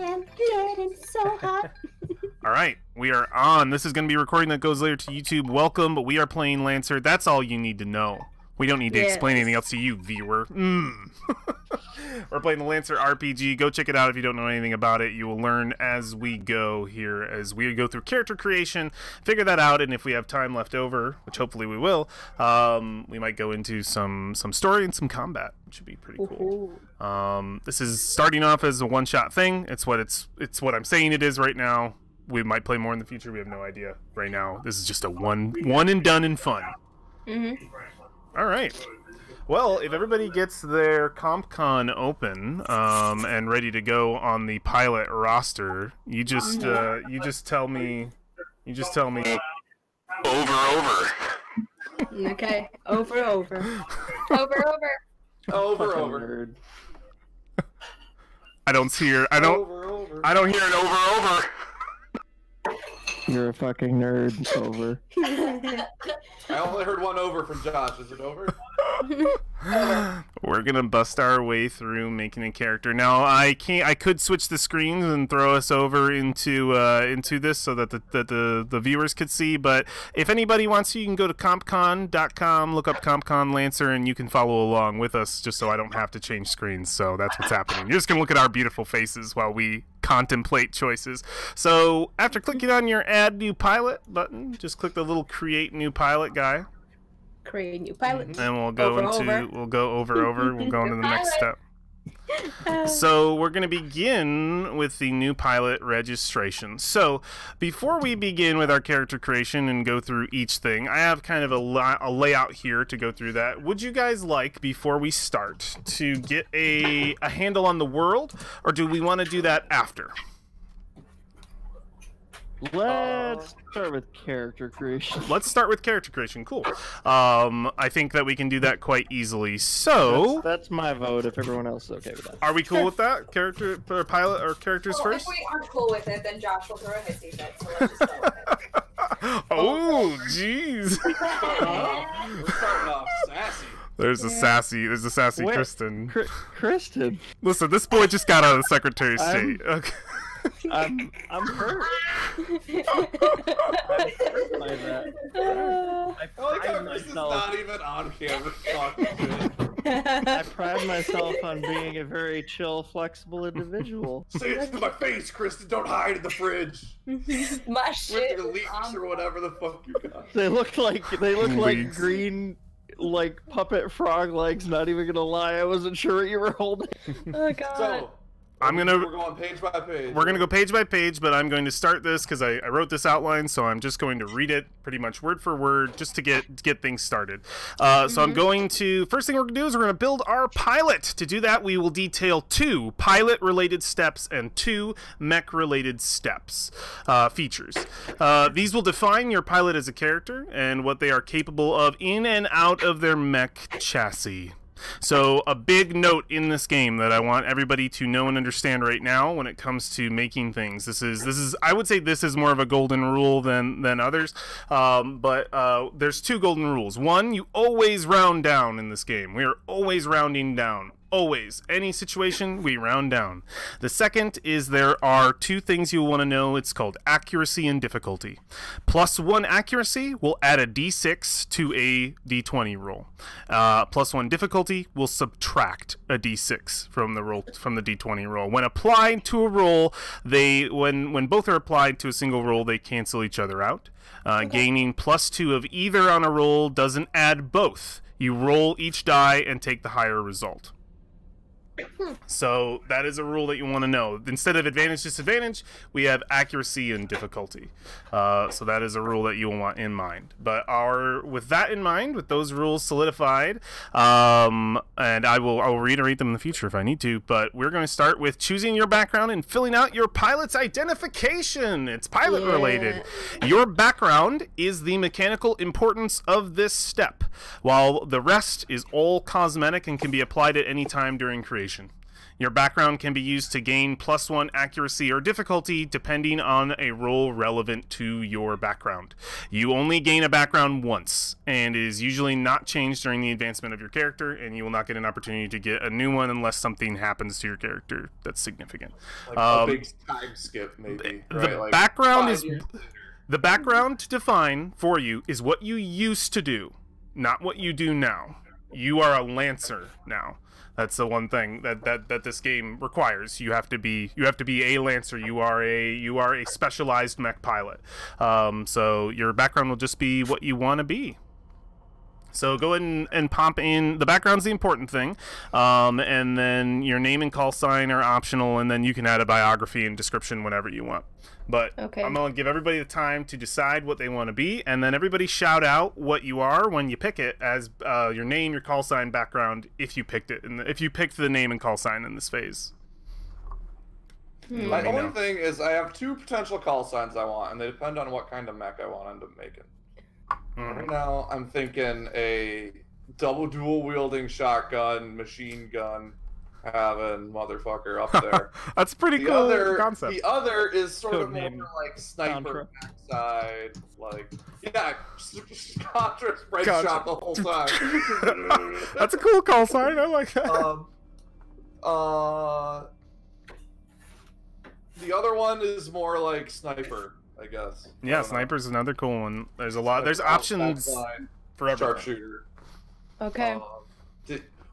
man, getting so hot. All right, we are on. This is going to be a recording that goes later to YouTube. Welcome, but we are playing Lancer. That's all you need to know. We don't need to explain anything else to you, viewer. We're playing the Lancer RPG. Go check it out if you don't know anything about it. You will learn as we go here, as we go through character creation, figure that out, and if we have time left over, which hopefully we will, we might go into some story and some combat, which should be pretty cool. This is starting off as a one-shot thing. It's what I'm saying it is right now. We might play more in the future. We have no idea right now. This is just a one and done and fun. All right. Well, if everybody gets their CompCon open and ready to go on the pilot roster, you just tell me. Over. Okay. Over. I don't hear an over. You're a fucking nerd. Over. I only heard one over from Josh. Is it over? We're gonna bust our way through making a character. Now I could switch the screens and throw us over into this so that the viewers could see. But if anybody wants to, you can go to compcon.com, look up CompCon Lancer, and you can follow along with us. Just so I don't have to change screens. So that's what's happening. You're just gonna look at our beautiful faces while we contemplate choices. So after clicking on your Add New Pilot button, just click the little Create New Pilot guy. Create new pilot. And we'll go We'll go into the next step. So we're going to begin with the new pilot registration. So before we begin with our character creation and go through each thing, I have kind of a layout here to go through that. Would you guys like, before we start, to get a handle on the world, or do we want to do that after? Let's start with character creation. Let's start with character creation. Cool. I think that we can do that quite easily. So that's my vote. If everyone else is okay with that, are we cool with that? Character or pilot or characters first? If we aren't cool with it, then Josh will throw a hissy fit. So let's just go with it. Oh, jeez. We're starting off sassy. There's a sassy Wait, Kristen. Kristen. Listen, this boy just got out of the Secretary of State. Okay. I'm hurt. I'm hurt by that. I like how Kristen's not even on camera talking shit. I pride myself on being a very chill, flexible individual. Say it to my face, Kristen. Don't hide in the fridge. My shit. With your leaks or whatever the fuck you got. They look like green, like puppet frog legs. Not even gonna lie, I wasn't sure what you were holding. Oh god. So, we're going page by page. We're going to go page by page, but I'm going to start this because I wrote this outline, so I'm just going to read it pretty much word for word just to get things started. So I'm going to, first thing we're going to do is we're going to build our pilot. To do that, we will detail 2 pilot-related steps and 2 mech-related steps, features. These will define your pilot as a character and what they are capable of in and out of their mech chassis. So a big note in this game that I want everybody to know and understand right now when it comes to making things. This is I would say this is more of a golden rule than others. But there's 2 golden rules. One, you always round down in this game. We are always rounding down. Always. Any situation, we round down. The second is there are 2 things you want to know. It's called accuracy and difficulty. +1 accuracy will add a d6 to a d20 roll. +1 difficulty will subtract a d6 from the d20 roll. When applied to a roll, when both are applied to a single roll, they cancel each other out. Gaining +2 of either on a roll doesn't add both. You roll each die and take the higher result. So that is a rule that you want to know. Instead of advantage disadvantage, we have accuracy and difficulty. So that is a rule that you will want in mind. But with that in mind, with those rules solidified, and I will reiterate them in the future if I need to. But we're going to start with choosing your background and filling out your pilot's identification. It's pilot related. Your background is the mechanical importance of this step, while the rest is all cosmetic and can be applied at any time during creation. Your background can be used to gain +1 accuracy or difficulty depending on a role relevant to your background. You only gain a background once, and it is usually not changed during the advancement of your character, and you will not get an opportunity to get a new one unless something happens to your character that's significant. Like a big time skip, maybe. The Right? Like background 5 is... years later. The background to define for you is what you used to do, not what you do now. You are a Lancer now. That's the one thing that this game requires. You have to be a Lancer. You are a specialized mech pilot. So your background will just be what you want to be. So go ahead and pop in. The background's the important thing, and then your name and call sign are optional, and then you can add a biography and description whenever you want. But Okay. I'm going to give everybody the time to decide what they want to be, and then everybody shout out what you are when you pick it as your name, your call sign, background, if you picked it, and if you picked the name and call sign in this phase. My only thing is I have 2 potential call signs I want, and they depend on what kind of mech I want to end up making. Right now, I'm thinking a double dual wielding shotgun, machine gun having motherfucker up there. That's a pretty cool concept. The other is sort of more Codename like sniper Contra. backside, like Contra spread Contra. shot the whole time. That's a cool call sign. I like that. The other one is more like sniper, I guess. Yeah, sniper's another cool one. There's a lot. There's options for everything. Sharpshooter. Okay.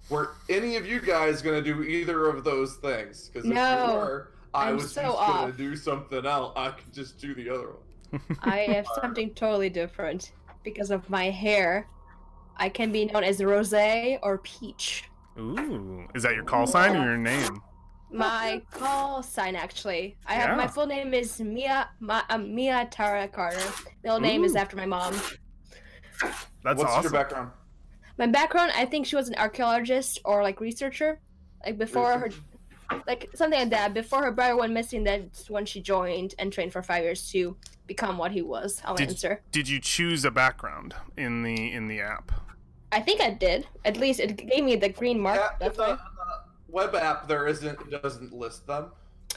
Were any of you guys gonna do either of those things? Because if you were, I I'm was so just off. gonna do something else. I could just do the other one. I have something totally different. Because of my hair, I can be known as Rosé or Peach. Ooh, is that your call sign or your name? My call sign, actually. I have my full name is Mia Tara Carter. Middle name is after my mom. That's What's awesome. your background? My background, I think she was an archaeologist or like researcher. Like before her, like something like that. Before her brother went missing, that's when she joined and trained for 5 years to become what he was, a Lancer. Did you choose a background in the app? I think I did. At least it gave me the green mark. Yeah, That's in the why. web app it doesn't list them.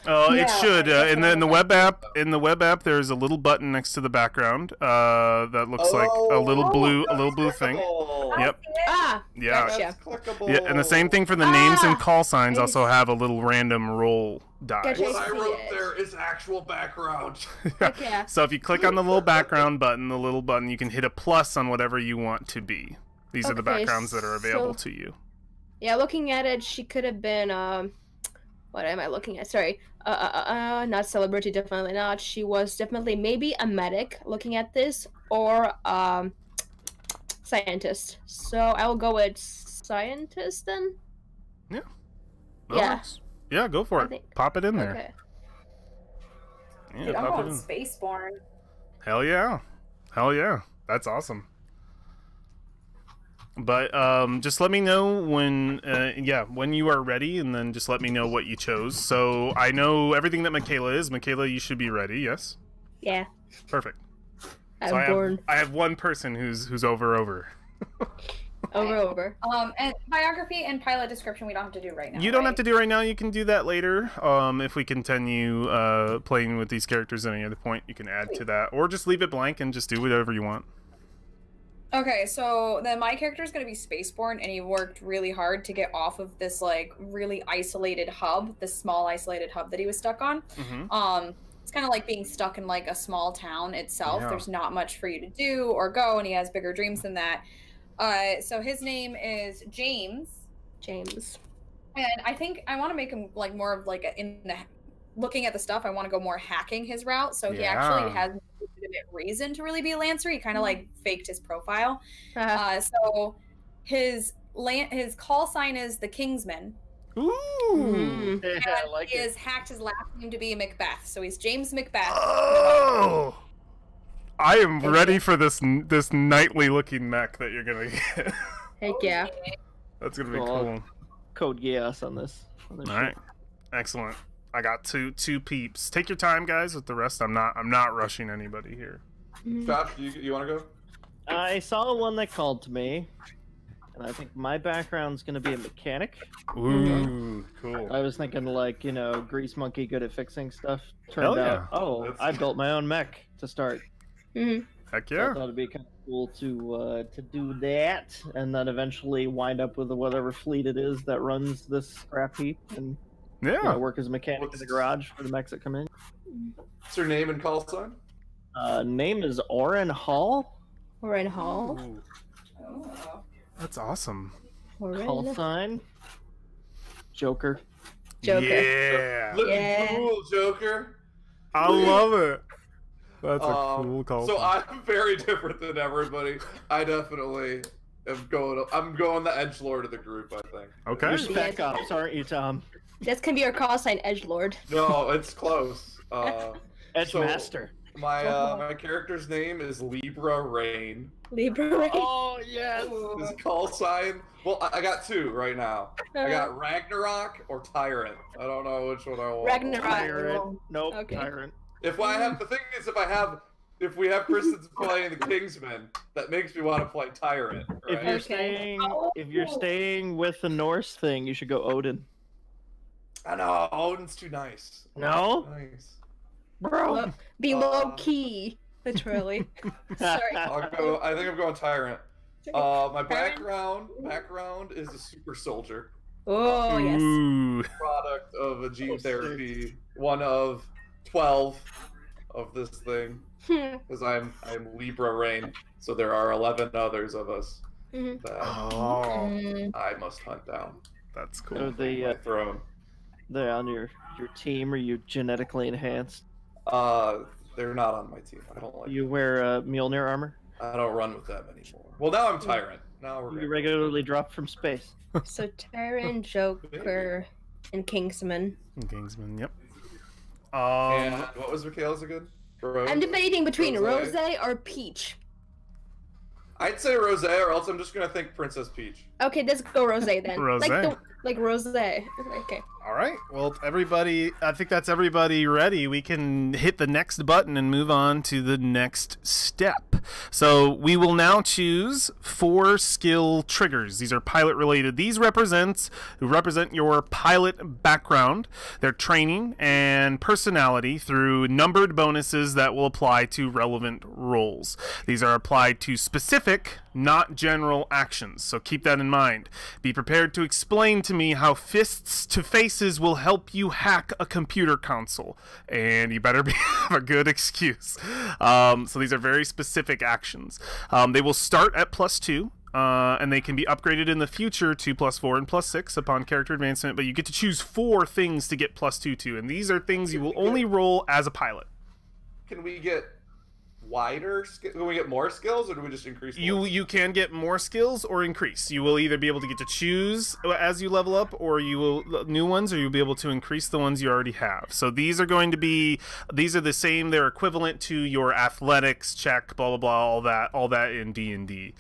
Oh, Yeah, it should. that's In what the I web app, there's a little button next to the background that looks like a little blue thing. Clickable. Yep. Ah, Yeah. gotcha. That's clickable. Yeah, and the same thing for the names and Ah! call signs also have a little random roll die. Gotcha. What I see wrote it. there is actual background. Okay. So if you click on the little background button, the little button, you can hit a plus on whatever you want to be. These are the Okay, backgrounds that are available so- to you. Yeah, looking at it, she could have been what am I looking at? Sorry. Not celebrity, definitely not. She was definitely maybe a medic looking at this, or scientist. So I will go with scientist then. That Yeah. works. Yeah, go for I it. think- Pop it in there. Okay. Yeah, Dude, I'm pop it going in. Spaceborne. Hell yeah. Hell yeah. That's awesome. But just let me know when when you are ready, and then just let me know what you chose. So I know everything that Michaela is. Michaela, you should be ready, yes? Yeah. Perfect. I'm So born I have one person who's over. over. And biography and pilot description we don't have to do right now. You don't right? have to do right now. You can do that later. If we continue playing with these characters at any other point, you can add to that, or just leave it blank and just do whatever you want. Okay, so then my character is going to be Spaceborne, and he worked really hard to get off of this like really isolated hub, this small isolated hub that he was stuck on. Mm-hmm. It's kind of like being stuck in like a small town itself. Yeah. There's not much for you to do or go, and he has bigger dreams than that. So his name is James, James. and I think I want to make him like more of like looking at the stuff. I want to go more hacking his route, so he actually has a legitimate reason to really be a Lancer. He kind of like faked his profile. So his call sign is the Kingsman. Ooh. Yeah, I And like he it. has hacked his last name to be Macbeth, so he's James Macbeth. Oh! I am ready for this knightly looking mech that you're gonna get. Heck yeah. That's gonna be Cool. cool. Code Geass on this. All right, excellent. I got two peeps. Take your time, guys. With the rest, I'm not rushing anybody here. Josh, you want to go? I saw one that called to me. And I think my background's going to be a mechanic. Ooh, cool. I was thinking like, you know, Grease Monkey, good at fixing stuff. Turned out, oh, I built my own mech to start. Heck So yeah. I thought it'd be kind of cool to do that, and then eventually wind up with whatever fleet it is that runs this scrap heap, and you know, work as a mechanic in the garage for the mechs that come in. What's your name and call sign? Name is Oren Hall. Oren Hall. Ooh, that's awesome. Call sign Joker. Joker. Yeah. Looking cool, Joker. I love it. That's a cool call. So I'm very different than everybody. I definitely am going. I'm going the edgelord of the group. I think. Okay. You're spec ops, aren't you, Tom? This can be your call sign, Edgelord. No, it's close. Edge so Master. My character's name is Libra Rain. Libra Rain. Oh yes. His call sign. Well, I got two right now. I got Ragnarok or Tyrant. I don't know which one I want. Ragnarok. Tyrant. Nope. Okay. Tyrant. If I have the thing is, if we have Kristen's playing the Kingsman, that makes me want to play Tyrant. Right? If you're staying with the Norse thing, you should go Odin. I know Odin's too nice. No. Nice. Bro. Be low key, literally. Sorry. I think I'm going Tyrant. My background is a super soldier. Oh yes. Ooh. Product of a gene therapy. One of 12 of this thing. Because I'm Libra Rain, so there are 11 others of us that I must hunt down. That's cool. So they're on your team. Are you genetically enhanced? They're not on my team. I don't like. You wear Mjolnir armor? I don't run with them anymore. Well, now I'm Tyrant. Now we're. You regularly drop from space. So Tyrant, Joker, and Kingsman. Kingsman, yep. And what was Michaela's again? Rose? I'm debating between Rose or Peach. I'd say Rose, or else I'm just gonna think Princess Peach. Okay, let's go Rose then. Rose. Like Rose. Okay. All right. Well, everybody, I think that's everybody ready. We can hit the next button and move on to the next step. So we will now choose 4 skill triggers. These are pilot related. These represent your pilot background, their training and personality through numbered bonuses that will apply to relevant roles. These are applied to specific, not general actions. So keep that in mind. Be prepared to explain to me how fists to faces will help you hack a computer console, and you better have a good excuse. So these are very specific actions. They will start at +2, and they can be upgraded in the future to +4 and +6 upon character advancement, but you get to choose 4 things to get +2 to, and these are things you will only roll as a pilot. Can we get wider? Can we get more skills, or do we just increase? You can get more skills or increase. You will either be able to get to choose as you level up, or you will new ones, or you'll be able to increase the ones you already have. So these are going to be the same. They're equivalent to your athletics check, blah blah blah, all that in D&D.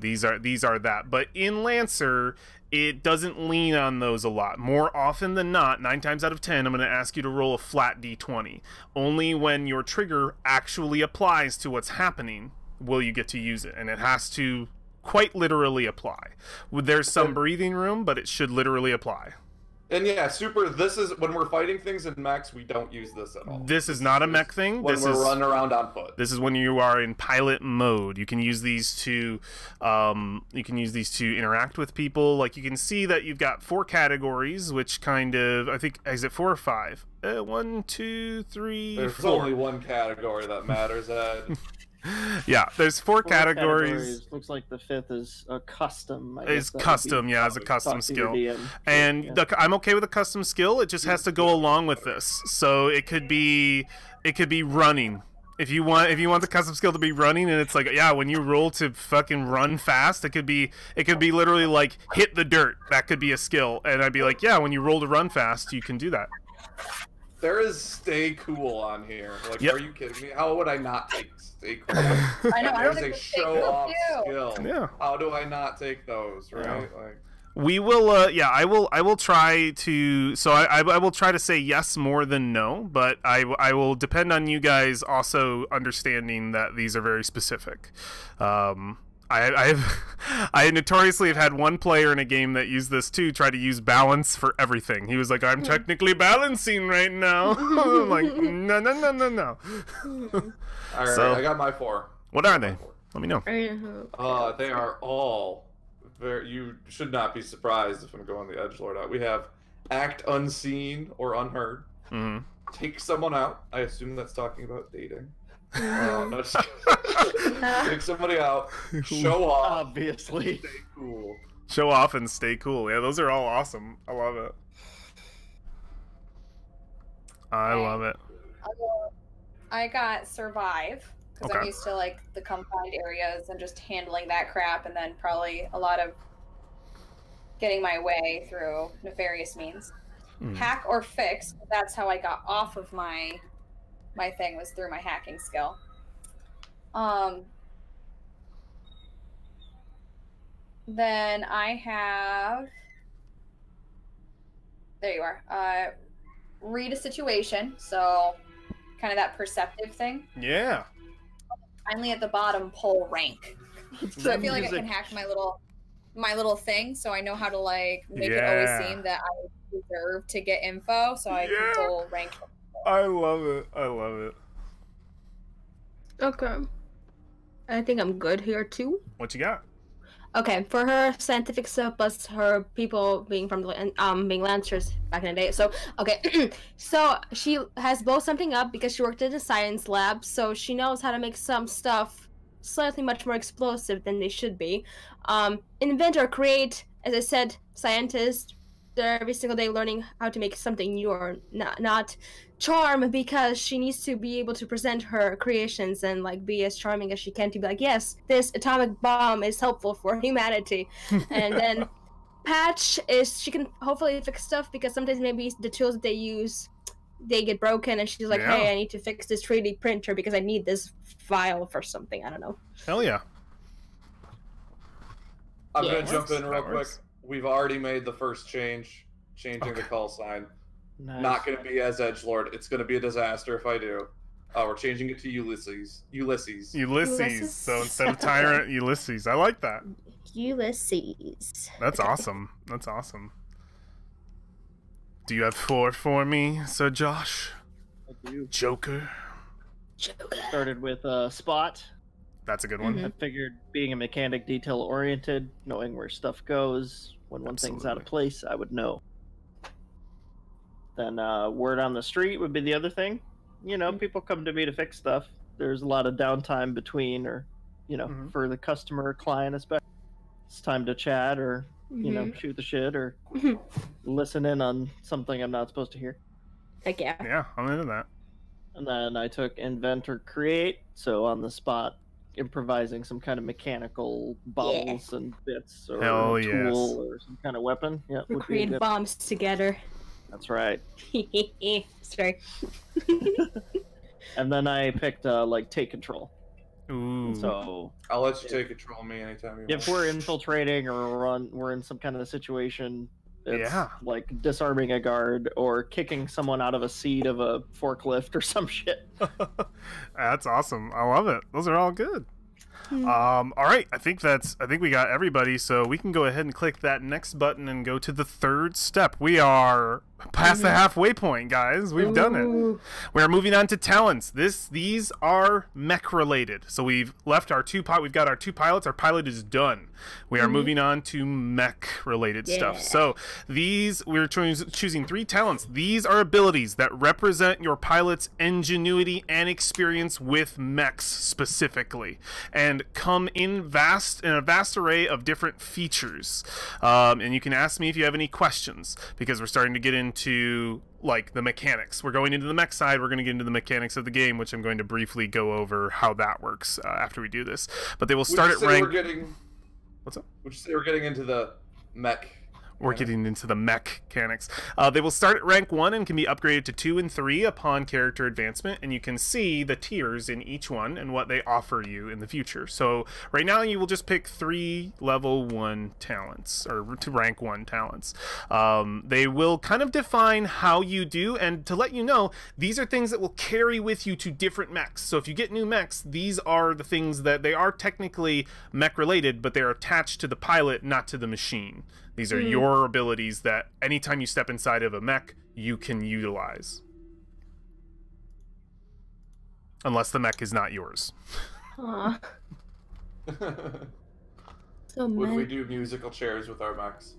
These are that, but in Lancer, it doesn't lean on those a lot. More often than not, 9 times out of 10, I'm going to ask you to roll a flat D20. Only when your trigger actually applies to what's happening will you get to use it, and it has to quite literally apply. There's some breathing room, but it should literally apply. And yeah, this is when we're fighting things in mechs, we don't use this at all. This is not a mech thing. When we're running around on foot. This is when you are in pilot mode. You can use these to interact with people. Like, you can see that you've got 4 categories, which kind of, I think, is it 4 or 5? 1, 2, 3, There's 4. only one category that matters, Ed. Yeah, there's 4 categories. Looks like the 5th is a custom. It's custom, yeah, as a custom skill. And yeah. I'm okay with a custom skill. It just has to go along with this. So it could be running. If you want the custom skill to be running, and it's like, yeah, when you roll to fucking run fast, it could be literally like hit the dirt. That could be a skill, and I'd be like, yeah, when you roll to run fast, you can do that. There is stay cool on here. Like, Yep. Are you kidding me? How would I not take stay cool? I know. I don't There's a think show off skill. Yeah. How do I not take those? Right? Yeah. Like. We will, I will try to, so I will try to say yes more than no, but I will depend on you guys also understanding that these are very specific. I notoriously have had one player in a game that used this too, try to use balance for everything. He was like, I'm technically balancing right now. I'm like, no. Alright, so, I got my 4. What are they? Let me know. They are all very... You should not be surprised if I'm going the edgelord out. We have act unseen or unheard. Mm-hmm. Take someone out. I assume that's talking about dating. No, take somebody out. Show off. Obviously. Stay cool. Show off and stay cool. Yeah, those are all awesome. I love it. I love it. I got survive because I'm used to like the confined areas and just handling that crap, and then probably a lot of getting my way through nefarious means. Hack or fix. That's how I got off of my thing, was through my hacking skill. Then I have, there you are, read a situation, so kind of that perceptive thing. Yeah. Finally at the bottom, pull rank. So I feel like I can hack my little thing, so I know how to like make it always seem that I deserve to get info, so I can pull rank. I love it. I love it. Okay. I think I'm good here too. What you got? Okay, for her scientific stuff plus her people being from being Lancers back in the day. So okay, so she has blown something up because she worked in a science lab, so she knows how to make some stuff slightly much more explosive than they should be. Invent or create, as I said, scientist. They're every single day learning how to make something new or not. Charm, because she needs to be able to present her creations and like be as charming as she can to be like, yes, this atomic bomb is helpful for humanity. And then patch is she can hopefully fix stuff because sometimes maybe the tools that they use, they get broken and she's like, hey, I need to fix this 3D printer because I need this file for something. I don't know. Hell yeah. I'm gonna jump in real quick. We've already made the first change, changing the call sign. Nice. Not going to be as edgelord. It's going to be a disaster if I do. We're changing it to Ulysses. So instead of Tyrant, Ulysses. I like that. Ulysses. That's awesome. That's awesome. Do you have 4 for me, Sir Josh? I do. Joker. Started with Spot. That's a good one. I figured being a mechanic, detail-oriented, knowing where stuff goes, when one thing's out of place, I would know. Then word on the street would be the other thing. You know, people come to me to fix stuff. There's a lot of downtime between, or, you know, for the customer, client especially. It's time to chat or, you know, shoot the shit or listen in on something I'm not supposed to hear. Heck yeah. Yeah, I'm into that. And then I took invent or create, so on the spot, improvising some kind of mechanical bottles and bits or a tool or some kind of weapon. Yeah, we create bombs together. That's right. Sorry. And then I picked like take control. Ooh. So I'll let you take control of me anytime you want. If we're infiltrating or we're in some kind of situation, it's like disarming a guard or kicking someone out of a seat of a forklift or some shit. That's awesome. I love it. Those are all good. All right, I think we got everybody, so we can go ahead and click that next button and go to the third step. We are past the halfway point, guys. We've done it. We're moving on to talents. These are mech related. So we've left our we've got our 2 pilots. Our pilot is done. We are moving on to mech related stuff. So we're choosing 3 talents. These are abilities that represent your pilot's ingenuity and experience with mechs specifically, and come in a vast array of different features. And you can ask me if you have any questions, because we're starting to get into like the mechanics. We're going into the mech side. We're going to get into the mechanics of the game, which I'm going to briefly go over how that works after we do this. But they will start at rank. What's up? Would you say we're getting into the mech? We're getting into the mechanics. They will start at rank 1 and can be upgraded to 2 and 3 upon character advancement, and you can see the tiers in each one and what they offer you in the future. So right now you will just pick 3 level 1 talents, or to rank 1 talents. They will kind of define how you do, and to let you know, these are things that will carry with you to different mechs. So if you get new mechs, these are the things that they are technically mech related, but they're attached to the pilot, not to the machine. These are your abilities that anytime you step inside of a mech, you can utilize. Unless the mech is not yours. Aw. So Would we do musical chairs with our mechs?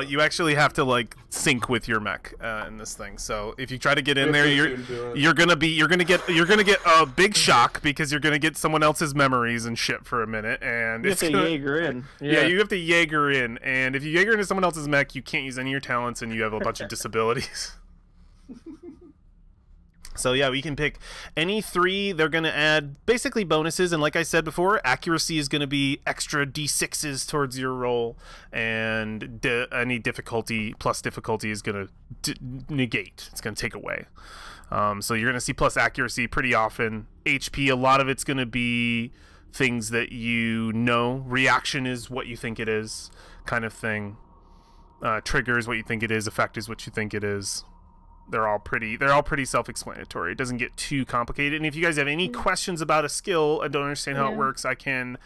You actually have to like sync with your mech in this thing. So if you try to get in there, you're gonna get a big shock because you're gonna get someone else's memories and shit for a minute, and you have to Jaeger in. Yeah, you have to Jaeger in, and if you Jaeger into someone else's mech, you can't use any of your talents, and you have a bunch of disabilities. So yeah, we can pick any 3. They're going to add basically bonuses, and like I said before, accuracy is going to be extra D6s towards your roll, and any difficulty plus difficulty is going to negate. It's going to take away. So you're going to see plus accuracy pretty often. HP, a lot of it's going to be things that you know. Reaction is what you think it is, kind of thing. Trigger is what you think it is. Effect is what you think it is. They're all pretty self-explanatory. It doesn't get too complicated. And if you guys have any questions about a skill and don't understand how it works, I can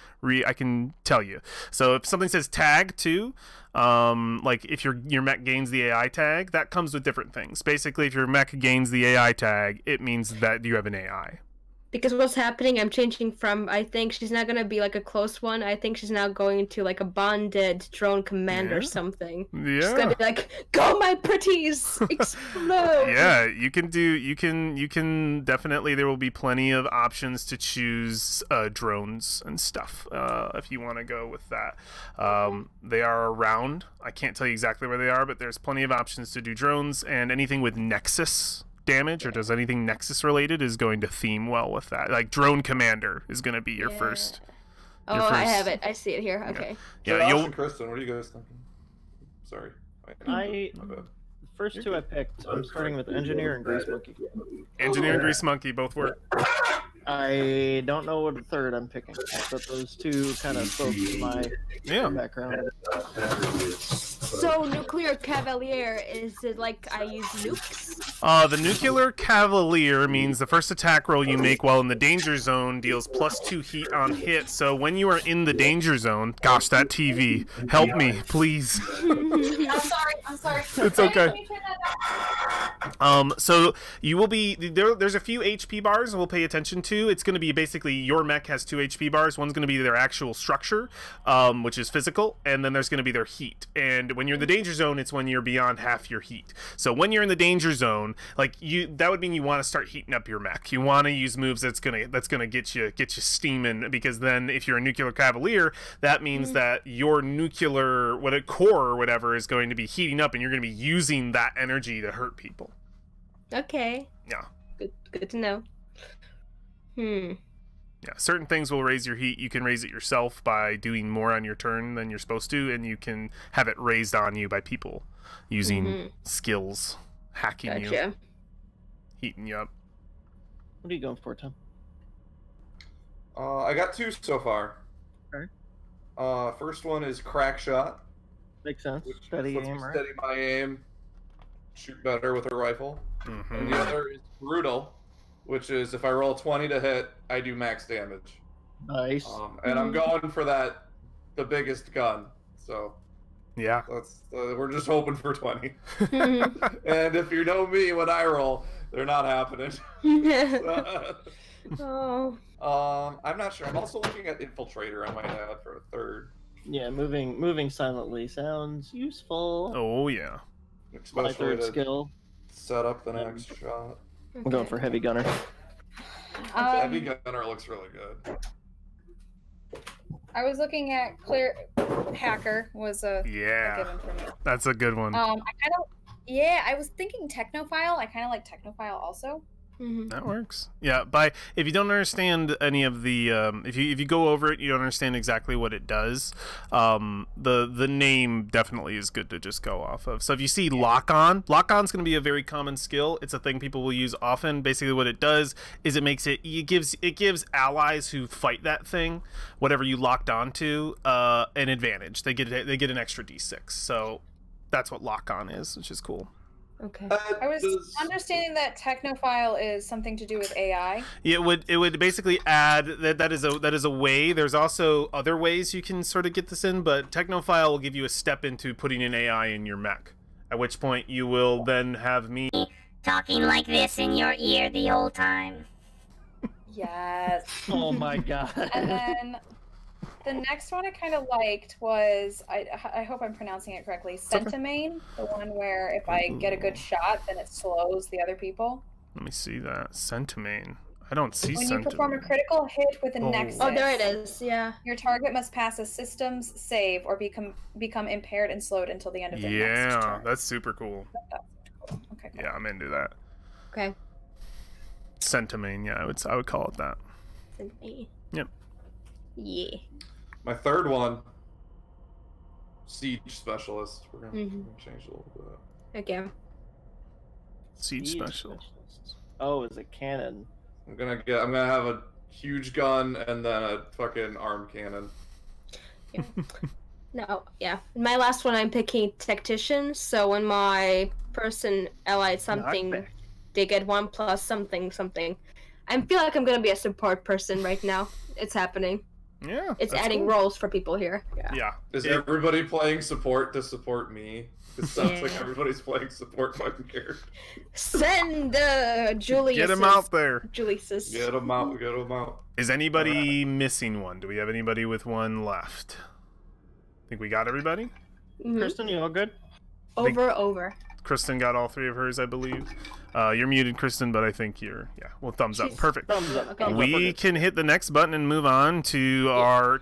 tell you. So if something says tag too, like if your mech gains the AI tag, that comes with different things. Basically, if your mech gains the AI tag, it means that you have an AI. Because what's happening, I'm changing from, I think she's not going to be like a close one. I think she's now going to like a bonded drone command or something. Yeah. She's going to be like, go my pretties, explode. Yeah, you can definitely, there will be plenty of options to choose drones and stuff if you want to go with that. They are around. I can't tell you exactly where they are, but there's plenty of options to do drones, and anything with Nexus damage or does anything Nexus related is going to theme well with that. Like Drone Commander is going to be your first. I have it. I see it here. Okay. Yeah, you'll. Kristen, what are you guys thinking? Sorry. The first 2 I picked. I'm starting with Engineer and Grease Monkey. Engineer and Grease Monkey both work. I don't know what the 3rd I'm picking, but those 2 kind of spoke to my background. So Nuclear Cavalier, is it like I use nukes? The Nuclear Cavalier means the first attack roll you make while in the danger zone deals +2 heat on hit. So when you are in the danger zone, gosh, that TV, help me, please. I'm sorry. It's okay. So you will be there's a few HP bars we'll pay attention to. It's going to be basically your mech has 2 HP bars. One's going to be their actual structure, which is physical, and then there's going to be their heat. And when you're in the danger zone, it's when you're beyond half your heat. So when you're in the danger zone, like that would mean you want to start heating up your mech. You want to use moves that's gonna get you steaming, because then if you're a Nuclear Cavalier, that means that your nuclear core or whatever is going to be heating up, and you're going to be using that energy to hurt people. Okay. Yeah. Good to know. Yeah, certain things will raise your heat. You can raise it yourself by doing more on your turn than you're supposed to, and you can have it raised on you by people using skills, hacking you, heating you up. What are you going for, Tom? I got 2 so far. Okay. First one is Crack Shot. Makes sense. Steady my aim, shoot better with a rifle. And the other is Brutal, which is if I roll 20 to hit, I do max damage. Nice. And I'm going for the biggest gun. So yeah, that's we're just hoping for 20. And if you know me, when I roll, they're not happening. I'm not sure. I'm also looking at Infiltrator. I might add for a 3rd. Yeah, moving silently sounds useful. Oh yeah. My 3rd skill. Set up the next shot. I'm going for Heavy Gunner. Heavy Gunner looks really good. I was looking at Hacker was a given for me. That's a good one. I was thinking Technophile. I kind of like Technophile also. That works. Yeah, if you don't understand any of the if you go over it, you don't understand exactly what it does. The name definitely is good to just go off of. So if you see lock-on's going to be a very common skill. It's a thing people will use often. Basically what it does is it gives allies who fight that thing, whatever you locked onto, an advantage. They get an extra d6. So that's what lock-on is, which is cool. Okay. I was understanding that technophile is something to do with AI. Yeah, it would basically add that is a way. There's also other ways you can sort of get this in, but technophile will give you a step into putting an AI in your mech. At which point you will then have me talking like this in your ear the whole time. Yes. Oh my god. And then the next one I kind of liked was, I hope I'm pronouncing it correctly, Centimane, the one where if I get a good shot, then it slows the other people. Let me see that. Centimane. I don't see When Centimane. you perform a critical hit with a Nexus. Oh, there it is. Yeah. Your target must pass a systems save or become impaired and slowed until the end of their next turn. That's super cool. That's cool. Okay, cool. Yeah, I'm into that. Okay. Centimane, yeah, I would call it that. Centimane. Yep. Yeah. My third one, Siege Specialist. We're gonna change a little bit. Okay. Siege Specialist. Oh, is it cannon? I'm gonna have a huge gun and then a fucking arm cannon. Yeah. No, yeah. My last one, I'm picking Tactician. So when my person allied something, they get 1+ something something. I feel like I'm gonna be a support person right now. It's happening. Yeah. It's adding roles for people here. Yeah. Is everybody playing support to support me? It sounds like everybody's playing support fucking character. Send Julius. Get him out there. Julius. Get him out. Get him out. Is anybody missing one? Do we have anybody with one left? Think we got everybody? Kristen, you all good? Over. Kristen got all 3 of hers, I believe. You're muted, Kristen, but I think you're thumbs up. Perfect. Thumbs up. Okay. We can hit the next button and move on to our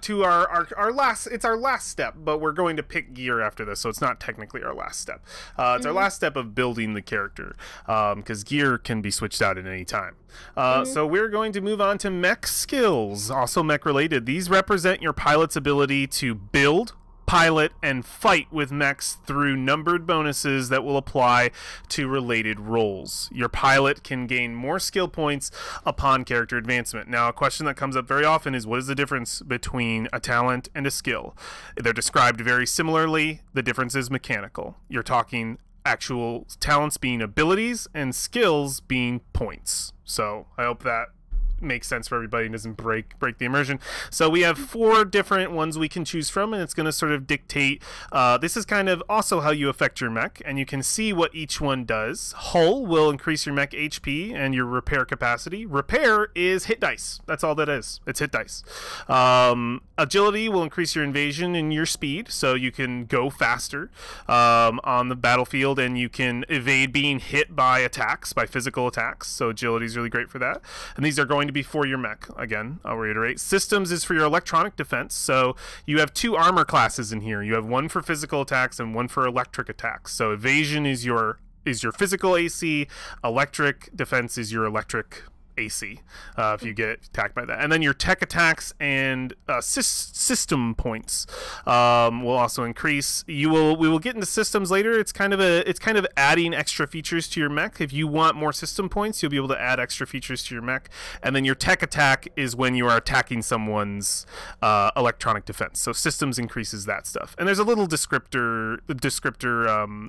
last. It's our last step, but we're going to pick gear after this, so it's not technically our last step. It's our last step of building the character, because gear can be switched out at any time. So we're going to move on to mech skills, also mech related. These represent your pilot's ability to build, pilot, and fight with mechs through numbered bonuses that will apply to related roles. Your pilot can gain more skill points upon character advancement. Now, a question that comes up very often is, what is the difference between a talent and a skill? They're described very similarly. The difference is mechanical. You're talking actual talents being abilities and skills being points. So I hope that makes sense for everybody and doesn't break the immersion. So we have 4 different ones we can choose from, and it's going to sort of dictate. This is kind of also how you affect your mech, and you can see what each one does. Hull will increase your mech HP and your repair capacity. Repair is hit dice. That's all that is. It's hit dice. Agility will increase your invasion and your speed, so you can go faster on the battlefield, and you can evade being hit by attacks, by physical attacks. So agility is really great for that. And these are going to be for your mech. Again, I'll reiterate. Systems is for your electronic defense. So you have 2 armor classes in here. You have one for physical attacks and one for electric attacks. So evasion is your physical AC. Electric defense is your electric AC, if you get attacked by that. And then your tech attacks and system points will also increase. We will get into systems later. It's kind of adding extra features to your mech. If you want more system points, you'll be able to add extra features to your mech. And then your tech attack is when you are attacking someone's electronic defense. So systems increases that stuff. And there's a little descriptor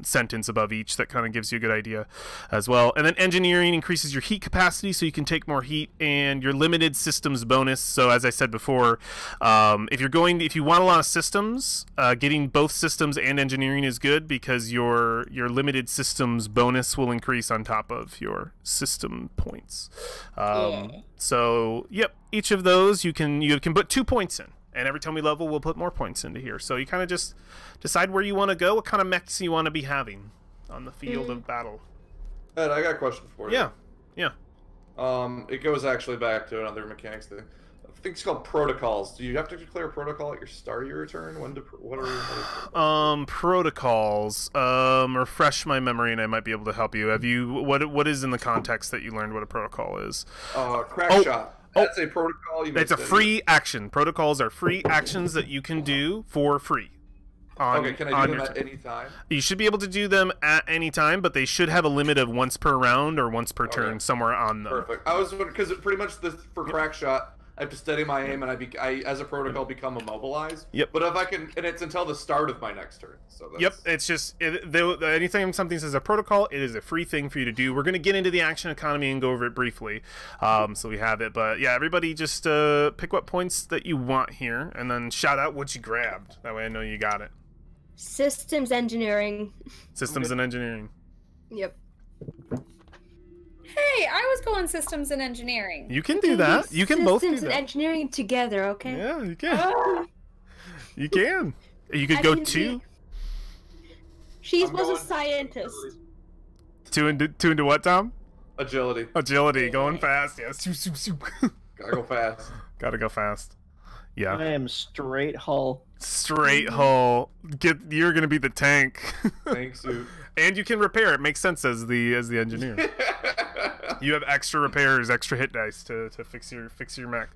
sentence above each that kind of gives you a good idea as well. And then engineering increases your heat capacity, so you can take more heat, and your limited systems bonus. So as I said before, if you want a lot of systems, getting both systems and engineering is good, because your limited systems bonus will increase on top of your system points. So yep, each of those you can put 2 points in, and every time we level, we'll put more points into here. So you kind of just decide where you want to go, what kind of mechs you want to be having on the field of battle. Ed, I got a question for you. Yeah. It goes actually back to another mechanics thing. things called protocols. Do you have to declare a protocol at your start of your turn? What are protocols? Refresh my memory, and I might be able to help you. Have you what is in the context that you learned what a protocol is? Crack shot. That's a protocol. It's a free action. Protocols are free actions that you can do for free. Okay, can I do them at any time? You should be able to do them at any time, but they should have a limit of once per round or once per turn somewhere on them. Perfect. I was because pretty much for crack shot, I have to steady my aim, and I as a protocol become immobilized. Yep. But if I can, and it's until the start of my next turn. So that's... Yep. It's just anything something says a protocol, it is a free thing for you to do. We're going to get into the action economy and go over it briefly, so we have it. But yeah, everybody just pick what points that you want here, and then shout out what you grabbed. That way I know you got it. Systems engineering. Systems and engineering. Yep. Hey, I was going systems and engineering. You can do that. You can both do that. Systems and engineering together, okay? Yeah, you can. You can. You could go two. She's a scientist. Two into what, Tom? Agility. Agility, going fast. Yes. Gotta go fast. Gotta go fast. Yeah. I am straight hull. Straight hull. You're gonna be the tank. Tank suit. And you can repair. It makes sense as the engineer. You have extra repairs, extra hit dice to fix your mech.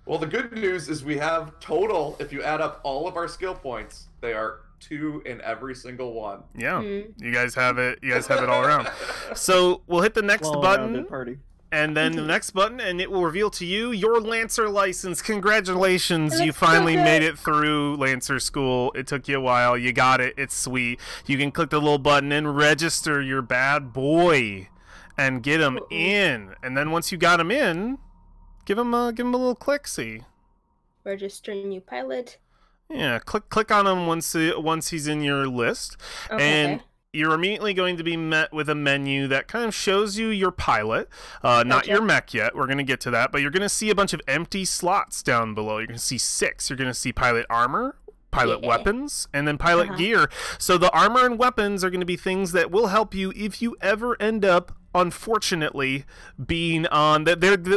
Well, the good news is we have total. If you add up all of our skill points, they are 2 in every single one. Yeah, you guys have it. You guys have it all around. So we'll hit the next button. Party. And then the next button, and it will reveal to you your Lancer license. Congratulations, you finally made it through Lancer school. It took you a while. You got it. It's sweet. You can click the little button and register your bad boy and get him in. And then once you got him in, give him a little click-see. Register new pilot. Yeah, click on him once he's in your list. Okay. And you're immediately going to be met with a menu that kind of shows you your pilot, not your mech yet. We're going to get to that, but you're going to see a bunch of empty slots down below. You're going to see 6. You're going to see pilot armor, pilot weapons, and then pilot gear. So the armor and weapons are going to be things that will help you if you ever end up, unfortunately, being on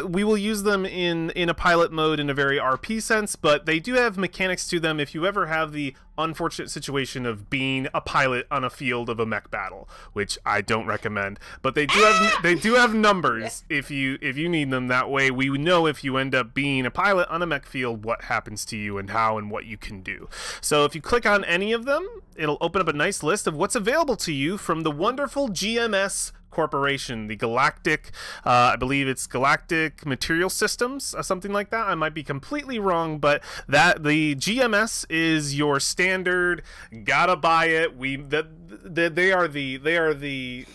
we will use them in a pilot mode in a very RP sense, but they do have mechanics to them if you ever have the unfortunate situation of being a pilot on a field of a mech battle, which I don't recommend, but they do have numbers if you need them. That way we know if you end up being a pilot on a mech field, what happens to you and how and what you can do. So if you click on any of them, it'll open up a nice list of what's available to you from the wonderful GMS Corporation, the Galactic, I believe it's Galactic Material Systems, something like that. I might be completely wrong, but the GMS is your standard. Gotta buy it. They are the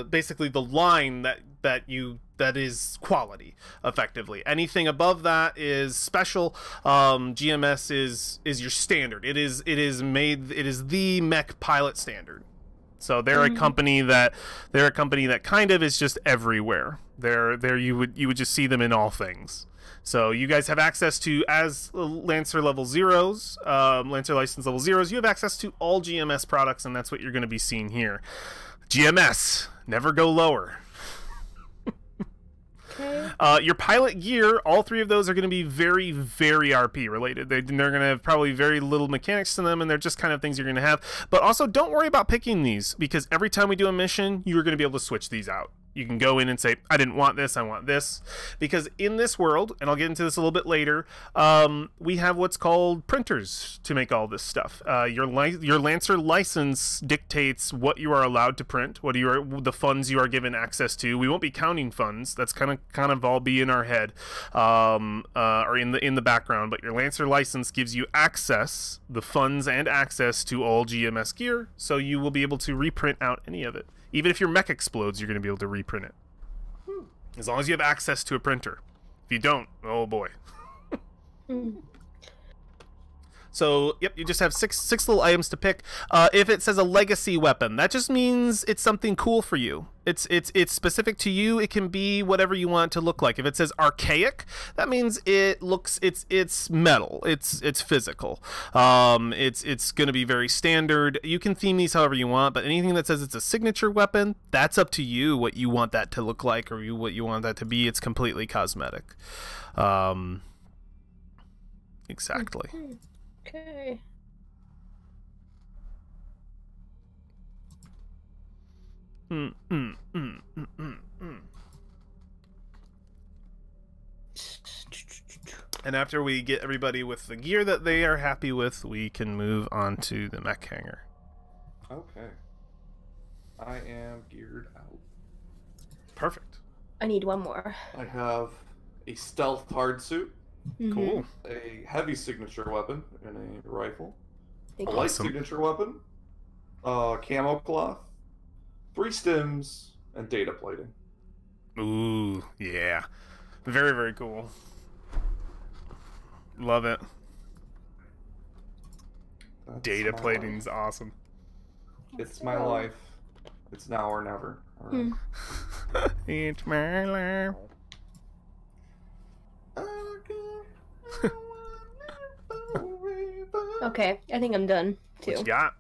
basically the line that is quality, effectively. Anything above that is special. GMS is your standard. It is the mech pilot standard. So they're a company that kind of is just everywhere. You would just see them in all things. So you guys have access to, as Lancer level 0s, Lancer license level 0s, you have access to all GMS products, and that's what you're going to be seeing here. GMS, never go lower. Your pilot gear, all 3 of those are going to be very, very RP related. They're going to have probably very little mechanics to them, and they're just kind of things you're going to have. But also, don't worry about picking these, because every time we do a mission, you're going to be able to switch these out. You can go in and say, I didn't want this, I want this. Because in this world, and I'll get into this a little bit later, we have what's called printers to make all this stuff. Your Lancer license dictates what you are allowed to print, what the funds you are given access to. We won't be counting funds. That's kind of all be in our head, or in the background. But your Lancer license gives you access, the funds and access to all GMS gear, so you will be able to reprint out any of it. Even if your mech explodes, you're going to be able to reprint it. As long as you have access to a printer. If you don't, oh boy. So, yep, you just have six little items to pick. If it says a legacy weapon, that just means it's something cool for you. It's specific to you. It can be whatever you want it to look like. If it says archaic, that means it's metal. It's physical. It's going to be very standard. You can theme these however you want, but anything that says it's a signature weapon, that's up to you what you want that to look like or what you want that to be. It's completely cosmetic. Exactly. Okay. And after we get everybody with the gear that they are happy with, we can move on to the mech hangar. Okay. I am geared out. Perfect. I need one more. I have a stealth hard suit, Cool. a heavy signature weapon in a rifle, Thank a you. light Awesome. signature weapon, camo cloth, 3 stims, and data plating. Ooh, yeah. Very, very cool. Love it. That's Data my plating's awesome. life. It's my life. It's now or never. All right. It's my life. Okay, I think I'm done too. What you got?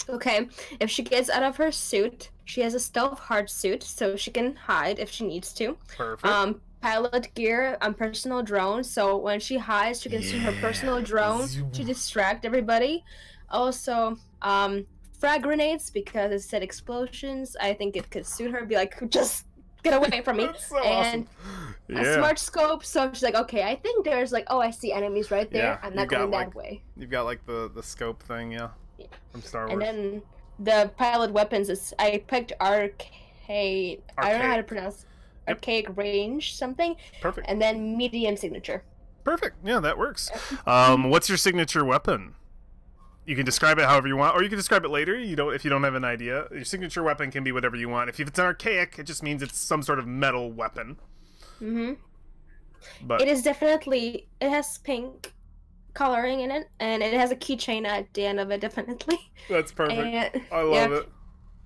Okay, if she gets out of her suit, she has a stealth hard suit, so she can hide if she needs to. Perfect. Pilot gear on personal drone, so when she hides, she can use her personal drone to distract everybody. Also, frag grenades, because it said explosions. I think it could suit her. Be like, just get away from me. That's so And awesome. a smart scope, so she's like, okay, I think there's like, oh, I see enemies right there. Yeah, I'm you not got, going that like, way. You've got like the scope thing, yeah, from Star Wars. And then the pilot weapons is I picked arcade. I don't know how to pronounce archaic range something. Perfect. And then medium signature. Perfect. Yeah, that works. What's your signature weapon? You can describe it however you want, or you can describe it later. If you don't have an idea. Your signature weapon can be whatever you want. If it's an archaic, it just means it's some sort of metal weapon. But It is definitely, it has pink coloring in it, and it has a keychain at the end of it, definitely. that's perfect. And, I love it.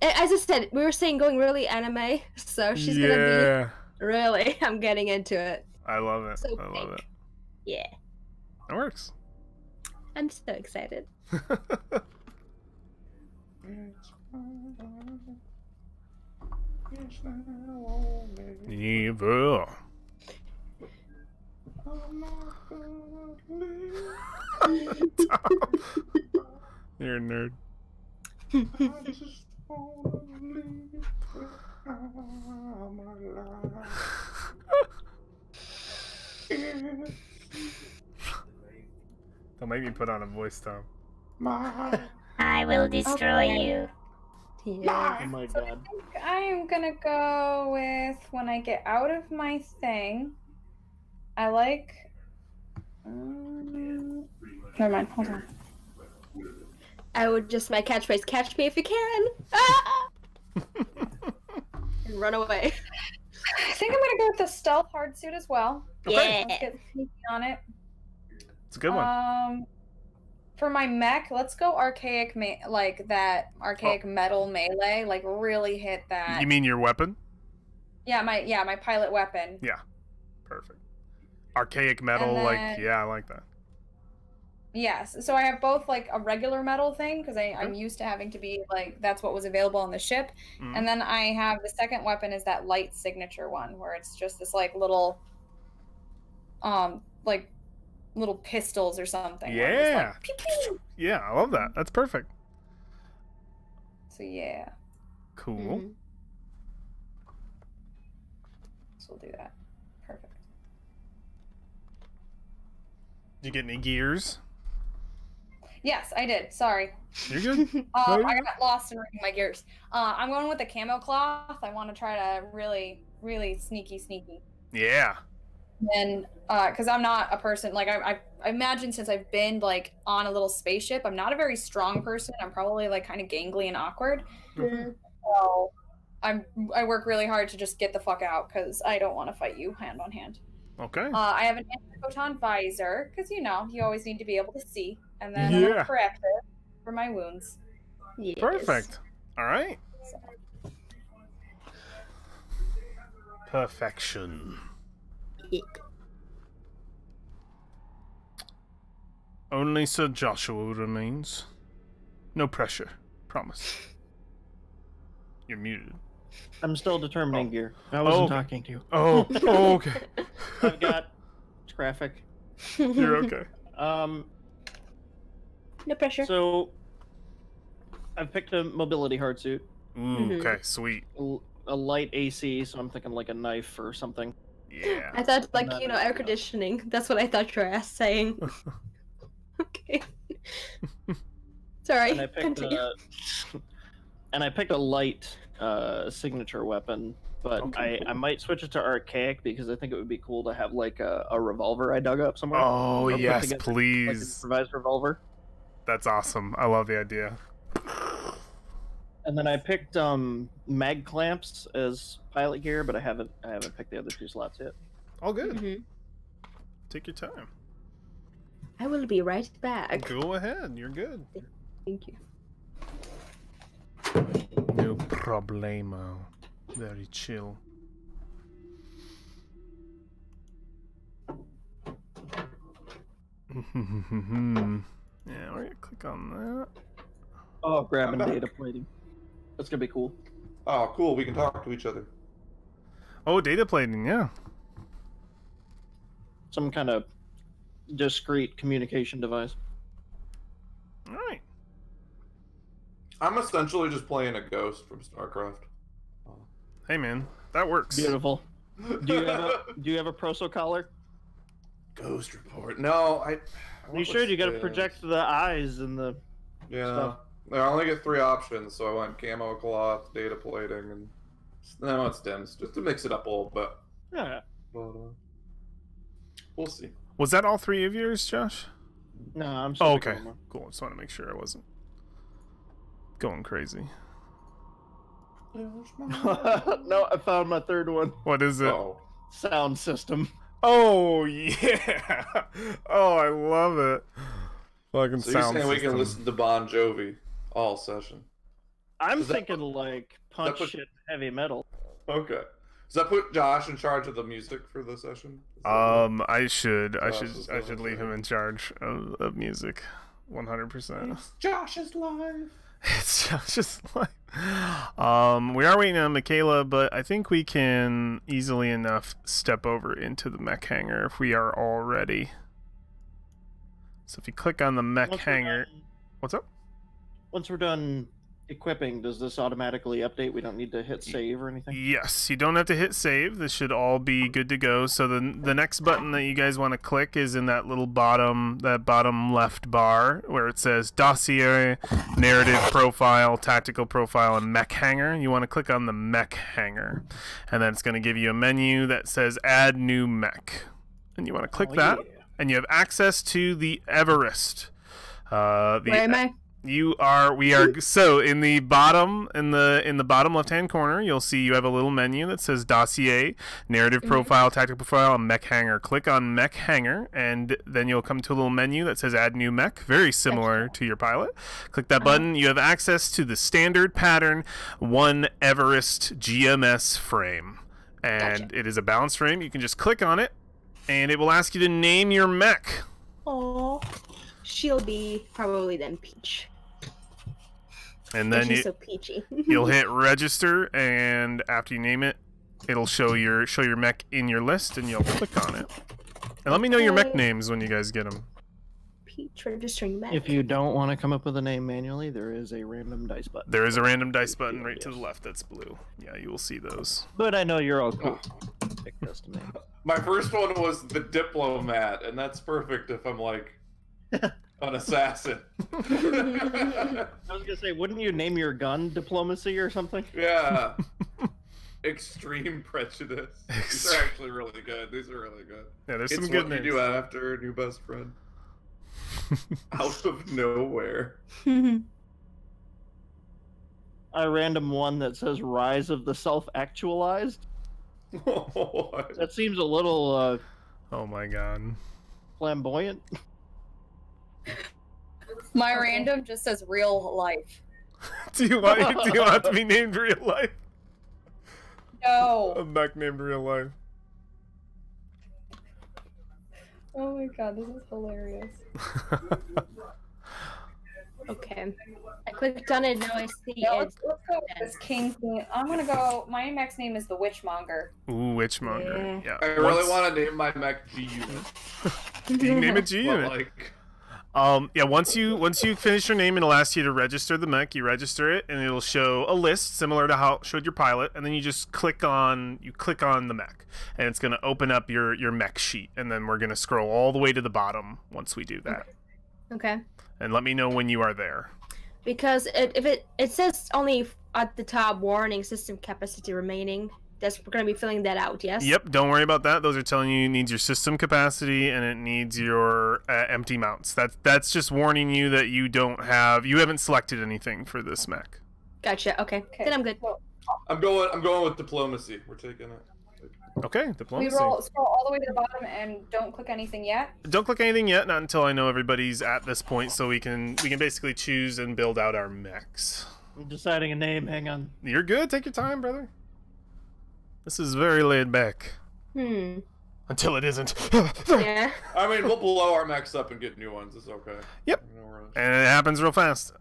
As I said, we were saying going really anime, so she's gonna be really. I'm getting into it. I love it. So I love it. pink. Yeah, It works. I'm so excited. Evil. You're a nerd. Don't make me put on a voice, Tom. I will destroy you. Yeah. Oh my god. I'm gonna go with when I get out of my thing. I like. Never mind. Hold on. I would just my catchphrase: "Catch me if you can!" Ah! And run away. I think I'm gonna go with the stealth hard suit as well. Okay. Let's get sneaky on it. It's a good one. For my mech, let's go archaic, like that archaic metal melee. Like really hit that. You mean your weapon? Yeah, my pilot weapon. Yeah. Perfect. Archaic metal, then- I like that. Yes. So I have both like a regular metal thing because I'm used to having to be like that's what was available on the ship, and then I have the second weapon is that light signature one where it's just this like little, like little pistols or something. where it's Yeah. like, pew, pew. Yeah, I love that. That's perfect. So yeah, Cool. so we'll do that. Perfect. Did you get any gears? Yes, I did. Sorry. You're good. I got lost in reading my gears. I'm going with the camo cloth. I want to try to really, really sneaky. Yeah. And because I'm not a person like I imagine since I've been like on a little spaceship, I'm not a very strong person. I'm probably like kind of gangly and awkward. So I work really hard to just get the fuck out because I don't want to fight you hand on hand. Okay. I have an anti-photon visor because you always need to be able to see, and then a corrector for my wounds. Yes. Perfect. All right. So. Perfection. Yeah. Only Sir Joshua remains. No pressure. Promise. You're muted. I'm still determining Oh. gear. I wasn't okay. talking to you. Oh, okay. I've got traffic. You're okay. No pressure. So, I've picked a mobility hardsuit. Ooh, okay, sweet. A light AC, so I'm thinking like a knife or something. Yeah. I thought, like, you know, air conditioning. That's what I thought you were saying. Okay. Sorry. And I picked a light signature weapon, but Okay, I might switch it to archaic because I think it would be cool to have like a revolver I dug up somewhere. Oh, Or put yes, together, please. like an improvised revolver. That's awesome. I love the idea. And then I picked mag clamps as pilot gear, but I haven't picked the other 2 slots yet. All good. Mhm. Take your time. I will be right back. Go ahead. You're good. Thank you. No problemo. Very chill. Yeah, we're gonna click on that. Oh, grabbing I'm back. data plating. That's gonna be cool. Oh, cool. We can talk to each other. Oh, data plating, yeah. Some kind of discrete communication device. All right. I'm essentially just playing a ghost from StarCraft. Hey, man, that works. Beautiful. Do you have a Proso collar? Ghost report. No, I You should. You got to project the eyes and the Yeah. stuff. I only get 3 options, so I went camo cloth, data plating, and no, it's dims, just to mix it up a little bit. Yeah. But we'll see. Was that all 3 of yours, Josh? No, I'm. Oh, okay. Sigma. Cool. Just want to make sure I wasn't going crazy. No, I found my 3rd one. What is it? Oh, Sound system. Oh, yeah. Oh, I love it. Fucking so you're sound saying we can system. listen to Bon Jovi all session? I'm Is that- thinking like punch put- shit heavy metal. Okay. Does that put Josh in charge of the music for the session? Is that I should Josh is leave him in charge of music, 100%. It's Josh's life. It's just like, we are waiting on Michaela, but I think we can easily enough step over into the mech hangar if we are all ready. So if you click on the mech hangar, what's up? Once we're done equipping, does this automatically update? We don't need to hit save or anything? Yes, you don't have to hit save. This should all be good to go. So the next button that you guys want to click is in that little bottom left bar where it says dossier, narrative profile, tactical profile, and mech hangar. You want to click on the mech hangar, and then it's going to give you a menu that says add new mech, and you want to click that, and you have access to the Everest. Where am I? We are so in the bottom bottom left hand corner you'll see you have a little menu that says dossier, narrative profile, tactical profile, and mech hangar. Click on mech hangar and then you'll come to a little menu that says add new mech, very similar to your pilot. Click that button. You have access to the standard pattern 1 Everest GMS frame, and it is a balanced frame. You can just click on it and it will ask you to name your mech. Oh, she'll be probably then Peach. And then she's so peachy. you'll hit register, and after you name it, it'll show your mech in your list, and you'll click on it. And let me know your mech names when you guys get them. Peach registering mech. If you don't want to come up with a name manually, there is a random dice button. There is a random dice button right to the left that's blue. Yeah, you will see those. But I know you're all cool. Pick this to me. My first one was the diplomat, and that's perfect if I'm like an assassin. I was gonna say, wouldn't you name your gun diplomacy or something? Yeah. Extreme prejudice. These are actually really good. These are really good. Yeah, there's It's some good what names. you do after new best friend. Out of nowhere. A random one that says Rise of the Self-Actualized. What? That seems a little Oh my god. flamboyant. My random just says real life. do you want to be named real life? No. A mech named real life. Oh my god, this is hilarious. Okay. I clicked on it, now I see Yeah, it's... let's go with this king thing. I'm gonna go. My mech's name is the Witchmonger. Ooh, Witchmonger. Yeah. I really want to name my mech GU. You can name it G Well, Unit. like, Yeah, once you finish your name, it'll ask you to register the mech. You register it, and it'll show a list similar to how it showed your pilot, and then you just click on the mech, and it's gonna open up your mech sheet, and then we're gonna scroll all the way to the bottom once we do that. Okay. And let me know when you are there. Because it says only at the top, warning, system capacity remaining. We're going to be filling that out, yes? Yep, don't worry about that. Those are telling you it needs your system capacity and it needs your empty mounts. That's just warning you that you haven't selected anything for this mech. Gotcha. Okay. Then I'm good. I'm going with diplomacy. We're taking it. Okay, We diplomacy. scroll all the way to the bottom and don't click anything yet. Don't click anything yet, not until I know everybody's at this point, so we can basically choose and build out our mechs. I'm deciding a name. Hang on. You're good. Take your time, brother. This is very laid back. Until it isn't. Yeah. I mean, we'll blow our mechs up and get new ones. It's okay. Yep. You know, And it happens real fast.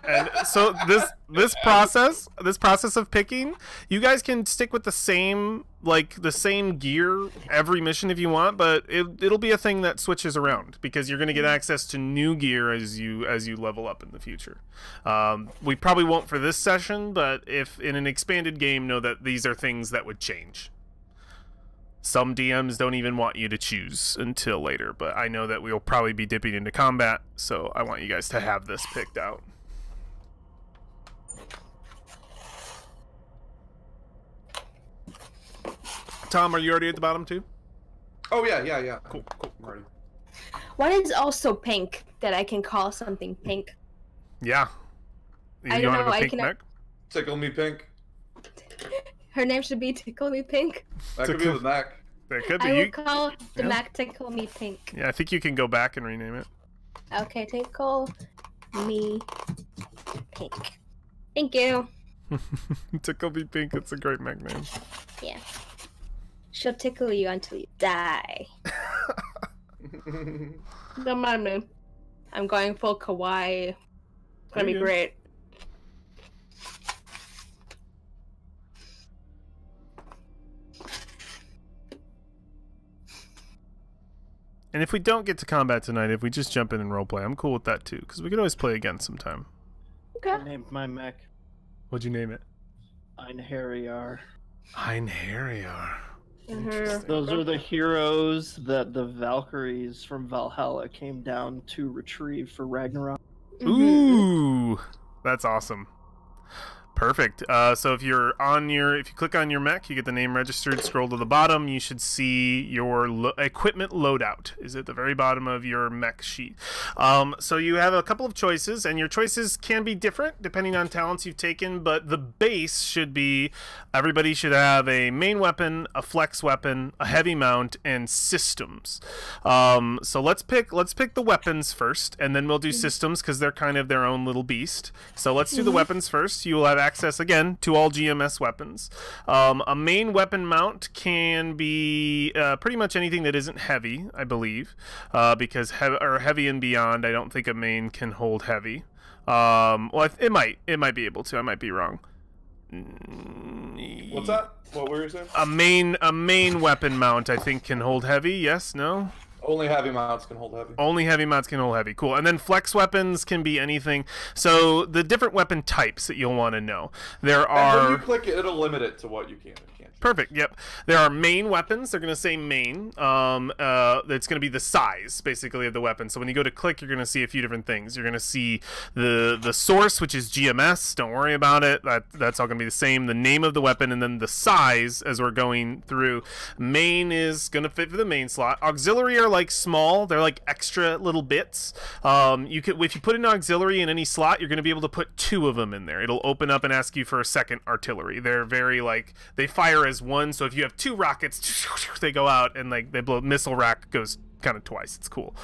And so this process of picking, you guys can stick with the same gear every mission if you want, but it'll be a thing that switches around because you're going to get access to new gear as you level up in the future. We probably won't for this session, but if in an expanded game, know that these are things that would change. Some DMs don't even want you to choose until later, but I know that we'll probably be dipping into combat, so I want you guys to have this picked out. Tom, are you already at the bottom too? Oh yeah. Cool. I'm ready. What is also pink that I can call something pink? Yeah. I don't have know, a I pink cannot- mech? Tickle me pink. Her name should be Tickle Me Pink. That could be the mech. That could be I will you. call the yeah. Mac Tickle Me Pink. Yeah, I think you can go back and rename it. Okay, Tickle Me Pink. Thank you. Tickle Me Pink, it's a great mech name. Yeah. She'll tickle you until you die. Don't mind me. I'm going full kawaii. It's gonna be There you go. great. And if we don't get to combat tonight, if we just jump in and roleplay, I'm cool with that too, because we could always play again sometime. Okay. I named my mech What'd you name it? Einherjar. Einherjar. Mhm. Those are the heroes that the Valkyries from Valhalla came down to retrieve for Ragnarok. Mhm. Ooh, that's awesome. Perfect. So if you click on your mech, you get the name registered. Scroll to the bottom, you should see your equipment loadout is at the very bottom of your mech sheet. So you have a couple of choices, and your choices can be different depending on talents you've taken. But the base should be everybody should have a main weapon, a flex weapon, a heavy mount, and systems. So let's pick the weapons first, and then we'll do systems because they're kind of their own little beast. So let's do the weapons first. You will have access again to all GMS weapons. A main weapon mount can be pretty much anything that isn't heavy, I believe, because heavy and beyond, I don't think a main can hold heavy. Well, it might be able to. I might be wrong. What's that? What were you saying? A main weapon mount, I think, can hold heavy. Yes, no. Only heavy mounts can hold heavy. Only heavy mounts can hold heavy. Cool. And then flex weapons can be anything. So the different weapon types that you'll want to know. There And when you are... click it, it'll limit it to what you can and can't. Perfect. Yep. There are main weapons. They're going to say main. It's going to be the size, basically, of the weapon. So when you go to click, you're going to see a few different things. You're going to see the source, which is GMS. Don't worry about it. That's all going to be the same. The name of the weapon, and then the size as we're going through. Main is going to fit for the main slot. Auxiliary are like small. They're like extra little bits. If you put an auxiliary in any slot, you're going to be able to put 2 of them in there. It'll open up and ask you for a second artillery. They're very they fire as one, so if you have 2 rockets, they go out and they blow. Missile rack goes kind of twice. It's cool.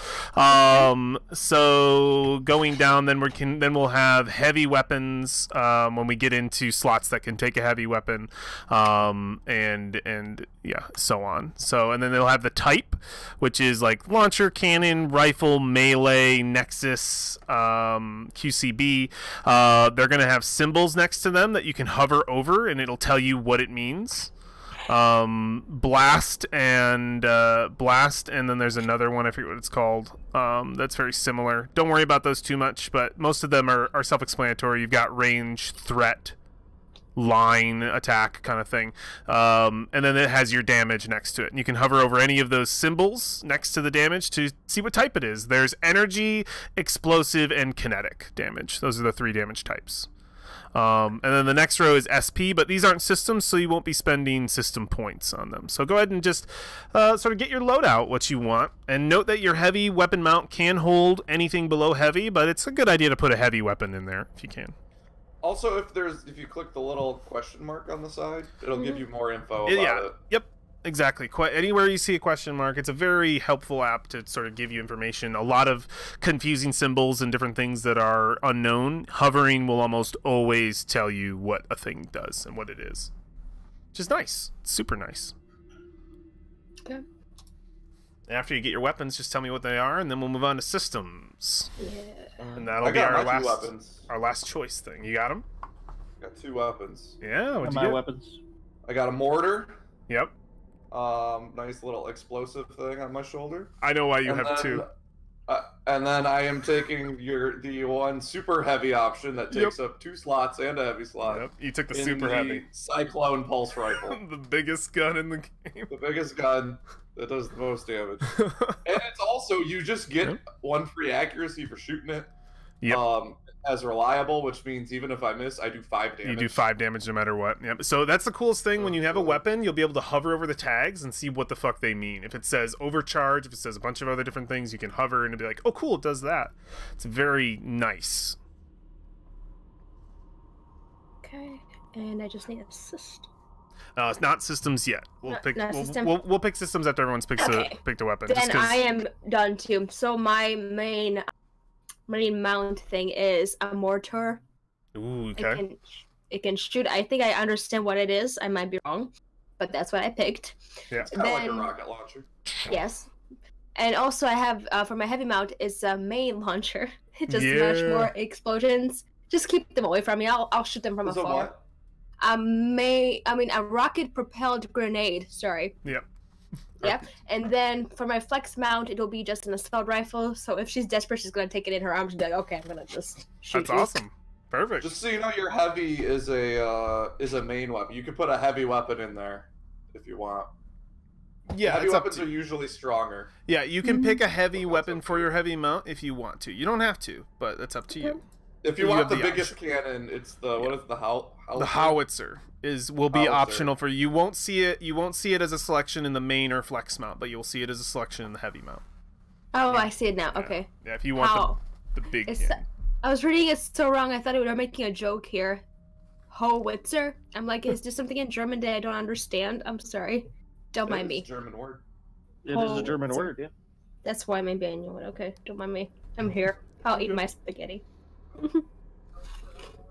So going down, then we'll have heavy weapons when we get into slots that can take a heavy weapon, and yeah, so on. So and then they'll have the type, which is like launcher, cannon, rifle, melee, nexus, QCB. They're gonna have symbols next to them that you can hover over, and it'll tell you what it means. Blast, and then there's another one, I forget what it's called, that's very similar. Don't worry about those too much, but most of them are self-explanatory. You've got range, threat, line, attack kind of thing, and then it has your damage next to it, and you can hover over any of those symbols next to the damage to see what type it is. There's energy, explosive, and kinetic damage. Those are the 3 damage types. And then the next row is SP, but these aren't systems, so you won't be spending system points on them. So go ahead and just sort of get your loadout what you want, and note that your heavy weapon mount can hold anything below heavy, but it's a good idea to put a heavy weapon in there if you can. Also, if you click the little question mark on the side, it'll give you more info about it. Yep. Exactly. Anywhere you see a question mark, it's a very helpful app to sort of give you information. A lot of confusing symbols and different things that are unknown. Hovering will almost always tell you what a thing does and what it is. Which is nice. It's super nice. Okay. After you get your weapons, just tell me what they are, and then we'll move on to systems. Yeah. And that'll be our last choice thing. You got them? Got 2 weapons. Yeah, what'd you my get? weapons. I got a mortar. Yep. Nice little explosive thing on my shoulder. I know why you have 2. And then I am taking the one super heavy option that takes up 2 slots and a heavy slot. Yep, you took the super heavy. Cyclone pulse rifle. The biggest gun in the game. The biggest gun that does the most damage. And it's also, you just get 1 free accuracy for shooting it. Yep. As reliable, which means even if I miss, I do 5 damage. You do 5 damage no matter what. Yep. So that's the coolest thing. When you have a weapon, you'll be able to hover over the tags and see what the fuck they mean. If it says overcharge, if it says a bunch of other different things, you can hover and it'll be like, oh cool, it does that. It's very nice. Okay, and I just need a system. It's not systems yet. We'll pick systems after everyone's picked a weapon. Then I am done too. So my main mount thing is a mortar. Ooh, okay. It can shoot. I think I understand what it is. I might be wrong, but that's what I picked. Yeah. It's kind of like a rocket launcher. Yes. And also I have, for my heavy mount, it's a main launcher. It does much more explosions. Just keep them away from me. I'll shoot them from afar. What? A rocket-propelled grenade. Sorry. Yep. Yep. And then for my flex mount, it'll be just an assault rifle. So if she's desperate, she's gonna take it in her arms and be like, "Okay, I'm gonna just shoot." That's awesome. Perfect. Just so you know, your heavy is a main weapon. You can put a heavy weapon in there if you want. Yeah, heavy weapons are usually stronger. Yeah, you can pick a heavy weapon for your heavy mount if you want to. You don't have to, but that's up to you. If you want the biggest cannon, it's the what is the howitzer? The howitzer will be optional for you. You won't see it as a selection in the main or flex mount, but you'll see it as a selection in the heavy mount. Oh, I see it now. Okay. Yeah, if you want the big cannon. I was reading it so wrong. I thought they were making a joke here. Howitzer. I'm like, is there something in German that I don't understand? I'm sorry. Don't mind me. It's a German word. It is a German word, yeah. That's why maybe I knew it. Okay, don't mind me. I'm here. I'll eat my spaghetti.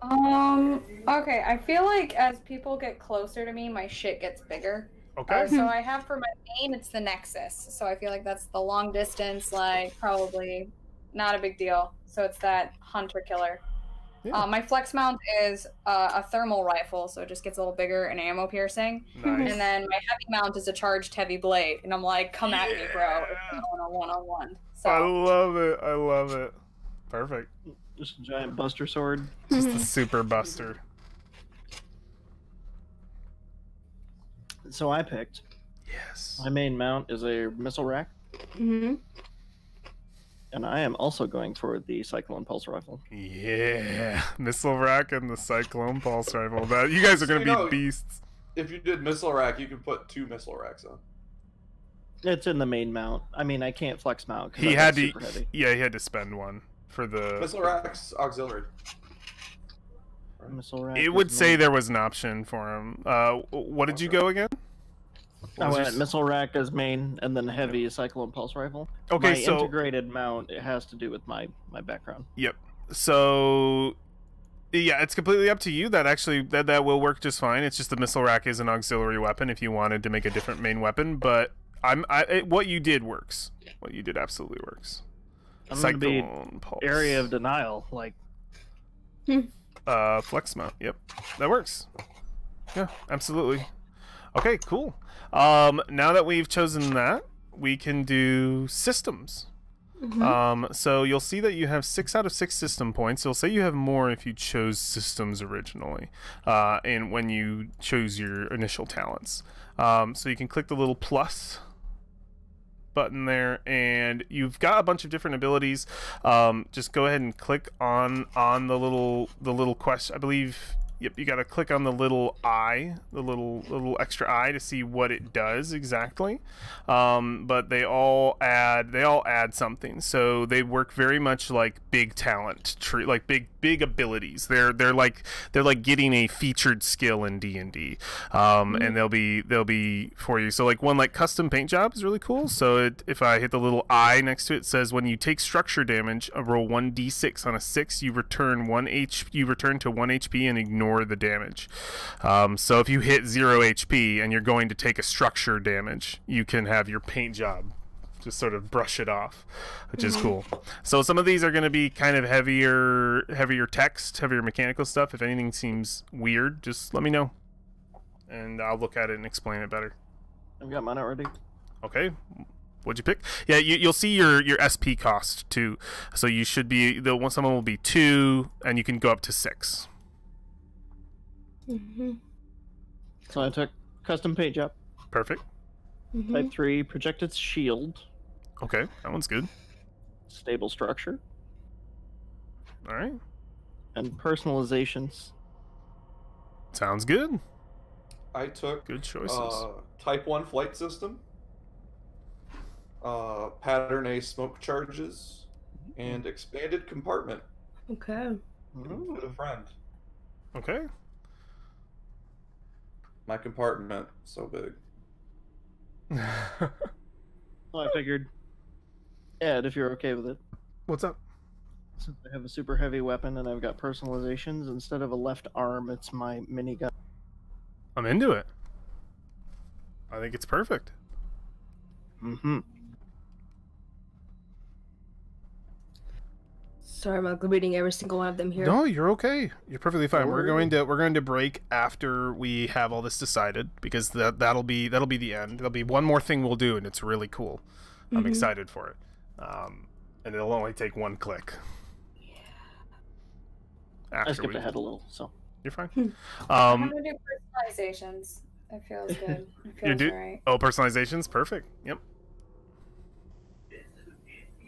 Okay, I feel like as people get closer to me, my shit gets bigger. Okay. So I have for my main, it's the Nexus. So I feel like that's the long distance, like, probably not a big deal. So it's that hunter killer. Yeah. My flex mount is a thermal rifle, so it just gets a little bigger and ammo piercing. Nice. And then my heavy mount is a charged heavy blade, and I'm like, come at me, bro. It's going on one-on-one. So. I love it. I love it. Perfect. Just a giant buster sword. Just a super buster. So I picked. Yes. My main mount is a missile rack. Mm-hmm. And I am also going for the Cyclone Pulse Rifle. Yeah, missile rack and the Cyclone Pulse Rifle. That you guys are gonna be beasts. If you did missile rack, you could put 2 missile racks on. It's in the main mount. I mean, I can't flex mount. He had to. Yeah, he had to spend one for the missile rack's auxiliary. Missile rack. It would say there was an option for him. What did you go again? I went missile rack as main, and then heavy Cyclone Pulse Rifle. Okay, my integrated mount, it has to do with my background. Yep. So, yeah, it's completely up to you. That actually that will work just fine. It's just the missile rack is an auxiliary weapon if you wanted to make a different main weapon. But what you did works. What you did absolutely works. I'm gonna be area of denial, like. Flex mount. Yep, that works. Yeah, absolutely. Okay, cool. Now that we've chosen that, we can do systems. So you'll see that you have 6 out of 6 system points. You'll say you have more if you chose systems originally, and when you chose your initial talents. So you can click the little plus button there, and you've got a bunch of different abilities. Just go ahead and click on the little question. I believe. Yep, you got to click on the little eye, the little extra eye to see what it does exactly. But they all add something. So they work very much like big talent tree, like big abilities. They're like getting a featured skill in D&D. And they'll be for you. So like one like custom paint job is really cool. So if I hit the little eye next to it, says when you take structure damage, roll 1d6. On a 6, you return to 1 HP and ignore the damage. So if you hit 0 HP and you're going to take a structure damage, you can have your paint job just sort of brush it off, which is cool. So some of these are going to be kind of heavier text, heavier mechanical stuff. If anything seems weird, just let me know and I'll look at it and explain it better. I've got mine already. Okay. What'd you pick? Yeah, you'll see your SP cost too. So you should be someone will be 2 and you can go up to 6. So I took custom paint job. Perfect. Type 3, projected shield. Okay, that one's good. Stable structure. All right. And personalizations. Sounds good. I took good choices. Type 1 flight system, pattern A smoke charges, and expanded compartment. Okay. With a friend. Okay. My compartment so big. Well, I figured, Ed, if you're okay with it. What's up? Since I have a super heavy weapon and I've got personalizations, instead of a left arm, it's my minigun. I'm into it. I think it's perfect. Sorry, I'm not reading every single one of them here. No, you're okay. You're perfectly fine. We're going to break after we have all this decided, because that'll be the end. There'll be one more thing we'll do, and it's really cool. I'm excited for it. And it'll only take 1 click. I skipped ahead a little, so you're fine. I'm gonna do personalizations. It feels good. It feels right. Oh, personalizations, perfect. Yep.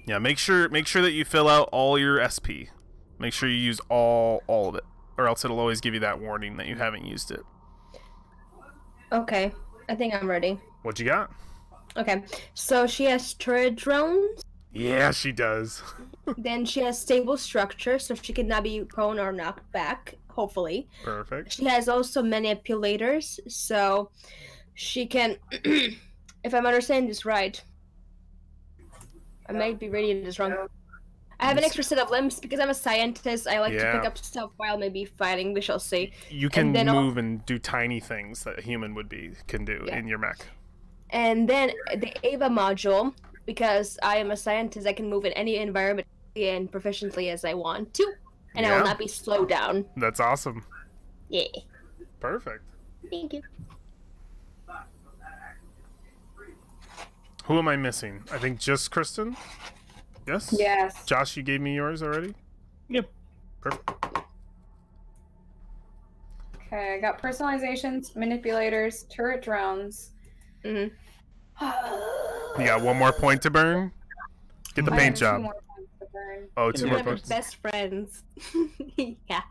Yeah, make sure that you fill out all your SP. Make sure you use all of it, or else it'll always give you that warning that you haven't used it. Okay, I think I'm ready. What you got? Okay, so she has turret drones. Yeah, she does. Then she has stable structure, so she cannot be prone or knocked back, hopefully. Perfect. She has also manipulators, so she can, if I'm understanding this right, I might be reading this wrong. I have an extra set of limbs because I'm a scientist. I like to pick up stuff while maybe fighting. We shall see. You can move and do tiny things that a human can do in your mech. And then the Ava module, because I am a scientist, I can move in any environment and proficiently as I want to, and I will not be slowed down. That's awesome. Yeah. Perfect. Thank you. Who am I missing? I think just Kristen? Yes? Yes. Josh, you gave me yours already? Yep. Perfect. Okay, I got personalizations, manipulators, turret drones. You got 1 more point to burn? Get the paint job. 2 more points to burn. Oh, 2 more points. Best friends. Yeah.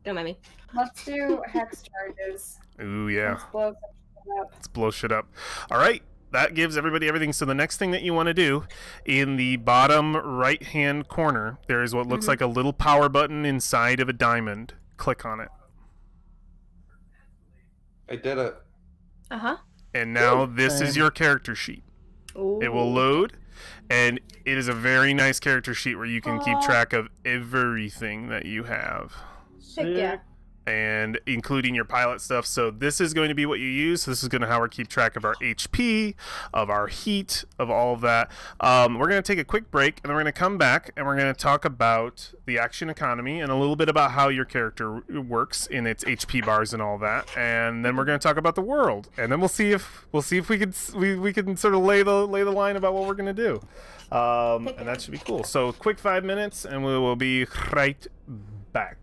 Don't mind me. Let's do hex charges. Ooh, yeah. Let's blow shit up. All right. That gives everybody everything. So the next thing that you want to do, in the bottom right-hand corner, there is what looks like a little power button inside of a diamond. Click on it. I did it. Uh-huh. And now this is your character sheet. Ooh. It will load, and it is a very nice character sheet where you can keep track of everything that you have. Heck yeah. and including your pilot stuff. So this is going to be what you use. So this is going to how we keep track of our HP, of our heat, of all of that. We're going to take a quick break, and then we're going to come back, and we're going to talk about the action economy and a little bit about how your character works in its HP bars and all that. And then we're going to talk about the world, and then we'll see if we can sort of lay the line about what we're going to do. And that should be cool. So quick 5 minutes, and we will be right back.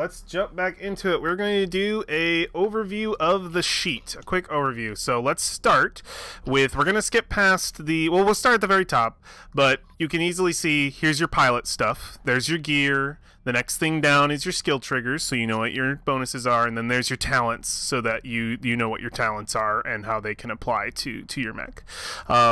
let's jump back into it. We're going to do a overview of the sheet, a quick overview. So let's start with, we're going to skip past the, well, we'll start at the very top, but you can easily see, here's your pilot stuff. There's your gear. The next thing down is your skill triggers, so you know what your bonuses are, and then there's your talents, so that you know what your talents are and how they can apply to your mech.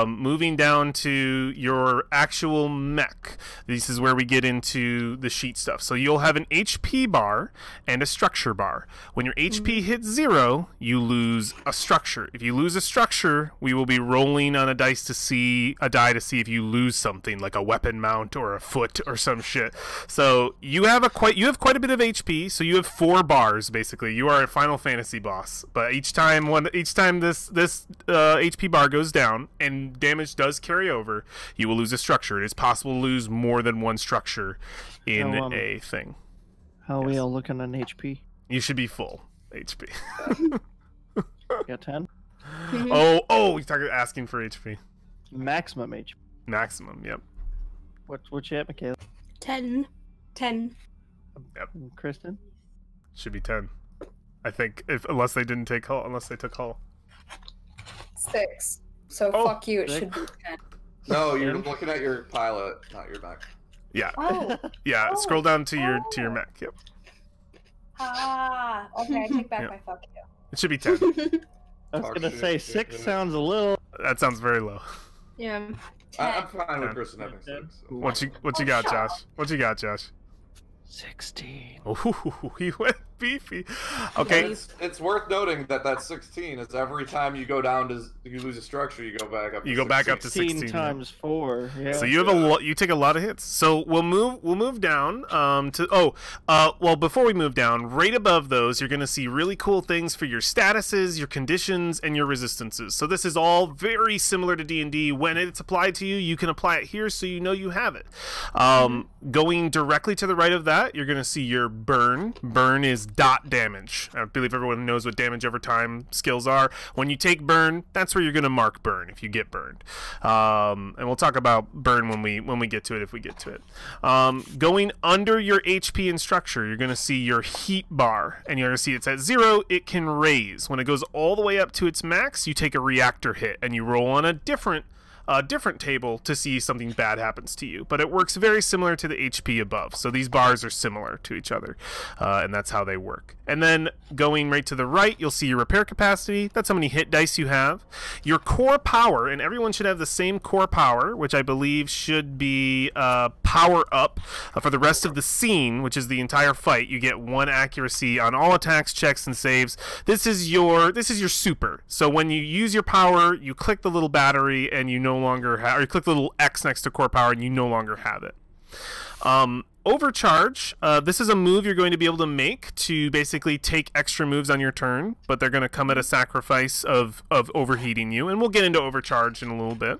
Moving down to your actual mech, this is where we get into the sheet stuff. So you'll have an HP bar, bar and a structure bar. When your HP hits 0, you lose a structure. If you lose a structure, we will be rolling on a die to see if you lose something like a weapon mount or a foot or some shit. So you have quite a bit of HP. So you have 4 bars basically. You are a Final Fantasy boss. But each time this HP bar goes down and damage does carry over, you will lose a structure. It is possible to lose more than one structure in a thing. How are we all looking on HP? You should be full HP. Got 10? Oh, you're asking for HP. Maximum HP. Maximum, yep. What you at, Michaela? 10. Yep. Kristen? Should be 10. I think, unless they took hull. 6. So fuck you, it should be 10. No, you're looking at your pilot, not your mech. Yeah. Oh. Yeah, scroll down to your mech, yep. Okay, I take back my fuck you. It should be 10. I was gonna say 6 sounds a little... That sounds very low. Yeah. I'm fine with Kristen having 6. What you got, Josh? What you got, Josh? 16. Oh, he went beefy. Okay. It's worth noting that 16 is every time you go down you lose a structure, you go back up. You go back up to 16. 16 times 4. Yeah. So you have you take a lot of hits. So we'll move down well, before we move down, right above those, you're going to see really cool things for your statuses, your conditions, and your resistances. So this is all very similar to D&D. When it's applied to you, you can apply it here so you know you have it. Going directly to the right of that, you're going to see your burn. Burn is dot damage. I believe everyone knows what damage over time skills are. When you take burn, that's where you're going to mark burn if you get burned. And we'll talk about burn when we get to it, if we get to it. Going under your HP and structure, you're going to see your heat bar, and you're going to see it's at 0. It can raise. When it goes all the way up to its max, you take a reactor hit, and you roll on a different table to see something bad happens to you, but it works very similar to the HP above. So these bars are similar to each other, and that's how they work. And then going right to the right, you'll see your repair capacity. That's how many hit dice you have. Your core power, and everyone should have the same core power, which I believe should be power up for the rest of the scene, which is the entire fight. You get 1 accuracy on all attacks, checks, and saves. This is your super. So when you use your power, you click the little battery, and you no longer have, or you click the little X next to core power, and you no longer have it. Overcharge, this is a move you're going to be able to make to basically take extra moves on your turn, but they're going to come at a sacrifice of overheating you, and we'll get into overcharge in a little bit.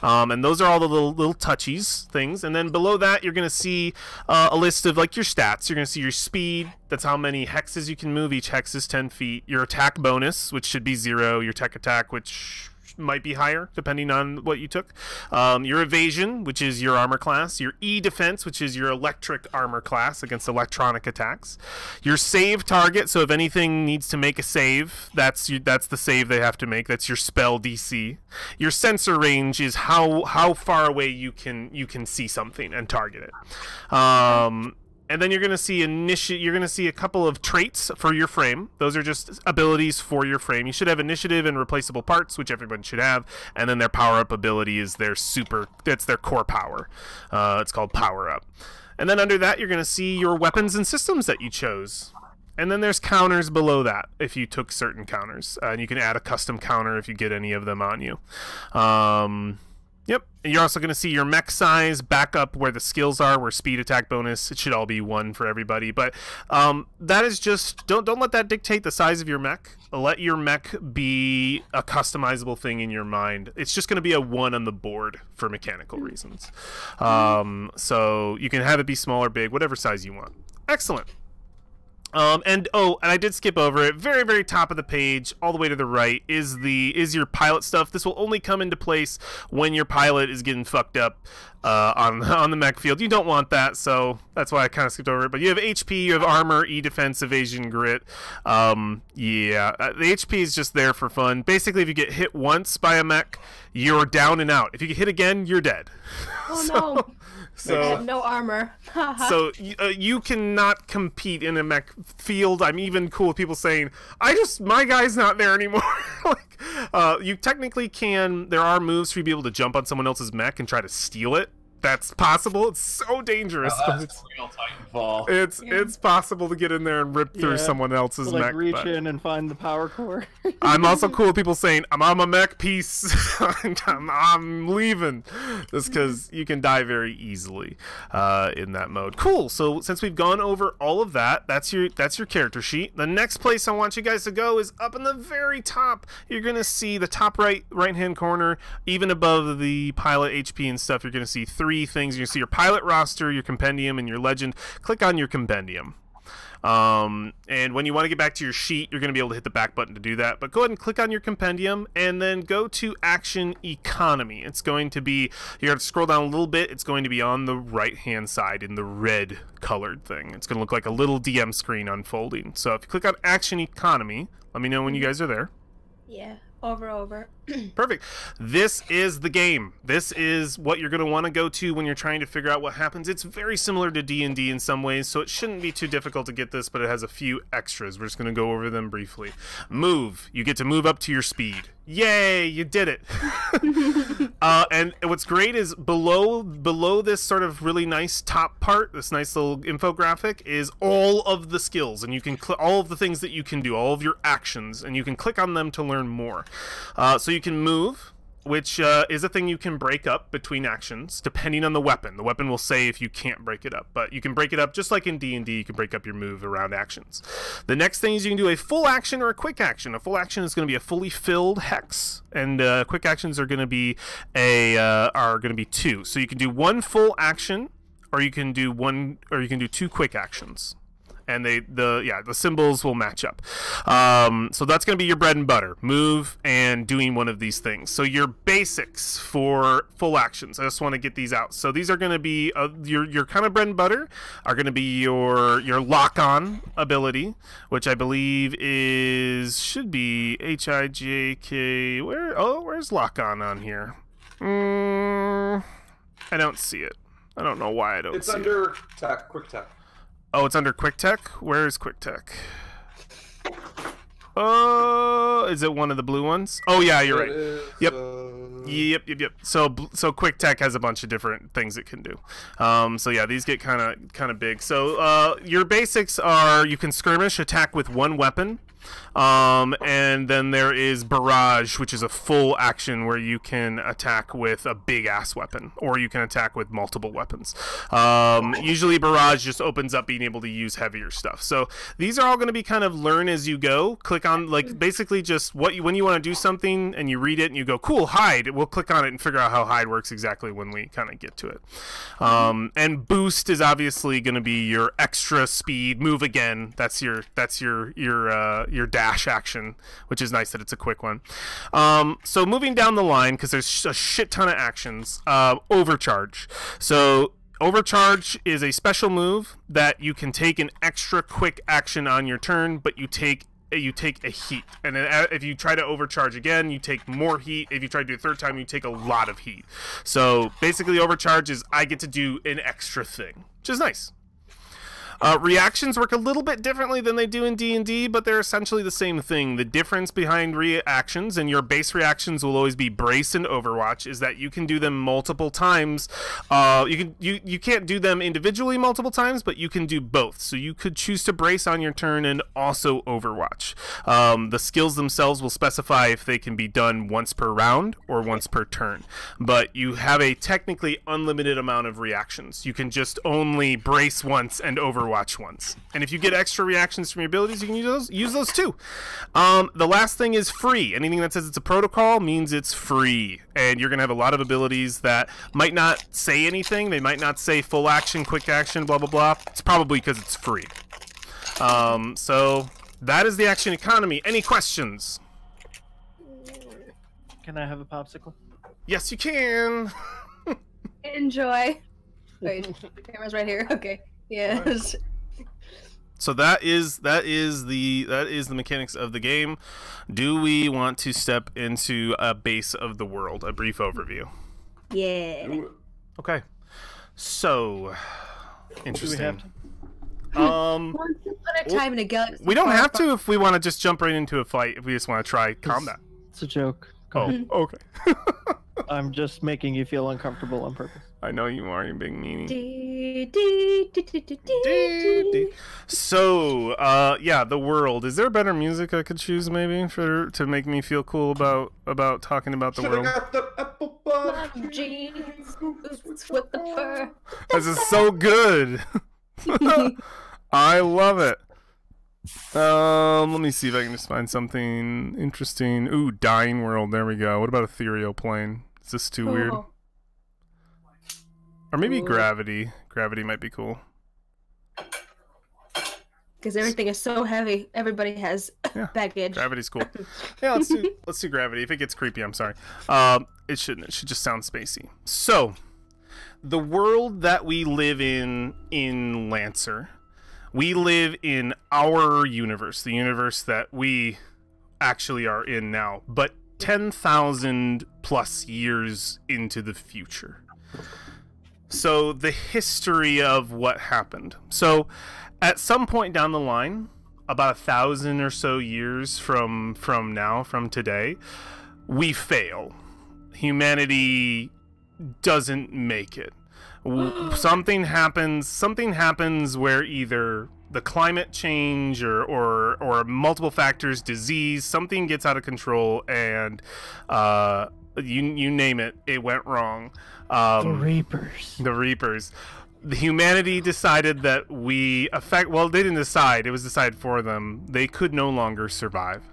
And those are all the little touchies things. And then below that, you're going to see a list of like your stats. You're going to see your speed. That's how many hexes you can move. Each hex is 10 feet. Your attack bonus, which should be 0. Your tech attack, which might be higher depending on what you took. Your evasion, which is your armor class. Your E defense, which is your electric armor class against electronic attacks. Your save target, so if anything needs to make a save, that's the save they have to make. That's your spell DC. Your sensor range is how far away you can see something and target it. And then you're going to see a couple of traits for your frame. Those are just abilities for your frame. You should have initiative and replaceable parts, which everyone should have. And then their power-up ability is that's their core power. It's called power-up. And then under that, you're going to see your weapons and systems that you chose. And then there's counters below that if you took certain counters. And you can add a custom counter if you get any of them on you. Yep, and you're also going to see your mech size back up where the skills are, where speed, attack, bonus. It should all be 1 for everybody. But that is just, don't let that dictate the size of your mech. Let your mech be a customizable thing in your mind. It's just going to be a 1 on the board for mechanical reasons. So you can have it be small or big, whatever size you want. Excellent. And I did skip over it. Very, very top of the page, all the way to the right, is your pilot stuff. This will only come into place when your pilot is getting fucked up on the mech field. You don't want that, so that's why I kind of skipped over it. But you have HP, you have armor, E defense, evasion, grit. The HP is just there for fun. Basically, if you get hit once by a mech, you're down and out. If you get hit again, you're dead. Oh no. So, I have no armor. So you cannot compete in a mech field. I'm even cool with people saying, my guy's not there anymore. You technically can. There are moves for you to be able to jump on someone else's mech and try to steal it. That's possible. It's so dangerous. Now that's real Titanfall. It's possible to get in there and rip through someone else's mech. Reach in and find the power core. I'm also cool with people saying, I'm on my mech piece. I'm leaving. Just because you can die very easily in that mode. Cool. So since we've gone over all of that, that's your character sheet. The next place I want you guys to go is up in the very top. You're going to see the top right-hand corner, even above the pilot HP and stuff, you're going to see 3 things. You see your pilot roster, your compendium, and your legend. Click on your compendium. And when you want to get back to your sheet, you're going to be able to hit the back button to do that. But go ahead and click on your compendium and then go to Action Economy. It's going to be, you have to scroll down a little bit. It's going to be on the right-hand side in the red colored thing. It's going to look like a little DM screen unfolding. So if you click on Action Economy, let me know when you guys are there. Yeah. Over. Perfect. This is the game. This is what you're going to want to go to when you're trying to figure out what happens. It's very similar to D&D in some ways, so it shouldn't be too difficult to get this, but it has a few extras. We're just going to go over them briefly. Move. You get to move up to your speed. Yay, you did it. And what's great is below this sort of really nice top part, this nice little infographic, is all of the skills, and you can all of the things that you can do, all of your actions, and you can click on them to learn more. So you can move, which is a thing you can break up between actions, depending on the weapon. The weapon will say if you can't break it up, but you can break it up just like in D&D. You can break up your move around actions. The next thing is you can do a full action or a quick action. A full action is going to be a fully filled hex, and quick actions are going to be 2. So you can do 1 full action, or you can do 2 quick actions. And the symbols will match up. So that's going to be your bread and butter. Move and doing one of these things. So your basics for full actions. I just want to get these out. So these are going to be your kind of bread and butter are going to be your lock-on ability, which I believe should be HIJK. Where's lock-on here? I don't see it. I don't know why I don't see it. It's under quick tech. Oh, it's under Quick Tech? Where is Quick Tech? Oh, is it one of the blue ones? Oh, yeah, you're right. Yep. So Quick Tech has a bunch of different things it can do. So yeah, these get kind of big. So your basics are you can skirmish, attack with 1 weapon. And then there is Barrage, which is a full action where you can attack with a big ass weapon, or you can attack with multiple weapons. Usually Barrage just opens up being able to use heavier stuff. So these are all going to be kind of learn as you go. Click on, like, basically just when you want to do something and you read it and you go, cool, hide. We'll click on it and figure out how hide works exactly when we kind of get to it. And boost is obviously going to be your extra speed. Move again. That's your dash action, which is nice that it's a quick one. So moving down the line, because there's a shit ton of actions, overcharge. So overcharge is a special move that you can take an extra quick action on your turn, but you take a heat, and then if you try to overcharge again, you take more heat. If you try to do it a third time, you take a lot of heat. So basically overcharge is I get to do an extra thing, which is nice. Reactions work a little bit differently than they do in D&D, but they're essentially the same thing. The difference behind reactions, and your base reactions will always be Brace and Overwatch, is that you can do them multiple times. You can't do them individually multiple times, but you can do both. So you could choose to Brace on your turn and also Overwatch. The skills themselves will specify if they can be done once per round or once per turn, but you have a technically unlimited amount of reactions. You can just only Brace once and Overwatch once, and if you get extra reactions from your abilities, you can use those too. The last thing is free. Anything that says it's a protocol means it's free, and you're gonna have a lot of abilities that might not say anything. They might not say full action, quick action, blah blah blah. It's probably because it's free. So that is the action economy. Any questions? Can I have a popsicle? Yes, you can. Enjoy. Wait, the camera's right here. Okay. Yes. So that is the mechanics of the game. Do we want to step into a base of the world, a brief overview? Yeah. Okay. So interesting. Once upon a time in a galaxy. We don't have to if we want to just jump right into a fight. If we just want to try combat. It's a joke. Oh, okay. I'm just making you feel uncomfortable on purpose. I know you are, you big meanie. Dee. So, yeah, the world. Is there better music I could choose maybe to make me feel cool about talking about the world? Got the apple bottom Jeans, boots with the fur. This is so good. I love it. Let me see if I can just find something interesting. Ooh, Dying World. There we go. What about Ethereal Plane? Is this too weird? Or maybe Gravity. Gravity might be cool. Because everything is so heavy. Everybody has baggage. Gravity's cool. Yeah, let's do Gravity. If it gets creepy, I'm sorry. It shouldn't. It should just sound spacey. So, the world that we live in Lancer, we live in our universe, the universe that we actually are in now, but 10,000 plus years into the future. So the history of what happened. So at some point down the line, about 1,000 or so years from today, we fail. Humanity doesn't make it. Something happens where either the climate change or multiple factors, disease, something gets out of control, and you name it, it went wrong. The Reapers. The humanity decided that they didn't decide, it was decided for them. They could no longer survive.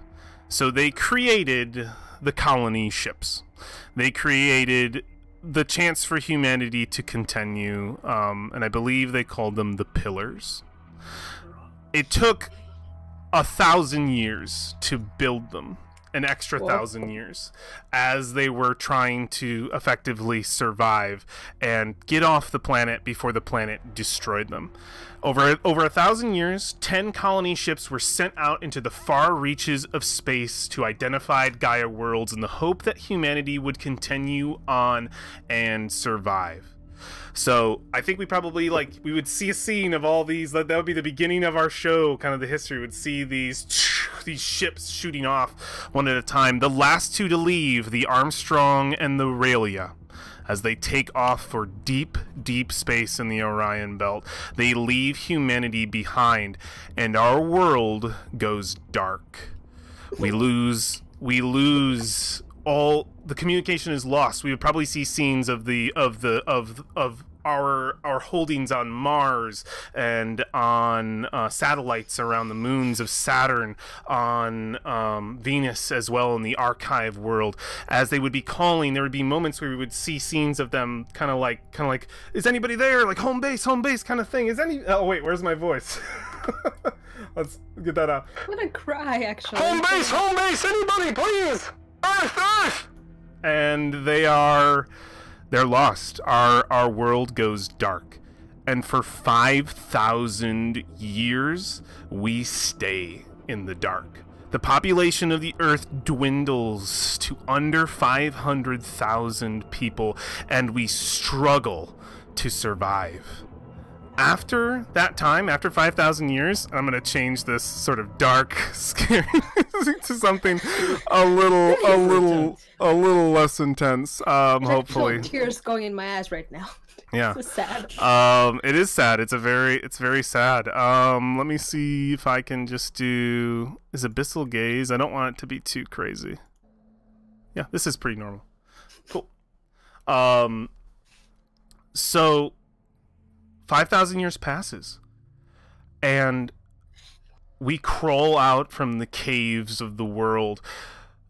So they created the colony ships. They created the chance for humanity to continue, and I believe they called them the Pillars. It took 1,000 years to build them, an extra 1,000 years, as they were trying to effectively survive and get off the planet before the planet destroyed them. Over 1,000 years, 10 colony ships were sent out into the far reaches of space to identify Gaia worlds in the hope that humanity would continue on and survive. So I think we probably we would see a scene of all these. That would be the beginning of our show, kind of the history. We'd see these ships shooting off one at a time. The last two to leave, the Armstrong and the Aurelia, as they take off for deep, deep space in the Orion Belt. They leave humanity behind, and our world goes dark. We lose all the communication is lost. We would probably see scenes of our holdings on Mars and on satellites around the moons of Saturn, on Venus as well, in the archive world. As they would be calling, there would be moments where we would see scenes of them kind of like, is anybody there? Like home base kind of thing. Oh wait, where's my voice? Let's get that out. I'm gonna cry, actually. Home base, anybody, please! Earth! And they're lost. Our world goes dark. And for 5,000 years, we stay in the dark. The population of the Earth dwindles to under 500,000 people, and we struggle to survive. After that time, after 5,000 years, I'm going to change this sort of dark, scary to something a little less intense, hopefully. Tears going in my eyes right now. Yeah. It's sad. It is sad. It's very sad. Let me see if I can just do Abyssal Gaze. I don't want it to be too crazy. Yeah, this is pretty normal. Cool. So 5,000 years passes, and we crawl out from the caves of the world,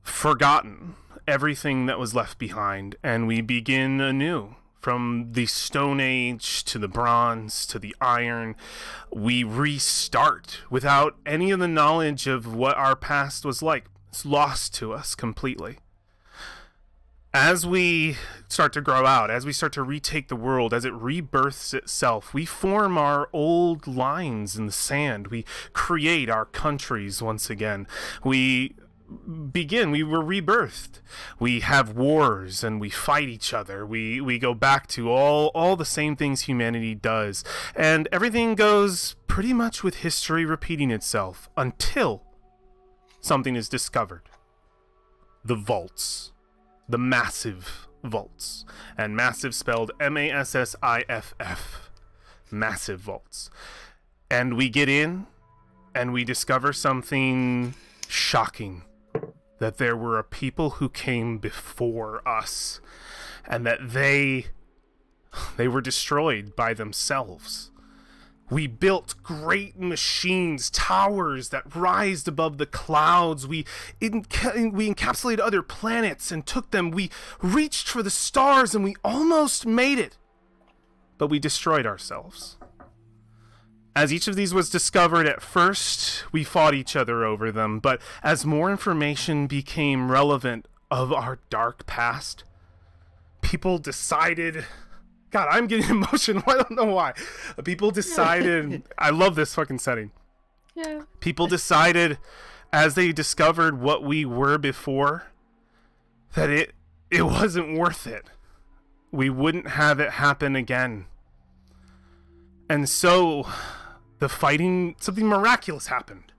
forgotten everything that was left behind, and we begin anew. From the Stone Age to the Bronze to the Iron, we restart without any of the knowledge of what our past was like. It's lost to us completely. As we start to grow out, as we start to retake the world, as it rebirths itself, we form our old lines in the sand. We create our countries once again. We were rebirthed. We have wars and we fight each other. We go back to all the same things humanity does. And everything goes pretty much with history repeating itself until something is discovered. The vaults. The massive vaults. And massive spelled M-A-S-S-I-F-F. Massive vaults. And we get in, and we discover something shocking. That there were a people who came before us. And that they were destroyed by themselves. We built great machines, towers that rised above the clouds. We encapsulated other planets and took them. We reached for the stars and we almost made it. But we destroyed ourselves. As each of these was discovered, at first we fought each other over them. But as more information became relevant of our dark past, people decided... God, I'm getting emotional. I don't know why. People decided... I love this fucking setting. Yeah. People decided, as they discovered what we were before, that it wasn't worth it. We wouldn't have it happen again. And so, the fighting... Something miraculous happened.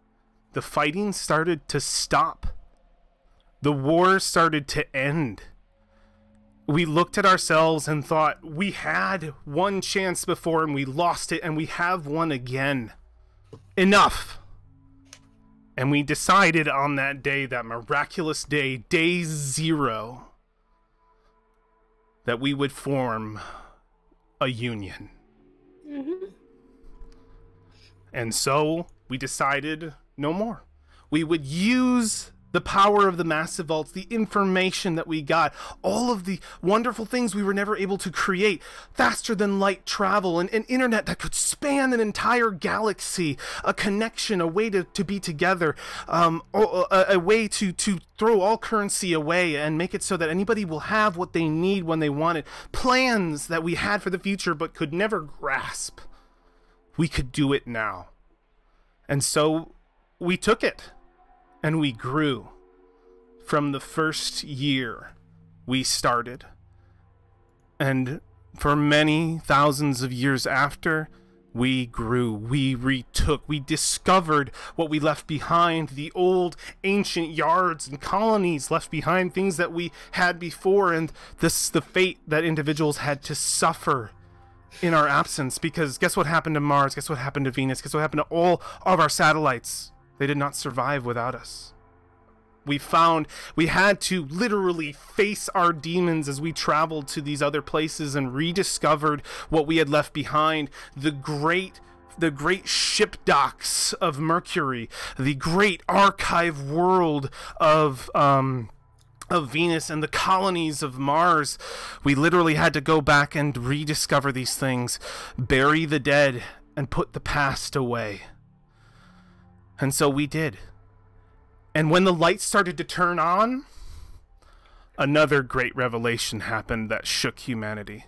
The fighting started to stop. The war started to end. We looked at ourselves and thought, we had one chance before and we lost it, and we have one again. Enough. And we decided on that day, that miraculous day, day 0, that we would form a union. Mm-hmm. And so we decided no more. We would use the power of the massive vaults, the information that we got, all of the wonderful things we were never able to create, faster than light travel, an internet that could span an entire galaxy, a connection, a way to be together, a way to throw all currency away and make it so that anybody will have what they need when they want it. Plans that we had for the future but could never grasp. We could do it now. And so we took it. And we grew. From the first year we started. And for many thousands of years after, we grew, we retook, we discovered what we left behind, the old ancient yards and colonies left behind, things that we had before, and the fate that individuals had to suffer in our absence. Because guess what happened to Mars? Guess what happened to Venus? Guess what happened to all of our satellites? They did not survive without us. We found we had to literally face our demons as we traveled to these other places and rediscovered what we had left behind. The great ship docks of Mercury, the great archive world of Venus, and the colonies of Mars. We literally had to go back and rediscover these things, bury the dead, and put the past away. And so we did. And when the lights started to turn on, another great revelation happened that shook humanity.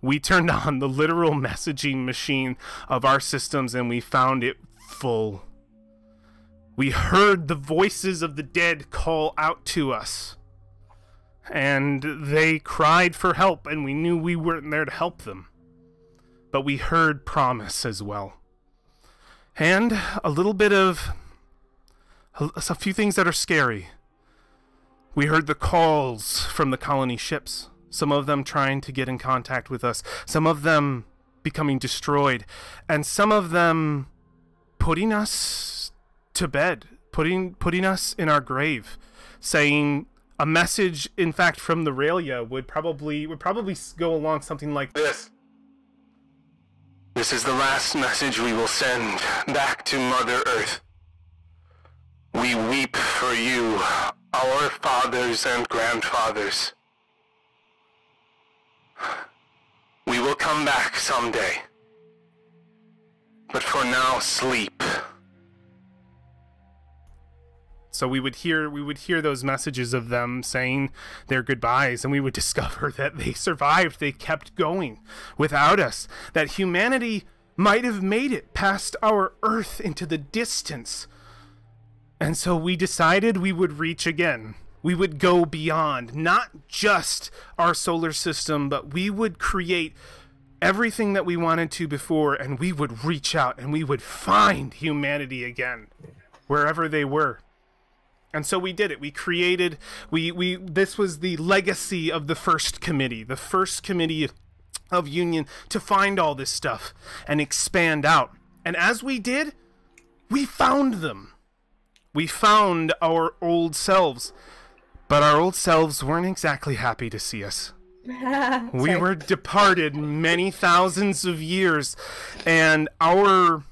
We turned on the literal messaging machine of our systems and we found it full. We heard the voices of the dead call out to us. And they cried for help, and we knew we weren't there to help them. But we heard promise as well. And a little bit of a few things that are scary. We heard the calls from the colony ships, some of them trying to get in contact with us, some of them becoming destroyed, and some of them putting us to bed, putting us in our grave, saying a message, in fact, from the Raylia would probably go along something like this. This is the last message we will send back to Mother Earth. We weep for you, our fathers and grandfathers. We will come back someday. But for now, sleep. So we would hear those messages of them saying their goodbyes, and we would discover that they survived. They kept going without us. That humanity might have made it past our Earth into the distance. And so we decided we would reach again. We would go beyond, not just our solar system, but we would create everything that we wanted to before, and we would reach out and we would find humanity again, wherever they were. And so we did it. We created, this was the legacy of the first committee of Union, to find all this stuff and expand out. And as we did, we found them. We found our old selves. But our old selves weren't exactly happy to see us. We were departed many thousands of years, and our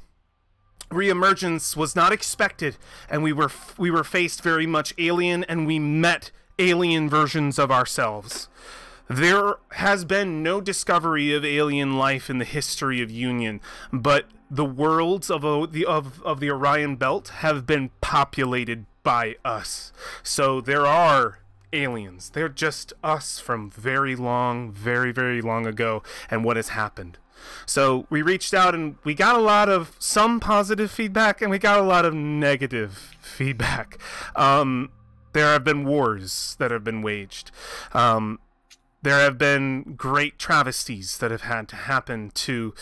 reemergence was not expected, and we were faced very much alien, and we met alien versions of ourselves. There has been no discovery of alien life in the history of Union, but the worlds of the Orion Belt have been populated by us. So there are aliens. They're just us from very long ago, and what has happened. So we reached out and we got a lot of some positive feedback, and we got a lot of negative feedback. There have been wars that have been waged. There have been great travesties that have had to happen to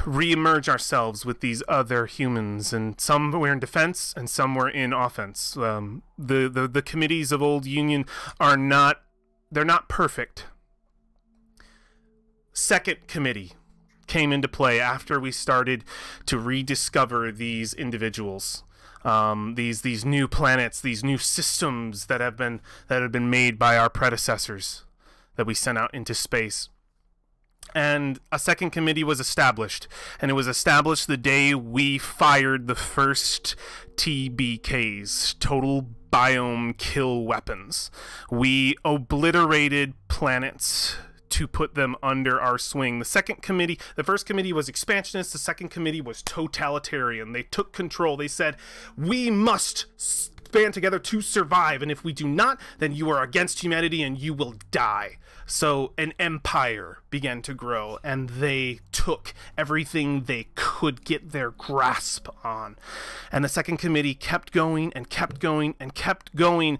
re-emerge ourselves with these other humans, and some were in defense and some were in offense. The committees of Old Union are not perfect. Second committee came into play after we started to rediscover these individuals, these new planets, these new systems that have been made by our predecessors that we sent out into space. And a second committee was established, and it was established the day we fired the first TBKs, total biome kill weapons. We obliterated planets to put them under our swing. The first committee was expansionist, the second committee was totalitarian. They took control. They said, we must band together to survive, and if we do not, then you are against humanity and you will die. So an empire began to grow, and they took everything they could get their grasp on. And the second committee kept going and kept going and kept going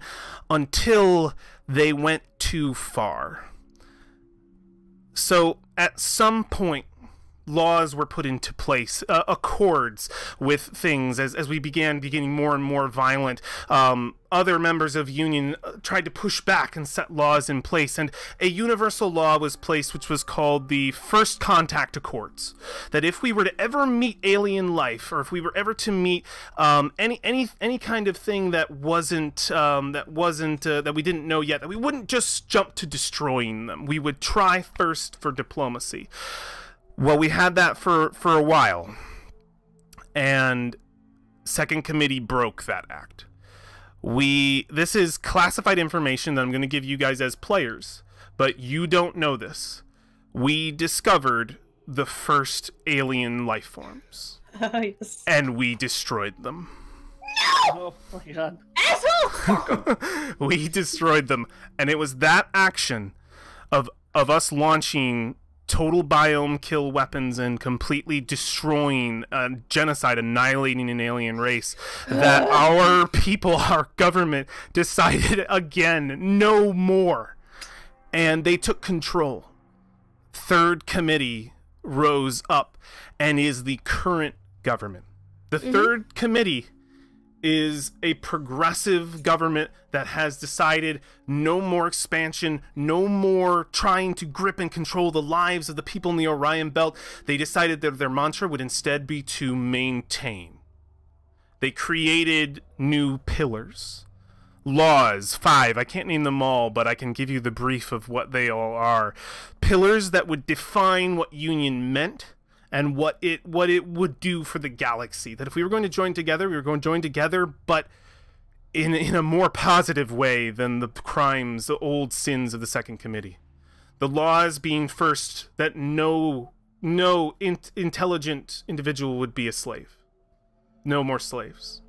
until they went too far. So at some point, laws were put into place, accords with things as we began getting more and more violent. Other members of Union tried to push back and set laws in place, and a universal law was placed which was called the First Contact Accords, that if we were to ever meet alien life, or if we were ever to meet any kind of thing that we didn't know yet, that we wouldn't just jump to destroying them. We would try first for diplomacy. Well, we had that for a while, and second committee broke that act. This is classified information that I'm going to give you guys as players, but you don't know this. We discovered the first alien life forms, Yes. and we destroyed them. Oh my god. Asshole! We destroyed them, and it was that action of us launching total biome kill weapons and completely destroying, genocide, annihilating an alien race, that our people, our government, decided again, no more. And they took control. Third committee rose up and is the current government. The third committee is a progressive government that has decided no more expansion, no more trying to grip and control the lives of the people in the Orion Belt. They decided that their mantra would instead be to maintain. They created new pillars. Laws, 5, I can't name them all, but I can give you the brief of what they all are. Pillars that would define what Union meant, and what it would do for the galaxy. That if we were going to join together, we were going to join together, but in a more positive way than the crimes, the old sins of the second committee. The laws being first, that no intelligent individual would be a slave. No more slaves.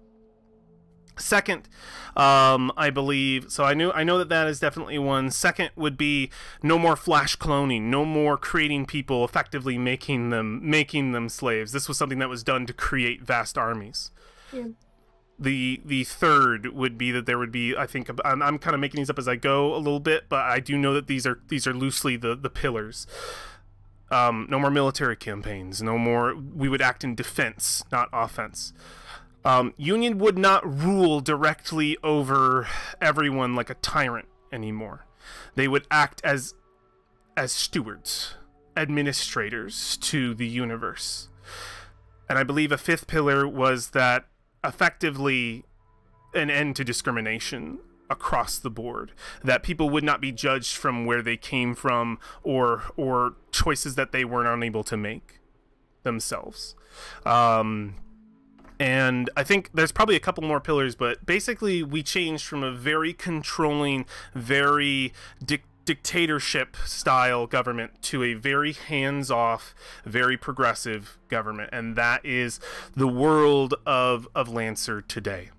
Second, I believe, so I know that is definitely one. Second would be no more flash cloning, no more creating people, effectively making them slaves. This was something that was done to create vast armies. Yeah. The third would be that there would be, I think, I'm kind of making these up as I go a little bit, but I do know that these are loosely the pillars. No more military campaigns. No more. We would act in defense, not offense. Union would not rule directly over everyone like a tyrant anymore. They would act as stewards, administrators to the universe. And I believe a fifth pillar was that effectively an end to discrimination across the board, that people would not be judged from where they came from or choices that they weren't unable to make themselves. And I think there's probably a couple more pillars, but basically we changed from a very controlling, very dictatorship style government to a very hands-off, very progressive government, and that is the world of Lancer today.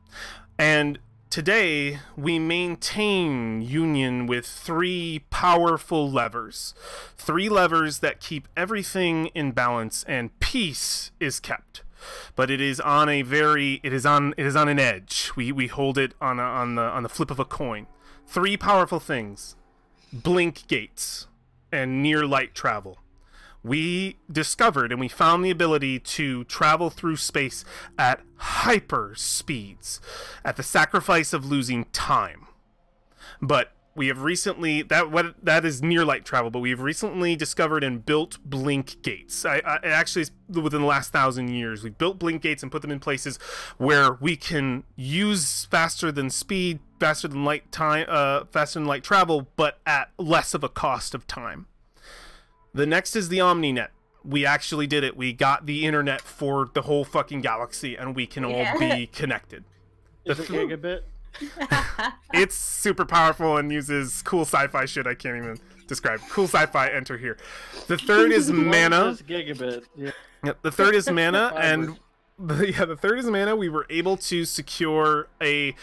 And today we maintain Union with three powerful levers, that keep everything in balance, and peace is kept. But it is on a on an edge. We hold it on the flip of a coin. Three powerful things: blink gates and near light travel. We discovered and we found the ability to travel through space at hyper speeds, at the sacrifice of losing time. But we have recently, that is near light travel, but we've recently discovered and built blink gates. Actually, within the last 1,000 years, we built blink gates and put them in places where we can use faster than speed, faster than light travel, but at less of a cost of time. The next is the OmniNet. We actually did it. We got the internet for the whole fucking galaxy, and we can all be connected. Is it gigabit? It's super powerful and uses cool sci-fi shit I can't even describe. Cool sci-fi, enter here. The third is mana. Gigabit. Yeah. Yep, the third is mana, and the third is mana. We were able to secure a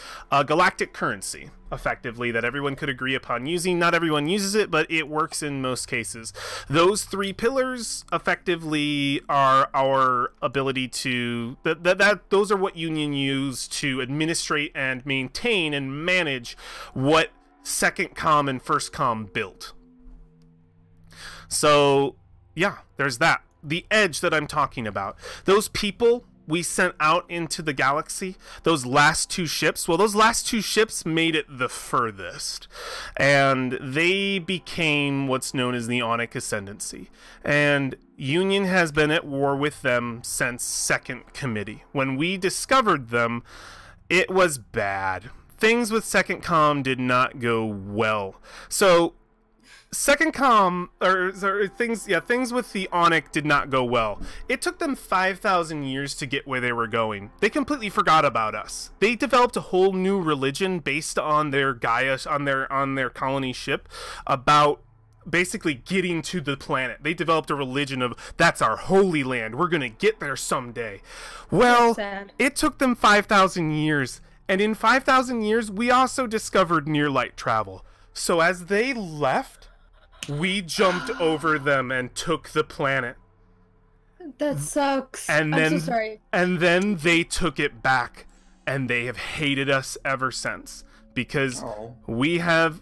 galactic currency, effectively, that everyone could agree upon using. Not everyone uses it, but it works in most cases. Those three pillars effectively are our ability to those are what Union use to administrate and maintain and manage what Second Com and First Com built. So yeah, there's that. The edge that I'm talking about, those people we sent out into the galaxy, those last two ships, well, those last two ships made it the furthest, and they became what's known as the Onic Ascendancy, and Union has been at war with them since Second Committee. When we discovered them, it was bad. Things with Second Com did not go well. So Second Com, things with the Onic did not go well. It took them 5,000 years to get where they were going. They completely forgot about us. They developed a whole new religion based on their Gaia, on their colony ship, about basically getting to the planet. They developed a religion of, that's our holy land, we're gonna get there someday. Well, it took them 5,000 years, and in 5,000 years, we also discovered near light travel. So as they left, we jumped over them and took the planet. That sucks. And then, I'm so sorry. And then they took it back, and they have hated us ever since, because we have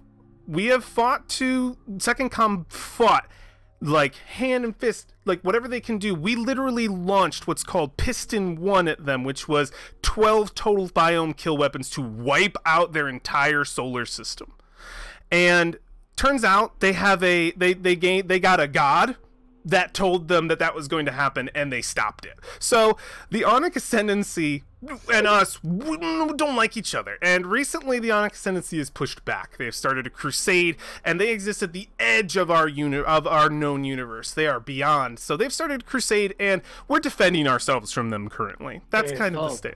fought to Second Com fought like hand and fist, like whatever they can do. We literally launched what's called Piston 1 at them, which was 12 total biome kill weapons to wipe out their entire solar system. And turns out they have they got a god that told them that was going to happen, and they stopped it. So the Onic Ascendancy and us don't like each other, and recently the Onic Ascendancy is pushed back. They have started a crusade, and they exist at the edge of our known universe. They are beyond, so they've started a crusade, and we're defending ourselves from them currently. That's kind of the state.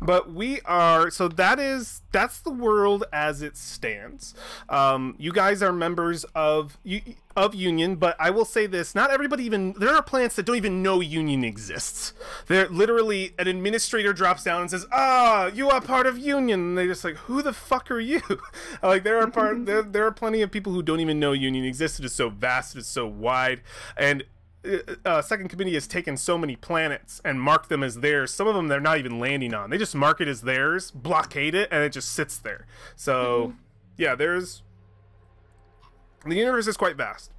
But we are, so that's the world as it stands. You guys are members of Union, but I will say this, not everybody there are planets that don't even know Union exists. They're literally, an administrator drops down and says, you are part of Union, and they're just like, who the fuck are you? Like, there are plenty of people who don't even know Union exists. It is so vast, it is so wide, and Second Committee has taken so many planets and marked them as theirs. Some of them they're not even landing on. They just mark it as theirs, blockade it, and it just sits there. So, yeah, the universe is quite vast.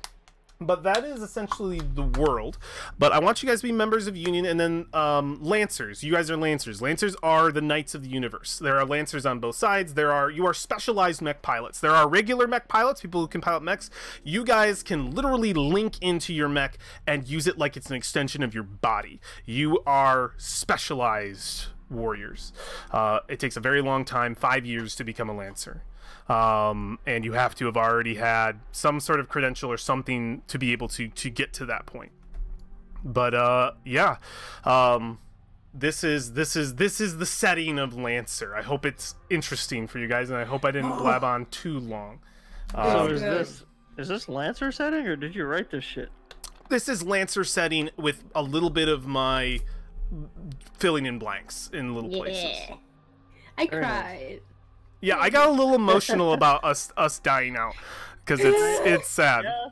But that is essentially the world. But I want you guys to be members of Union, and then Lancers. You guys are Lancers. Lancers are the Knights of the Universe. There are Lancers on both sides. You are specialized mech pilots. There are regular mech pilots, people who can pilot mechs. You guys can literally link into your mech and use it like it's an extension of your body. You are specialized warriors. It takes a very long time, 5 years, to become a Lancer. And you have to have already had some sort of credential or something to be able to get to that point. But yeah, this is the setting of Lancer. I hope it's interesting for you guys, and I hope I didn't blab on too long. So is this Lancer setting, or did you write this shit? This is Lancer setting with a little bit of my filling in blanks in little places. I cried. Yeah, I got a little emotional about us dying out, because it's sad. Yeah.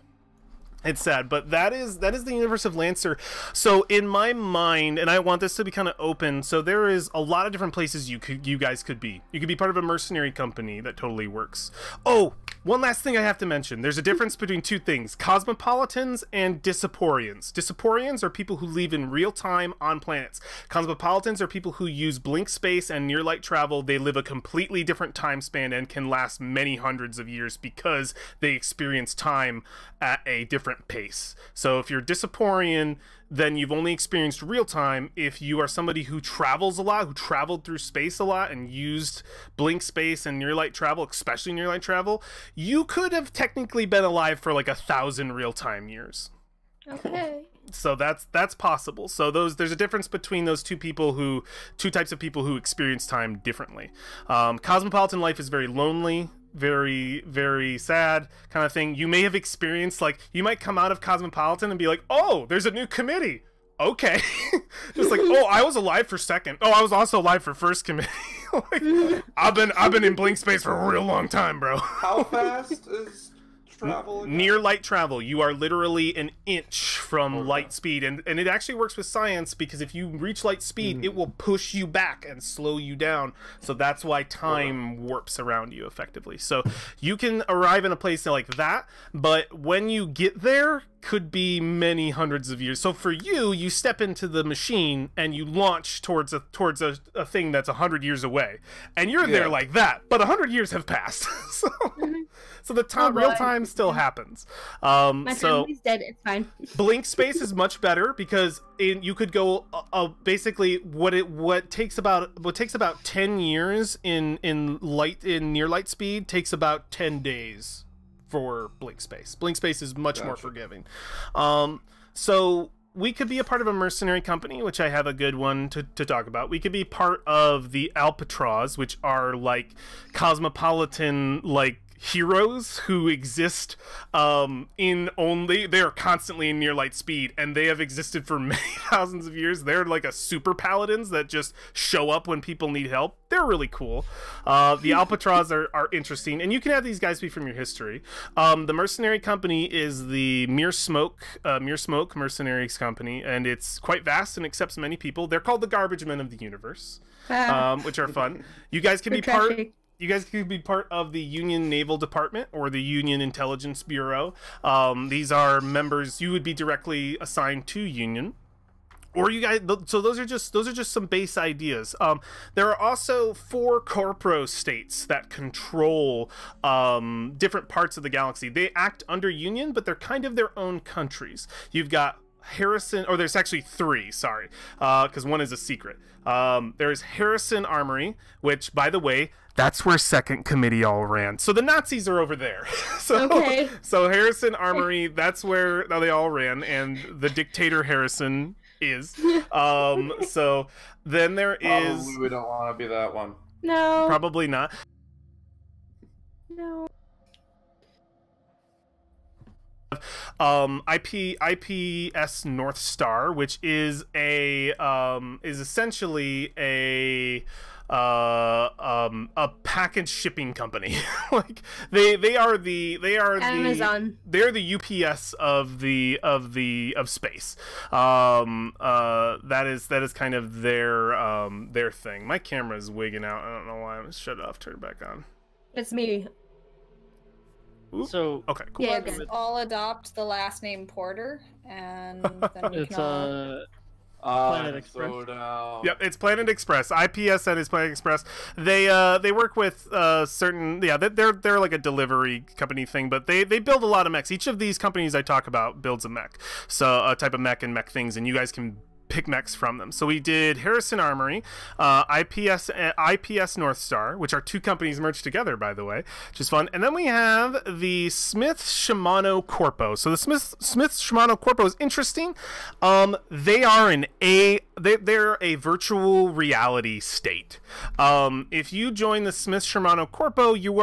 It's sad, but that is the universe of Lancer. So in my mind, and I want this to be kind of open, so there is a lot of different places you guys could be. You could be part of a mercenary company that totally works. Oh, one last thing I have to mention. There's a difference between two things: cosmopolitans and Disaporians. Disaporians are people who live in real time on planets. Cosmopolitans are people who use blink space and near light travel. They live a completely different time span and can last many hundreds of years because they experience time at a different pace. So if you're Disaporian, then you've only experienced real time. If you are somebody who travels a lot, who traveled through space a lot and used blink space and near light travel, especially near light travel, you could have technically been alive for like 1,000 real time years. Okay. So that's possible. So there's a difference between those two types of people who experience time differently. Cosmopolitan life is very lonely, very, very sad kind of thing. You may have experienced, like, you might come out of Cosmopolitan and be like, oh, there's a new committee. Okay. Just like, oh, I was alive for second. Oh, I was also alive for first committee. Like, I've been in blink space for a real long time, bro. How fast is travel again? Near light travel. You are literally an inch from light speed, and it actually works with science, because if you reach light speed, it will push you back and slow you down. So that's why time warps around you effectively. So you can arrive in a place like that, but when you get there, could be many hundreds of years. So for you step into the machine and you launch towards a thing that's 100 years away, and you're there like that, but 100 years have passed. So the real time still happens. My family's dead. It's fine. Blink space is much better, because you could go basically what takes about 10 years in near light speed takes about 10 days for blink space. Blink space is much more forgiving. So we could be a part of a mercenary company, which I have a good one to talk about. We could be part of the Albatross, which are like cosmopolitan, like, heroes who exist they are constantly in near light speed, and they have existed for many thousands of years. They're like a super paladins that just show up when people need help. They're really cool. The Albatross are interesting, and you can have these guys be from your history. The mercenary company is the Mere Smoke Mercenaries Company, and it's quite vast and accepts many people. They're called the Garbage Men of the Universe, which are fun. You guys can be part. You guys could be part of the Union Naval Department or the Union Intelligence Bureau. These are members. You would be directly assigned to Union, or you guys. So those are just some base ideas. There are also 4 corporo states that control different parts of the galaxy. They act under Union, but they're kind of their own countries. You've got Harrison, or there's actually 3, sorry, because one is a secret. There's Harrison Armory, which, by the way, that's where Second Committee all ran. So the Nazis are over there. So Harrison Armory, that's where they all ran, and the dictator Harrison is. So then there is... Probably we don't want to be that one. No. Probably not. No. IPS North Star, which is essentially a package shipping company. Like they are Amazon. They're the UPS of space. That is kind of their thing. My camera is wigging out. I don't know why. I'm shut it off, turn it back on. It's me. So okay, cool. Yeah, let's all adopt the last name Porter, and then we it's can Planet Express. So now... Yep, it's Planet Express. IPSN is Planet Express. They work with certain they're like a delivery company thing, but they build a lot of mechs. Each of these companies I talk about builds a mech, so a type of mech and mech things, and you guys can pick mechs from them. So we did Harrison Armory, IPS North Star, which are two companies merged together, by the way, which is fun. And then we have the Smith Shimano Corpo. So the Smith Shimano Corpo is interesting. They are they're a virtual reality state. If you join the Smith Shimano Corpo, you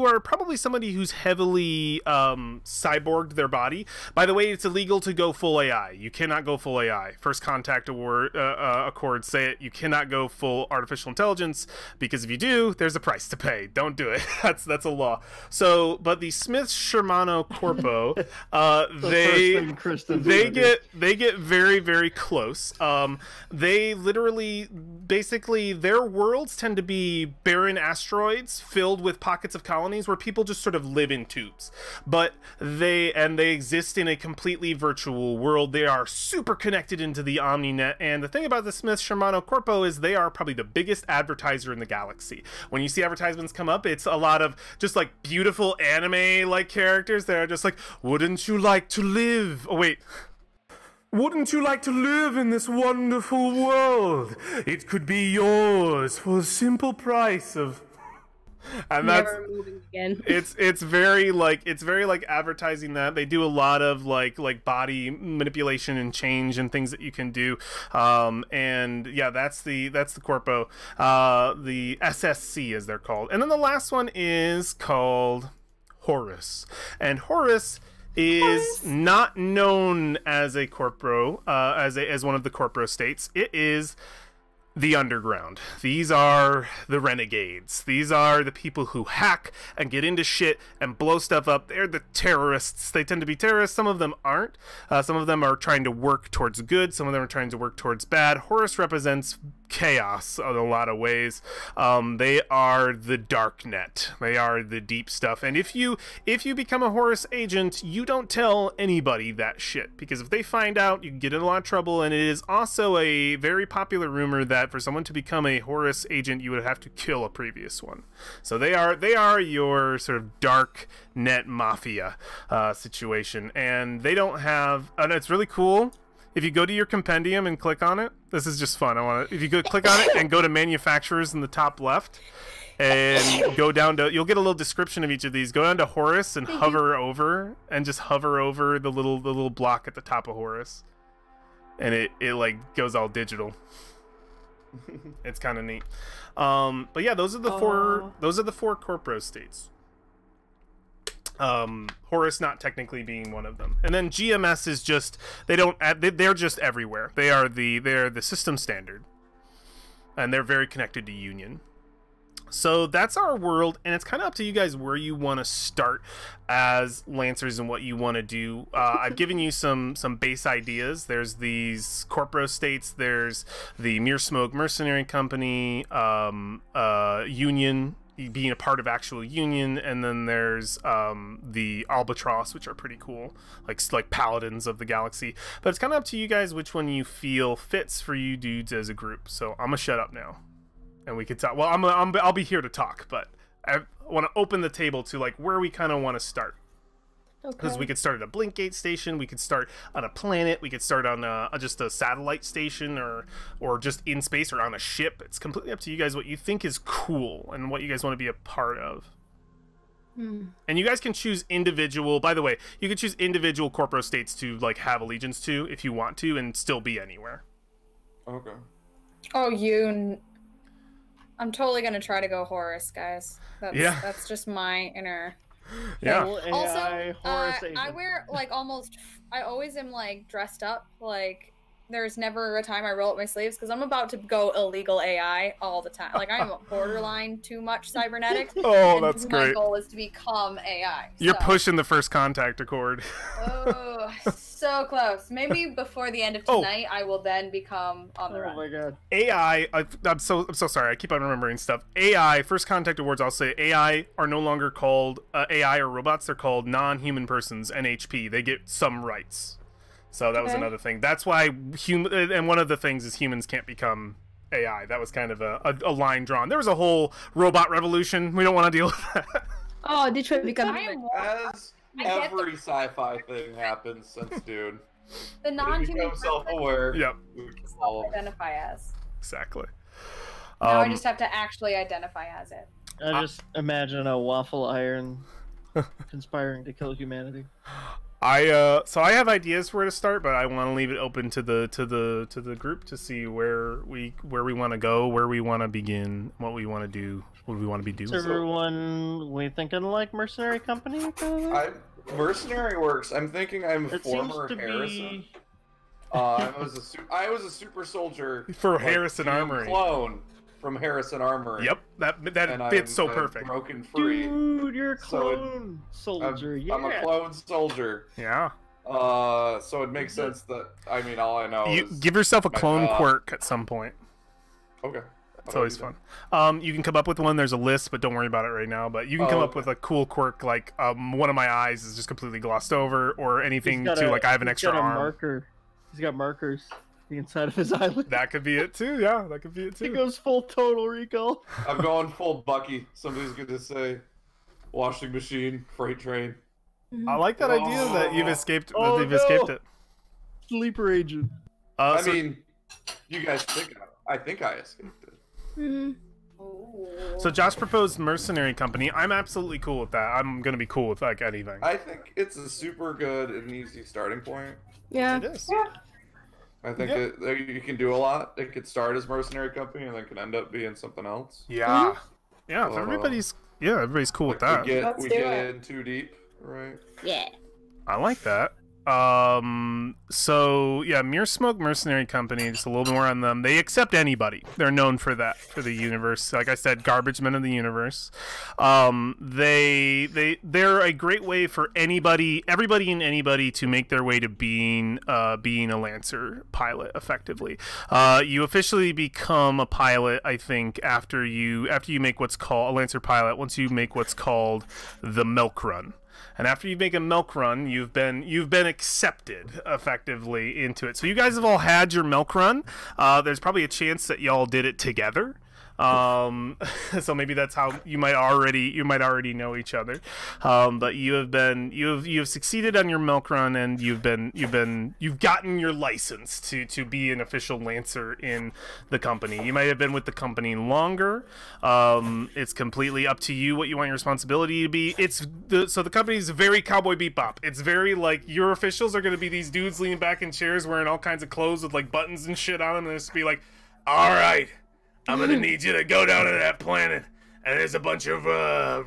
are probably somebody who's heavily cyborged their body. By the way, it's illegal to go full AI. You cannot go full AI. First Contact Accord say it. You cannot go full artificial intelligence, because if you do, there's a price to pay. Don't do it. That's a law. So, but the Smith Shimano Corpo, they get very, very close. They literally, basically, their worlds tend to be barren asteroids filled with pockets of colonies where people just sort of live in tubes. But they exist in a completely virtual world. They are super connected into the OmniNet, and the thing about the Smith Shimano Corpo is they are probably the biggest advertiser in the galaxy. When you see advertisements come up, it's a lot of just like beautiful anime like characters that are just like, wouldn't you like to live? Oh wait. Wouldn't you like to live in this wonderful world? It could be yours for a simple price of... And never moving again. it's very like advertising that. They do a lot of like body manipulation and change and things that you can do. And yeah, that's the Corpo. The SSC as they're called. And then the last one is called Horus. And Horus is not known as a corpro, as one of the corpro states. It is the underground. These are the renegades. These are the people who hack and get into shit and blow stuff up. They're the terrorists. They tend to be terrorists. Some of them aren't. Some of them are trying to work towards good. Some of them are trying to work towards bad. Horus represents chaos in a lot of ways. They are the dark net. They are the deep stuff. And if you become a Horus agent, you don't tell anybody that shit, because if they find out, you can get in a lot of trouble. And it is also a very popular rumor that for someone to become a Horus agent, you would have to kill a previous one. So they are your sort of dark net mafia situation, and they don't have. And it's really cool. If you go to your compendium and click on it, this is just fun. If you go click on it and go to manufacturers in the top left, and go down to, you'll get a little description of each of these. Go down to Horus and hover over, and just hover over the little block at the top of Horus, and it like goes all digital. It's kind of neat. But yeah, those are the four corpro states. Horus not technically being one of them. And then GMS is just, they're just everywhere. They're the system standard, and they're very connected to Union. So that's our world, and it's kind of up to you guys where you want to start as Lancers and what you want to do. I've given you some base ideas. There's these corpro states, there's the Mere Smoke Mercenary Company, Union, being a part of actual Union, and then there's the Albatross, which are pretty cool, like paladins of the galaxy. But it's kind of up to you guys which one you feel fits for you dudes as a group. So I'm gonna shut up now, and we can talk. Well, I'll be here to talk, but I want to open the table to like where we kind of want to start. Because we could start at a Blinkgate station, we could start on a planet, we could start on just a satellite station, or just in space, or on a ship. It's completely up to you guys what you think is cool and what you guys want to be a part of. And you guys can choose individual, by the way, you can choose individual corpro states to like have allegiance to if you want to, and still be anywhere. Okay. Oh, I'm totally gonna try to go Horus, guys. That's just my inner. Yeah. Also, I wear like I always am like dressed up like there's never a time I roll up my sleeves because I'm about to go illegal AI all the time. Like I'm borderline too much cybernetics. Oh, that's great. My goal is to become AI. You're pushing the first contact accord. Oh, so close. Maybe before the end of tonight, I will then become on the run. Oh my god. AI, I'm so sorry. I keep on remembering stuff. AI, first contact awards, I'll say AI are no longer called AI or robots. They're called non-human persons, NHP. They get some rights. So that was another thing. That's why and one of the things is humans can't become AI. That was kind of a line drawn. There was a whole robot revolution. We don't want to deal with that. Oh, Detroit become as every sci-fi thing happens since Dune. The non-human self-aware. Yep. Identify as. Exactly. Now I just have to actually identify as it. I just imagine a waffle iron conspiring to kill humanity. So I have ideas where to start, but I want to leave it open to the group to see where we want to go, where we want to begin, what we want to do, what we want to be doing. Is everyone we thinking like mercenary company? Mercenary works. I'm thinking I'm a former Harrison. I was a super soldier for Harrison Armory. Clone from Harrison Armory. Yep, that fits so perfect. Broken free. Dude, you're a clone soldier. I'm a clone soldier. Yeah. So it makes sense that all I know is give yourself a clone quirk at some point. Okay. It's always fun. You can come up with one. There's a list, but don't worry about it right now. But you can come up with a cool quirk, like one of my eyes is just completely glossed over, or anything I have an extra arm. Marker. He's got markers the inside of his eyelid. That could be it too. Yeah, that could be it too. He goes full Total Recall. I'm going full Bucky. Somebody's going to say washing machine, freight train. I like that idea that you've escaped. Escaped it. Sleeper agent. You guys think I think I escaped it. Mm-hmm. So Josh proposed mercenary company. I'm absolutely cool with that. I'm gonna be cool with like anything. I think it's a super good and easy starting point. Yeah. It is. Yeah. I think you can do a lot. It could start as mercenary company and then can end up being something else. Yeah. Yeah. If everybody's cool with that. We get in too deep, right? Yeah. I like that. So yeah, Mere Smoke Mercenary Company, just a little more on them. They accept anybody. They're known for that, for the universe. Like I said, garbage men of the universe. They're a great way for everybody and anybody to make their way to being a Lancer pilot effectively. You officially become a pilot, I think, after you make what's called a Lancer pilot, once you make what's called the milk run. And after you make a milk run, you've been accepted effectively into it. So you guys have all had your milk run. There's probably a chance that y'all did it together. So maybe that's how you might already know each other. But you've succeeded on your milk run, and you've gotten your license to be an official Lancer in the company. You might have been with the company longer. It's completely up to you what you want your responsibility to be. So the company's very Cowboy Bebop. It's very like your officials are going to be these dudes leaning back in chairs wearing all kinds of clothes with like buttons and shit on them, and it's be like, all right, I'm gonna need you to go down to that planet, and there's a bunch of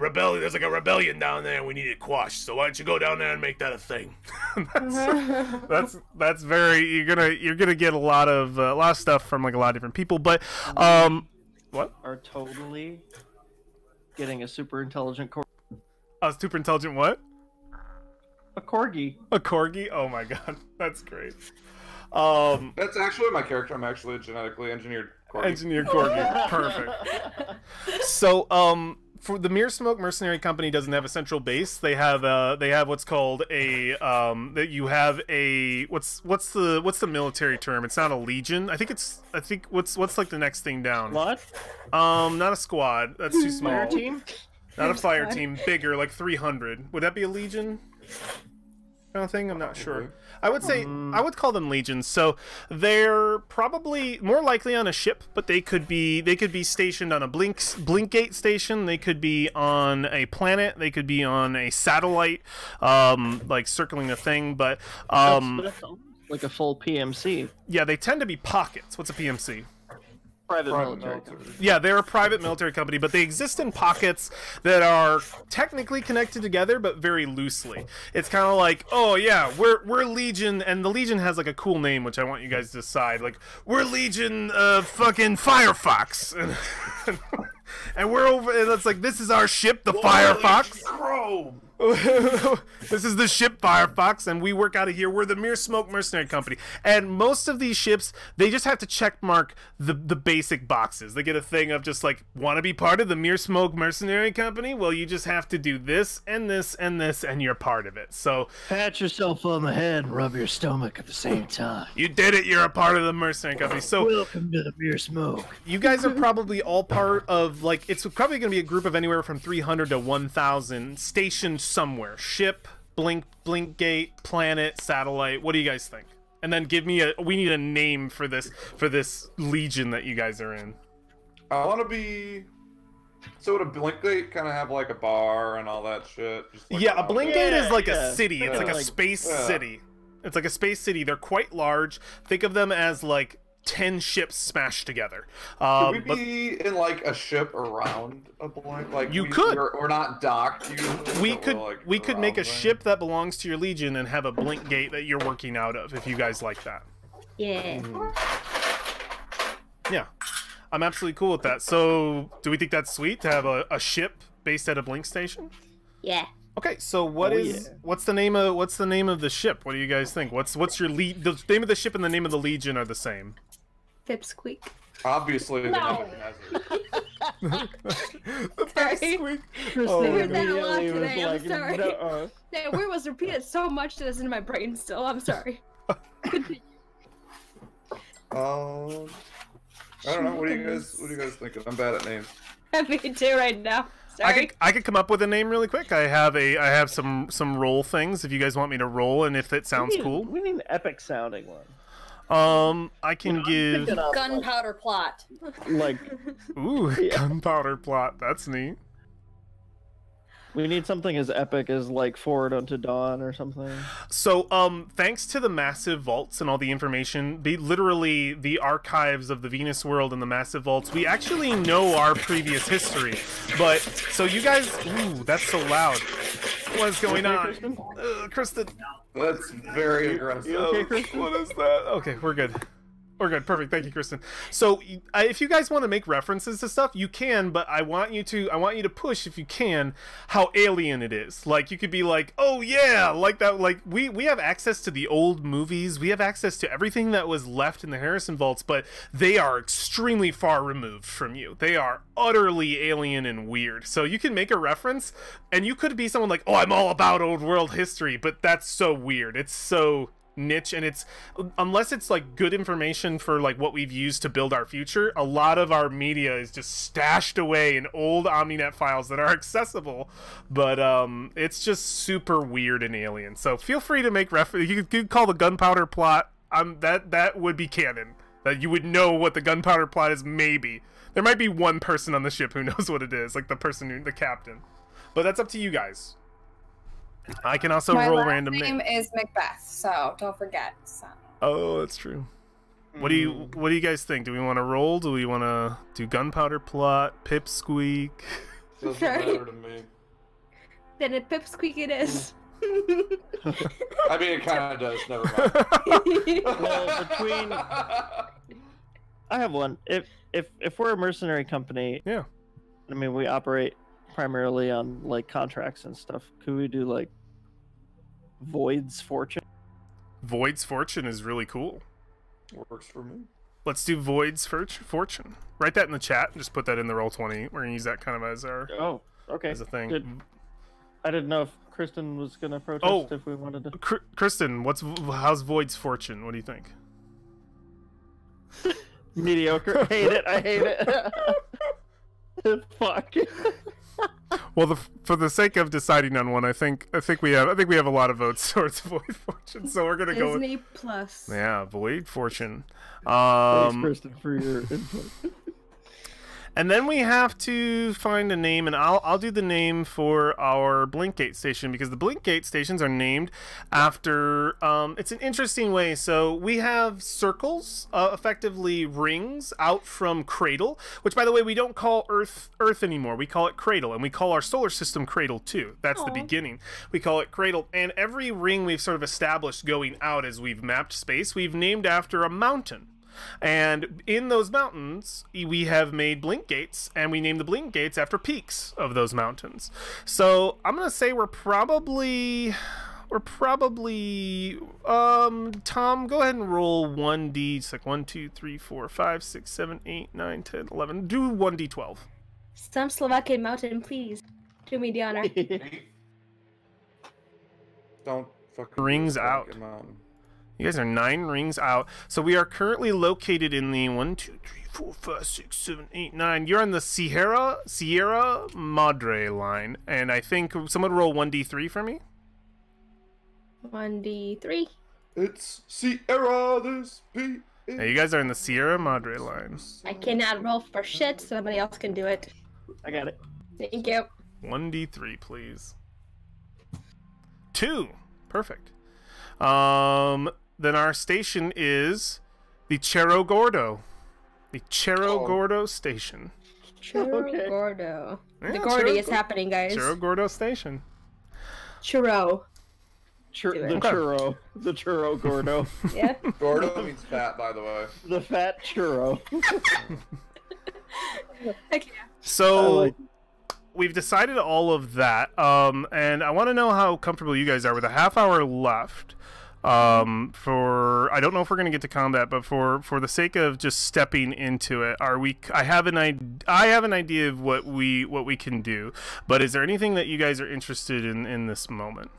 rebellion. There's like a rebellion down there, and we need it quashed. So why don't you go down there and make that a thing? that's very. You're gonna get a lot of stuff from like a lot of different people. But what are totally getting a super intelligent corgi. A super intelligent what? A corgi. A corgi? Oh my god, that's great. That's actually my character. I'm actually a genetically engineered corgi. Engineered corgi. Perfect. So, for the Mere Smoke Mercenary Company doesn't have a central base. They have what's called a that you have a what's the military term? It's not a legion. I think what's like the next thing down. What? Not a squad. That's too small. Fire team? Not a fire team. Bigger, like 300. Would that be a legion? Kind of thing? I'm not sure. I would say I would call them legions. So they're probably more likely on a ship, but they could be stationed on a Blinkgate station. They could be on a planet. They could be on a satellite, like circling a thing. But that's like a full PMC. Yeah, they tend to be pockets. What's a PMC? Private military company. Yeah, they're a private military company, but they exist in pockets that are technically connected together, but very loosely. It's kind of like, oh yeah, we're Legion, and the Legion has like a cool name, which I want you guys to decide. Like, we're Legion, fucking Firefox, and we're over, and it's like, this is our ship, the Firefox. Chrome. This is the ship Firefox, and we work out of here. We're the Mere Smoke Mercenary Company, and most of these ships, they just have to check mark the basic boxes. They get a thing of just like, want to be part of the Mere Smoke Mercenary Company? Well, you just have to do this and this and this, and you're part of it. So pat yourself on the head and rub your stomach at the same time. You did it. You're a part of the Mercenary Company. So welcome to the Mere Smoke. You guys are probably all part of, like, it's probably going to be a group of anywhere from 300 to 1,000 stationed somewhere. Ship, blink gate, planet, satellite. What do you guys think? And then give me we need a name for this Legion that you guys are in. I want to be. So would a blink gate kind of have like a bar and all that shit? Just like a blink gate is like a city. It's like a like, space city. It's like a space city. They're quite large. Think of them as like 10 ships smashed together. Could we be in like a ship around a blink? Like we're not docked usually. We could make a ship that belongs to your Legion and have a blink gate that you're working out of, if you guys like that. Yeah. Yeah. I'm absolutely cool with that. So do we think that's sweet to have a ship based at a blink station? Yeah. Okay, so what's the name of the ship? What do you guys think? What's your the name of the ship and the name of the Legion are the same? Pipsqueak. Obviously, the Sorry. Oh, I heard that a lot today. I'm like, sorry. Nuh-uh. That word was repeated so much that it's in my brain still. I'm sorry. I don't know. What do you guys thinking? I'm bad at names. Me too right now. Sorry. I could come up with a name really quick. I have some roll things if you guys want me to roll, and if it sounds cool. We need an epic sounding one. I can give Gunpowder Plot. Like, Gunpowder Plot. That's neat. We need something as epic as like Forward Unto Dawn or something. So, thanks to the massive vaults and all the information, literally the archives of the Venus world and the massive vaults, we actually know our previous history. But, so you guys, ooh, that's so loud. What is going on? Kristen. That's very aggressive. Okay, Kristen? What is that? Okay, we're good. We're good. Perfect. Thank you, Kristen. So, if you guys want to make references to stuff, you can, but I want you to push, if you can, how alien it is. Like, you could be like, oh yeah, like that. Like, we have access to the old movies. We have access to everything that was left in the Harrison vaults, but they are extremely far removed from you. They are utterly alien and weird. So you can make a reference, and you could be someone like, oh, I'm all about old world history, but that's so weird. It's so niche, and it's, unless it's like good information for like what we've used to build our future, a lot of our media is just stashed away in old Omninet files that are accessible, but it's just super weird and alien. So feel free to make reference. You could call the Gunpowder Plot, that would be canon, that you would know what the Gunpowder Plot is. Maybe there might be one person on the ship who knows what it is, like the captain, but that's up to you guys. I can also roll random names. My name is Macbeth, so don't forget. So. Oh, that's true. What do you guys think? Do we want to roll? Do we want to do Gunpowder Plot, Pipsqueak? Doesn't matter to me. Then a Pipsqueak it is. I mean, it kind of does. Never mind. Well, I have one. If we're a mercenary company, yeah. I mean, we operate primarily on like contracts and stuff. Could we do like Void's Fortune? Void's Fortune is really cool. Works for me. Let's do Void's Fortune. Write that in the chat and just put that in the Roll20. We're gonna use that kind of as our as a thing. Good. I didn't know if Kristen was gonna protest if we wanted to. Kristen, how's Void's Fortune? What do you think? Mediocre. Hate it. I hate it. Fuck. Well, for the sake of deciding on one, I think we have a lot of votes towards Void Fortune, so we're gonna go with Disney Plus. Yeah, Void Fortune. Thanks, Kristen, for your input. And then we have to find a name, and I'll do the name for our Blinkgate station, because the Blinkgate stations are named after, it's an interesting way. So we have circles, effectively rings, out from Cradle, which, by the way, we don't call Earth anymore. We call it Cradle, and we call our solar system Cradle too. That's the beginning. We call it Cradle, and every ring we've sort of established going out as we've mapped space, we've named after a mountain. And in those mountains, we have made blink gates, and we named the blink gates after peaks of those mountains. So I'm gonna say we're probably Tom, go ahead and roll 1d. It's like 1, 2, 3, 4, 5, 6, 7, 8, 9, 10, 11. Do 1d12. Some Slovakian mountain, please. Do me the honor. Don't fucking rings out. You guys are 9 rings out. So we are currently located in the 1, 2, 3, 4, 5, 6, 7, 8, 9. You're on the Sierra Madre line. And I think someone roll 1d3 for me. 1d3. It's Sierra this beat. Now you guys are in the Sierra Madre line. I cannot roll for shit, so somebody else can do it. I got it. Thank you. 1d3, please. 2. Perfect. Then our station is the Cerro Gordo. The Cerro Gordo station. Cerro Gordo. Yeah, the Gordy is happening, guys. Cerro Gordo station. Churro. The churro Gordo. Yeah. Gordo means fat, by the way. The fat churro. Okay. So we've decided all of that, and I want to know how comfortable you guys are with a half hour left. I don't know if we're gonna get to combat, but for the sake of just stepping into it, I have an idea of what we can do. But is there anything that you guys are interested in this moment?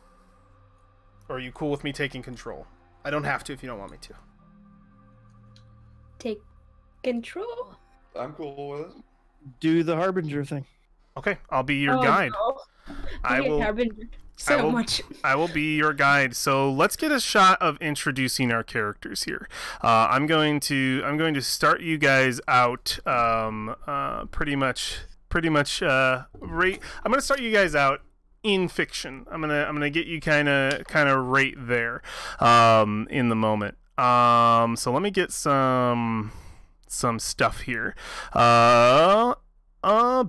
Or are you cool with me taking control? I don't have to if you don't want me to. Take control? I'm cool with it. Do the Harbinger thing. Okay, I'll be your guide. No. I will be your guide. So let's get a shot of introducing our characters here. I'm going to start you guys out pretty much I'm going to start you guys out in fiction. I'm gonna get you kind of right there in the moment. So let me get some stuff here.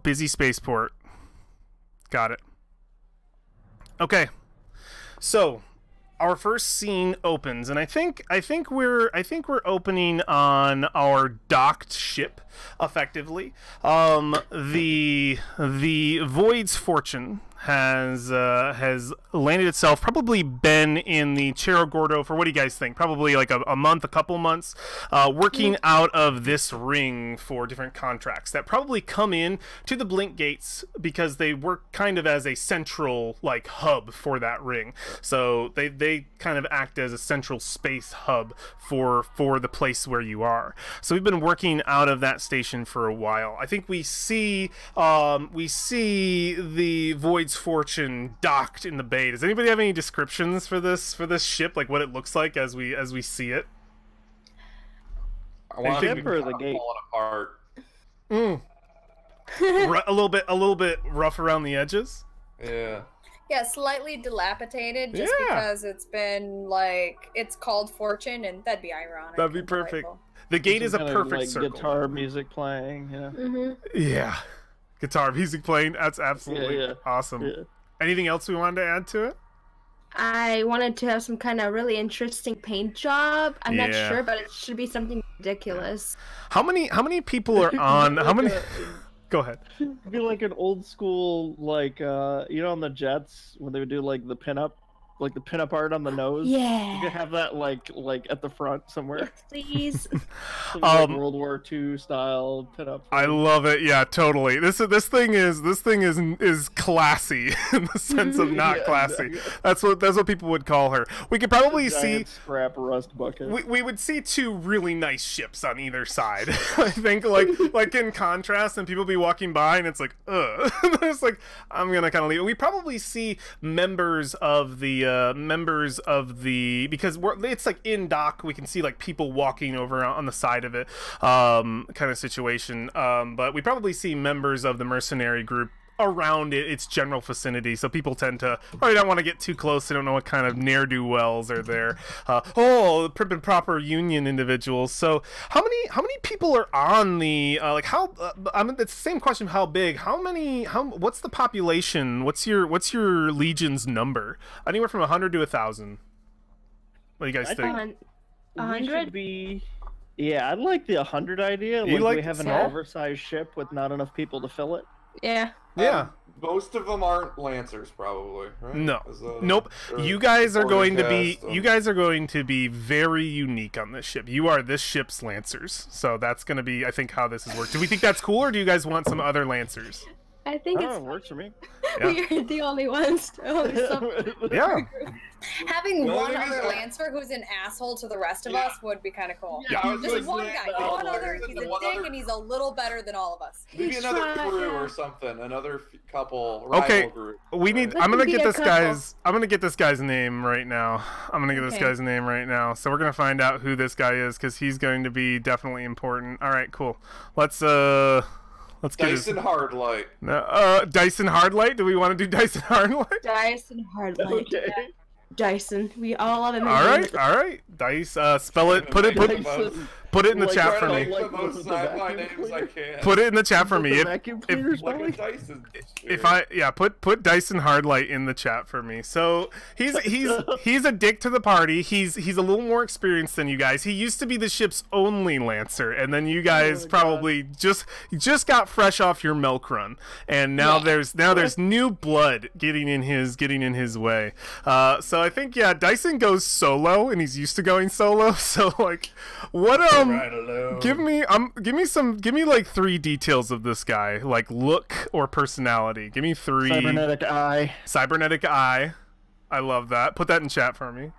Busy spaceport. Got it. Okay. So our first scene opens, and I think we're opening on our docked ship, effectively. The Void's Fortune has landed itself, probably been in the Cerro Gordo for, what do you guys think? Probably like a month, a couple months, working out of this ring for different contracts that probably come in to the Blink Gates because they work kind of as a central like hub for that ring. So they kind of act as a central space hub for the place where you are. So we've been working out of that station for a while. I think we see the Void's Fortune docked in the bay. Does anybody have any descriptions for this ship, like what it looks like as we see it? I want to be the gate falling apart. A little bit rough around the edges. Yeah. Yeah, slightly dilapidated just because it's been like it's called Fortune, and that'd be ironic. That'd be perfect. The gate is a perfect circle. Guitar music playing, you know. Mm-hmm. Yeah, guitar music playing. That's absolutely awesome. Yeah. Anything else we wanted to add to it? I wanted to have some kind of really interesting paint job. I'm not sure, but it should be something ridiculous. How many people are on? How many? Go ahead. It'd be like an old school, like you know, on the Jets when they would do like the pinup art on the nose. Yeah. You could have that like at the front somewhere. Yes, please. Like World War II style pinup. I love it. Yeah, totally. This thing is classy in the sense of not classy. Exactly. That's what people would call her. We could probably see scrap rust bucket. We would see 2 really nice ships on either side. I think like in contrast, and people be walking by and it's like, ugh. It's like, I'm gonna kind of leave. We probably see members of the members of the, because it's like in dock, we can see like people walking over on the side of it, kind of situation. But we probably see members of the mercenary group around its general vicinity, so people tend to probably don't want to get too close. They don't know what kind of ne'er-do-wells are there. Prim and proper union individuals. So how many people are on the like how I mean, it's the same question, how big, what's the population, what's your legion's number? Anywhere from 100 to 1,000. What do you guys think? 100? Yeah, I'd like the 100 idea. Like we have an oversized ship with not enough people to fill it. Yeah. Yeah. Most of them aren't Lancers, probably, right? No. Nope. You guys are going to be very unique on this ship. You are this ship's Lancers. So that's going to be, I think, how this is worked. Do we think that's cool, or do you guys want some other Lancers? I think it works for me. Yeah. We're the only ones. Yeah. Having one other Lancer who's an asshole to the rest of us would be kind of cool. Yeah. Just one guy. One other, he's a dick and he's a little better than all of us. Maybe another crew or something. Another couple rival group. We need. I'm gonna get this guy's name right now. So we're gonna find out who this guy is, because he's going to be definitely important. All right, cool. Let's get Dyson Hardlight. Dyson Hardlight? Do we want to do Dyson Hardlight? Dyson Hardlight. Okay. Yeah. Dyson. We all love him. All right. Dice. Spell it. Put it in the chat for me. The most sci-fi names I can. Put it in the chat for me. Put Dyson Hardlight in the chat for me. So he's a dick to the party. He's a little more experienced than you guys. He used to be the ship's only Lancer, and then you guys probably just got fresh off your milk run, and now there's new blood getting in his way. So I think Dyson goes solo, and he's used to going solo. So like, what give me like 3 details of this guy, like look or personality. Give me 3. Cybernetic eye. I love that. Put that in chat for me.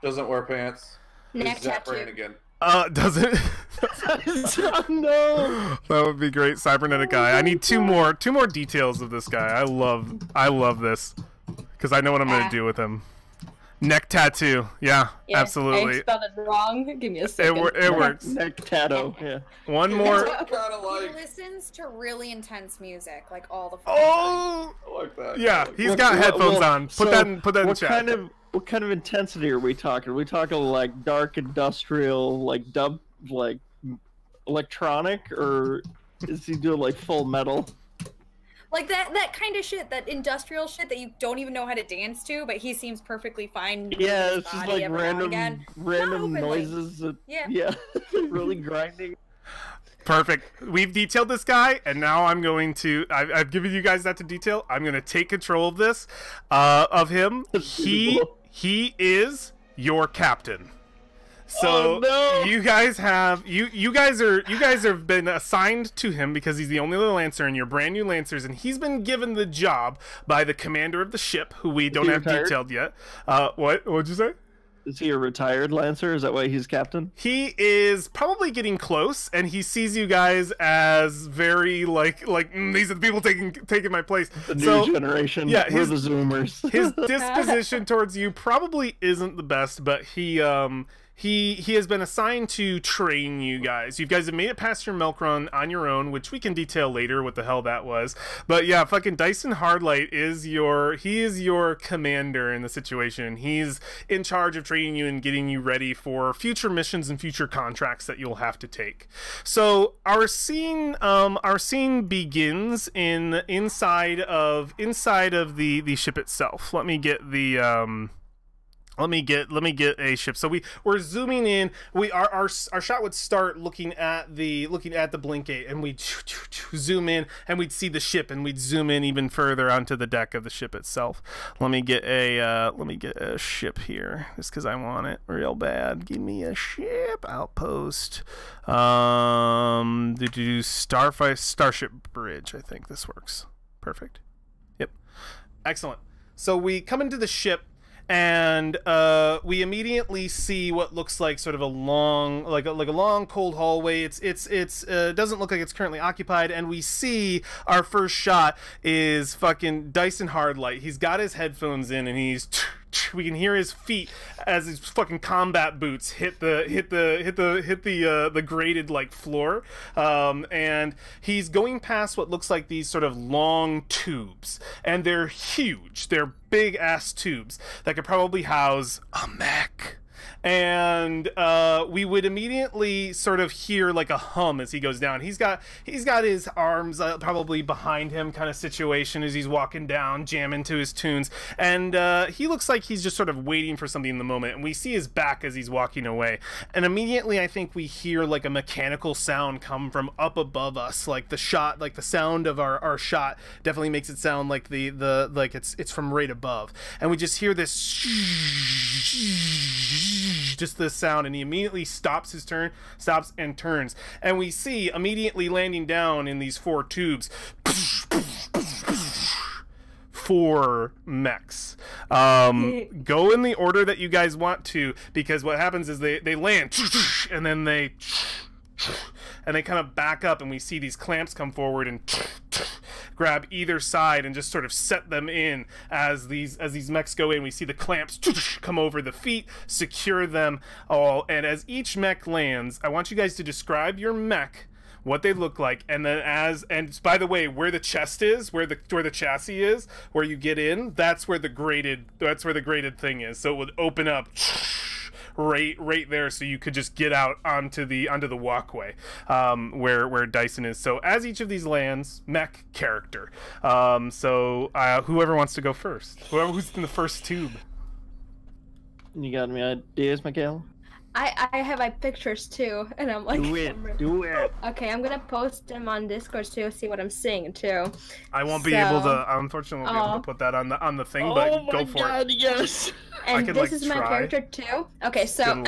Doesn't wear pants. Neck tattoo. again. Doesn't. No. That would be great. Cybernetic eye. I need 2 more details of this guy. I love this, because I know what I'm gonna do with him. Neck tattoo. Yeah, absolutely. I spelled it wrong. Give me a second. It works. Neck tattoo. Yeah. One more. He listens to really intense music, like all the. Oh. I like that. Yeah, he's got headphones on. Put that in chat. What kind of intensity are we talking? Are we talking like dark industrial, like dub, like electronic, or is he doing like full metal? Like that kind of shit, that industrial shit that you don't even know how to dance to, but he seems perfectly fine. Yeah, it's just like random noises. Yeah, really grinding. Perfect. We've detailed this guy, and now I'm going to. I've given you guys that to detail. I'm going to take control of this, of him. He is your captain. So you guys have you guys have been assigned to him because he's the only other Lancer, and you're brand new Lancers, and he's been given the job by the commander of the ship, who we don't have detailed yet. What'd you say? Is he a retired Lancer? Is that why he's captain? He is probably getting close, and he sees you guys as very like these are the people taking my place. The new generation. Yeah, we're the Zoomers. His disposition towards you probably isn't the best, but he has been assigned to train you guys. You guys have made it past your milk run on your own, which we can detail later what the hell that was. But yeah, fucking Dyson Hardlight is your commander in the situation. He's in charge of training you and getting you ready for future missions and future contracts that you'll have to take. So our scene begins inside of the ship itself. Let me get the Let me get a ship. So we're zooming in. Our shot would start looking at the blink gate, and we'd zoom in, and we'd see the ship, and we'd zoom in even further onto the deck of the ship itself. Let me get a ship here, just because I want it real bad. Give me a ship outpost. Starship Bridge. I think this works. Perfect. Yep. Excellent. So we come into the ship, and we immediately see what looks like sort of a long, like a long cold hallway. It doesn't look like it's currently occupied, and we see our first shot is fucking Dyson Hardlight. He's got his headphones in, and he's we can hear his feet as his fucking combat boots hit the grated like floor, and he's going past what looks like these sort of long tubes, and they're huge. They're big ass tubes that could probably house a mech. And we would immediately sort of hear like a hum as he goes down. He's got his arms probably behind him kind of situation as he's walking down, jamming to his tunes. And he looks like he's just sort of waiting for something in the moment. And we see his back as he's walking away. And immediately I think we hear like a mechanical sound come from up above us. Like the shot, like the sound of our shot definitely makes it sound like like it's from right above. And we just hear this just this sound, and he immediately stops and turns, and we see immediately landing down in these 4 tubes 4 mechs. Go in the order that you guys want to, because what happens is they land and then they kind of back up, and we see these clamps come forward and grab either side and just sort of set them in as these mechs go in. We see the clamps come over the feet, secure them all, and as each mech lands, I want you guys to describe your mech, what they look like, and then and by the way, where the chest is, where the chassis is, where you get in, that's where the graded thing is. So it would open up right there, so you could just get out onto the walkway where Dyson is. So as each of these lands, mech character. So whoever wants to go first, who's in the first tube. You got any ideas, Mikaela? I have my pictures too, and I'm like, do it. Okay, I'm gonna post them on Discord too, see what I'm seeing too. I won't be able to, unfortunately, won't be able to put that on the thing, but go for it. Yes. And this is my character too. Okay, so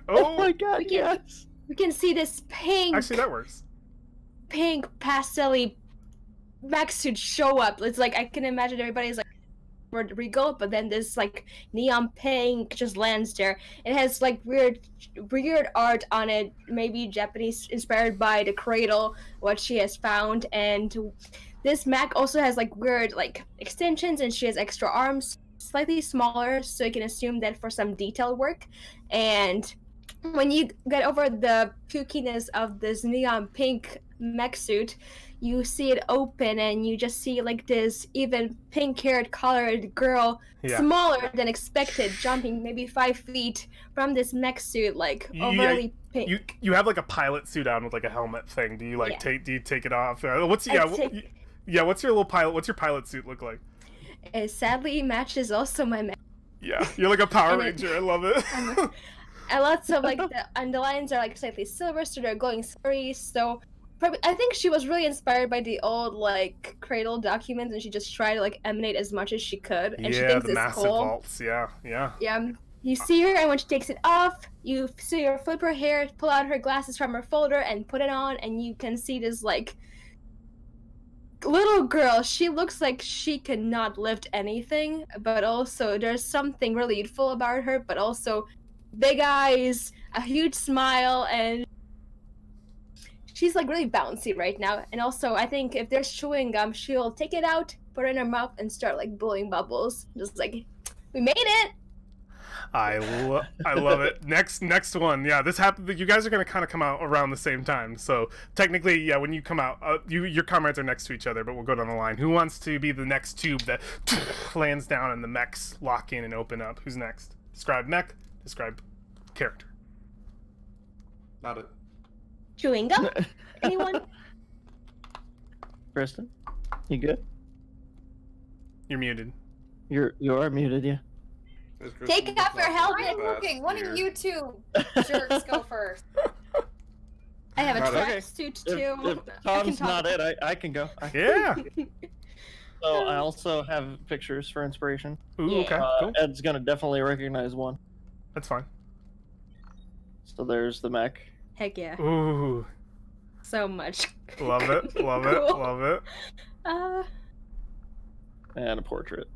oh my god, yes. We can see this pink. Actually, that works. Pink pastel-y mech suit show up. It's like I can imagine everybody's like regal, but then this like neon pink just lands there. It has like weird art on it, maybe Japanese inspired by the cradle, what she has found. And this mech also has like weird like extensions, and she has extra arms, slightly smaller, so you can assume that for some detail work. And when you get over the kookiness of this neon pink mech suit, you see it open, and you just see like this even pink-haired colored girl, smaller than expected, jumping maybe 5 feet from this mech suit, like overly pink. You have like a pilot suit on with like a helmet thing. Do you like take it off? What's your little pilot? What's your pilot suit look like? It sadly matches also my mech. Yeah, you're like a Power Ranger. I love it. And lots of like the underlines are like slightly silver, so they're glowing silvery. So probably, I think she was really inspired by the old like cradle documents, and she just tried to like emanate as much as she could. And she thinks the it's massive cool. vaults. Yeah. Yeah. You see her, and when she takes it off, you see her flip her hair, pull out her glasses from her folder, and put it on, and you can see this like little girl. She looks like she cannot lift anything, but also there's something really youthful about her, but also big eyes, a huge smile, and she's like really bouncy right now. And also, I think if there's chewing gum, she'll take it out, put it in her mouth, and start like blowing bubbles. Just like, we made it! I love it. Next one. Yeah, this happened. You guys are gonna kind of come out around the same time. So technically, yeah, when you come out, your comrades are next to each other, but we'll go down the line. Who wants to be the next tube that lands down and the mechs lock in and open up? Who's next? Describe mech. Describe character. Not it. Chewing gum? Anyone? Kristen, you good? You're muted. You are muted, yeah. Take off your helmet. I'm looking. One of you two jerks go first. I have a Not track suit too. If Tom's not it, I can go. Yeah. So I also have pictures for inspiration. Ooh, okay. Cool. Ed's gonna definitely recognize one. That's fine. So there's the mech. Heck yeah. Ooh. So much. Love it. Love it. Cool. Love it. And a portrait.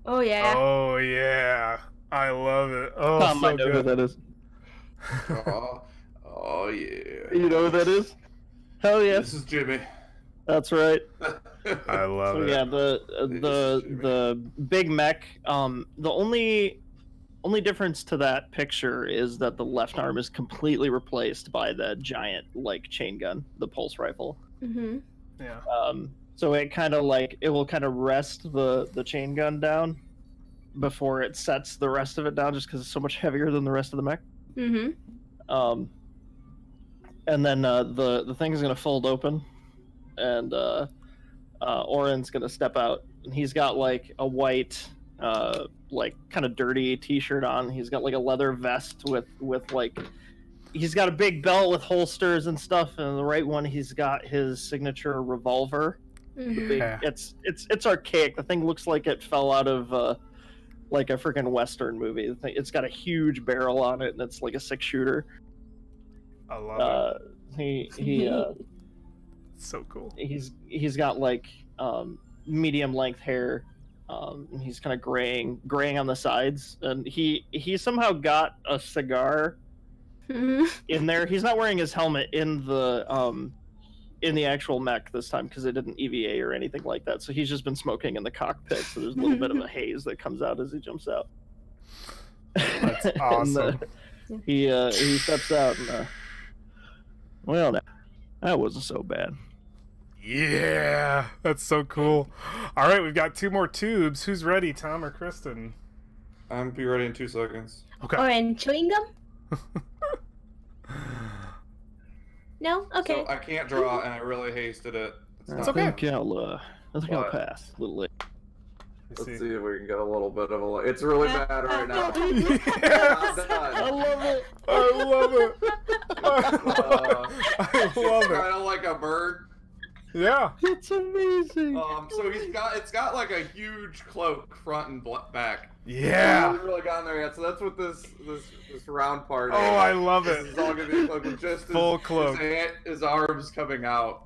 Oh yeah. Oh yeah. I love it. Oh, Tom so might know who good. that is. Oh yeah. You know who that is? Hell yeah. This is Jimmy. That's right. I love it. Yeah, the big mech. The only difference to that picture is that the left arm is completely replaced by the giant like chain gun, the pulse rifle. Mm-hmm. Yeah. So it kind of like it will kind of rest the chain gun down before it sets the rest of it down, just because it's so much heavier than the rest of the mech. Mm-hmm. And then the thing is gonna fold open, and Oren's gonna step out, and he's got like a white, like kind of dirty T-shirt on. He's got like a leather vest with like, he's got a big belt with holsters and stuff. And the right one, he's got his signature revolver. Mm-hmm. Big, it's archaic. The thing looks like it fell out of like a freaking Western movie. It's got a huge barrel on it, and it's like a 6-shooter. I love it. So cool. He's got like medium length hair. He's kind of graying on the sides, and he somehow got a cigar in there. He's not wearing his helmet in the actual mech this time because it didn't EVA or anything like that. So he's just been smoking in the cockpit. So there's a little bit of a haze that comes out as he jumps out. That's awesome. He steps out and well, that wasn't so bad. Yeah, that's so cool. All right, we've got 2 more tubes. Who's ready, Tom or Kristen? I'm be ready in 2 seconds. Okay. Or in chewing gum? No? Okay. So I can't draw, and I really hasted it. It's okay. I think I'll pass. A little late. Let's see if we can get a little bit of a. It's really bad right now. Yes! I love it. I love it. I love it. Kind of like a bird. Yeah. It's amazing. So it's got like a huge cloak front and back. Yeah. I haven't really gotten there yet, so that's what this round part is. Oh, I love it. This is all gonna be a cloak with just full cloak. His arms coming out.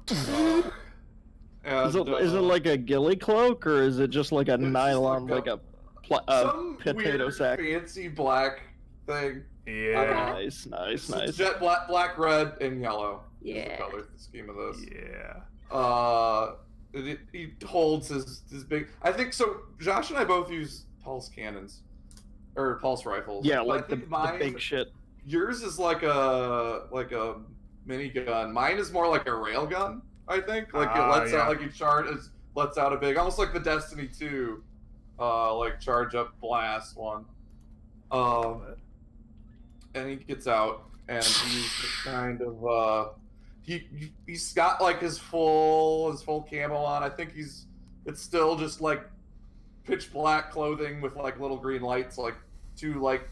Is it like a ghillie cloak, or is it just like a nylon, like a potato weird, sack? Fancy black thing. Yeah. Nice. Jet black, red, and yellow. Yeah. Is the color scheme of this. Yeah. He holds his big. I think so. Josh and I both use pulse cannons, or pulse rifles. Yeah, but like the big shit. Yours is like a minigun. Mine is more like a railgun. I think it lets out like lets out a big, almost like the Destiny 2, like charge up blast one. And he gets out, and he's kind of he's got like his full camo on. I think it's still just like pitch black clothing with like little green lights, like 2 like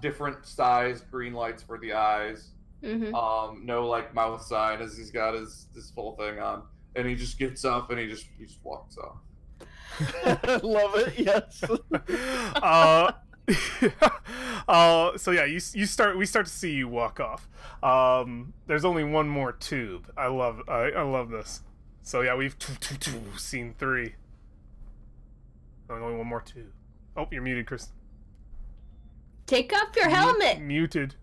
different size green lights for the eyes. Mm-hmm. No like mouth sign as he's got his full thing on, and he just gets up and he just walks off. Love it. Yes. So yeah, we start to see you walk off. There's only 1 more tube. I love this. So yeah, we've seen 3. Only 1 more tube. Oh, you're muted, Kristen. Take off your helmet. Muted.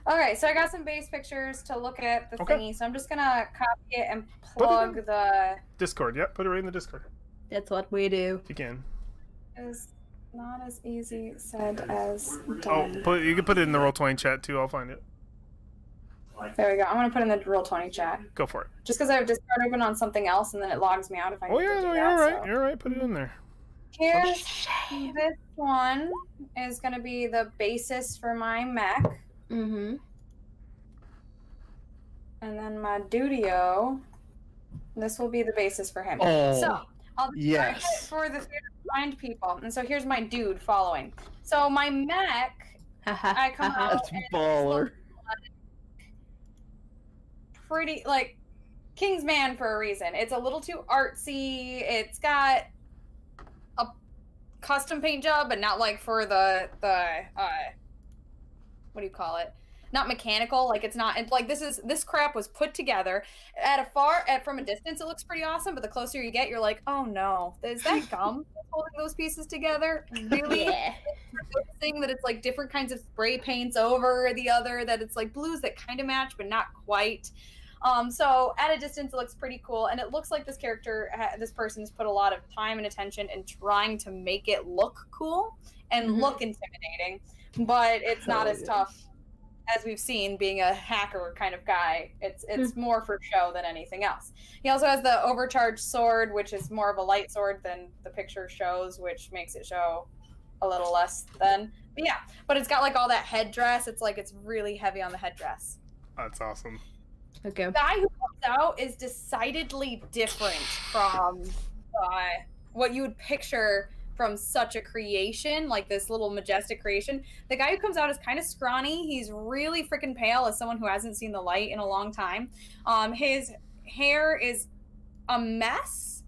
Okay, so I got some base pictures to look at the thingy, so I'm just gonna copy it and plug the Discord. Yep, put it right in the Discord. That's what we do. If you can. It's not as easy said as done. You can put it in the Roll20 chat too. I'll find it. There we go. I'm gonna put it in the Roll20 chat. Go for it. Just because I have Discord open on something else, and then it logs me out if I need to do that. You're right. So. You're right. Put it in there. Here's this one is gonna be the basis for my mech. Mm-hmm. And then my Dudio, this will be the basis for him. Oh, so I'll describe it for the theater blind people. And so here's my dude following. So my mech, I come out. That's baller. Pretty like Kingsman for a reason. It's a little too artsy. It's got a custom paint job, but not like for the what do you call it? Not mechanical. Like it's not like this crap was put together from a distance. It looks pretty awesome, but the closer you get, you're like, oh no, is that gum holding those pieces together? Really? Yeah. noticing that it's like different kinds of spray paints over the other, that it's like blues that kind of match but not quite. So at a distance, it looks pretty cool, and it looks like this character, this person's put a lot of time and attention in trying to make it look cool and look intimidating, but it's not as tough as we've seen, being a hacker kind of guy. It's more for show than anything else. He also has the overcharged sword, which is more of a light sword than the picture shows, which makes it show a little less than. But yeah, but it's got like all that headdress. It's like it's really heavy on the headdress. That's awesome. Okay. The guy who comes out is decidedly different from what you would picture from such a creation, like this little majestic creation. The guy who comes out is kind of scrawny. He's really freaking pale as someone who hasn't seen the light in a long time. His hair is a mess,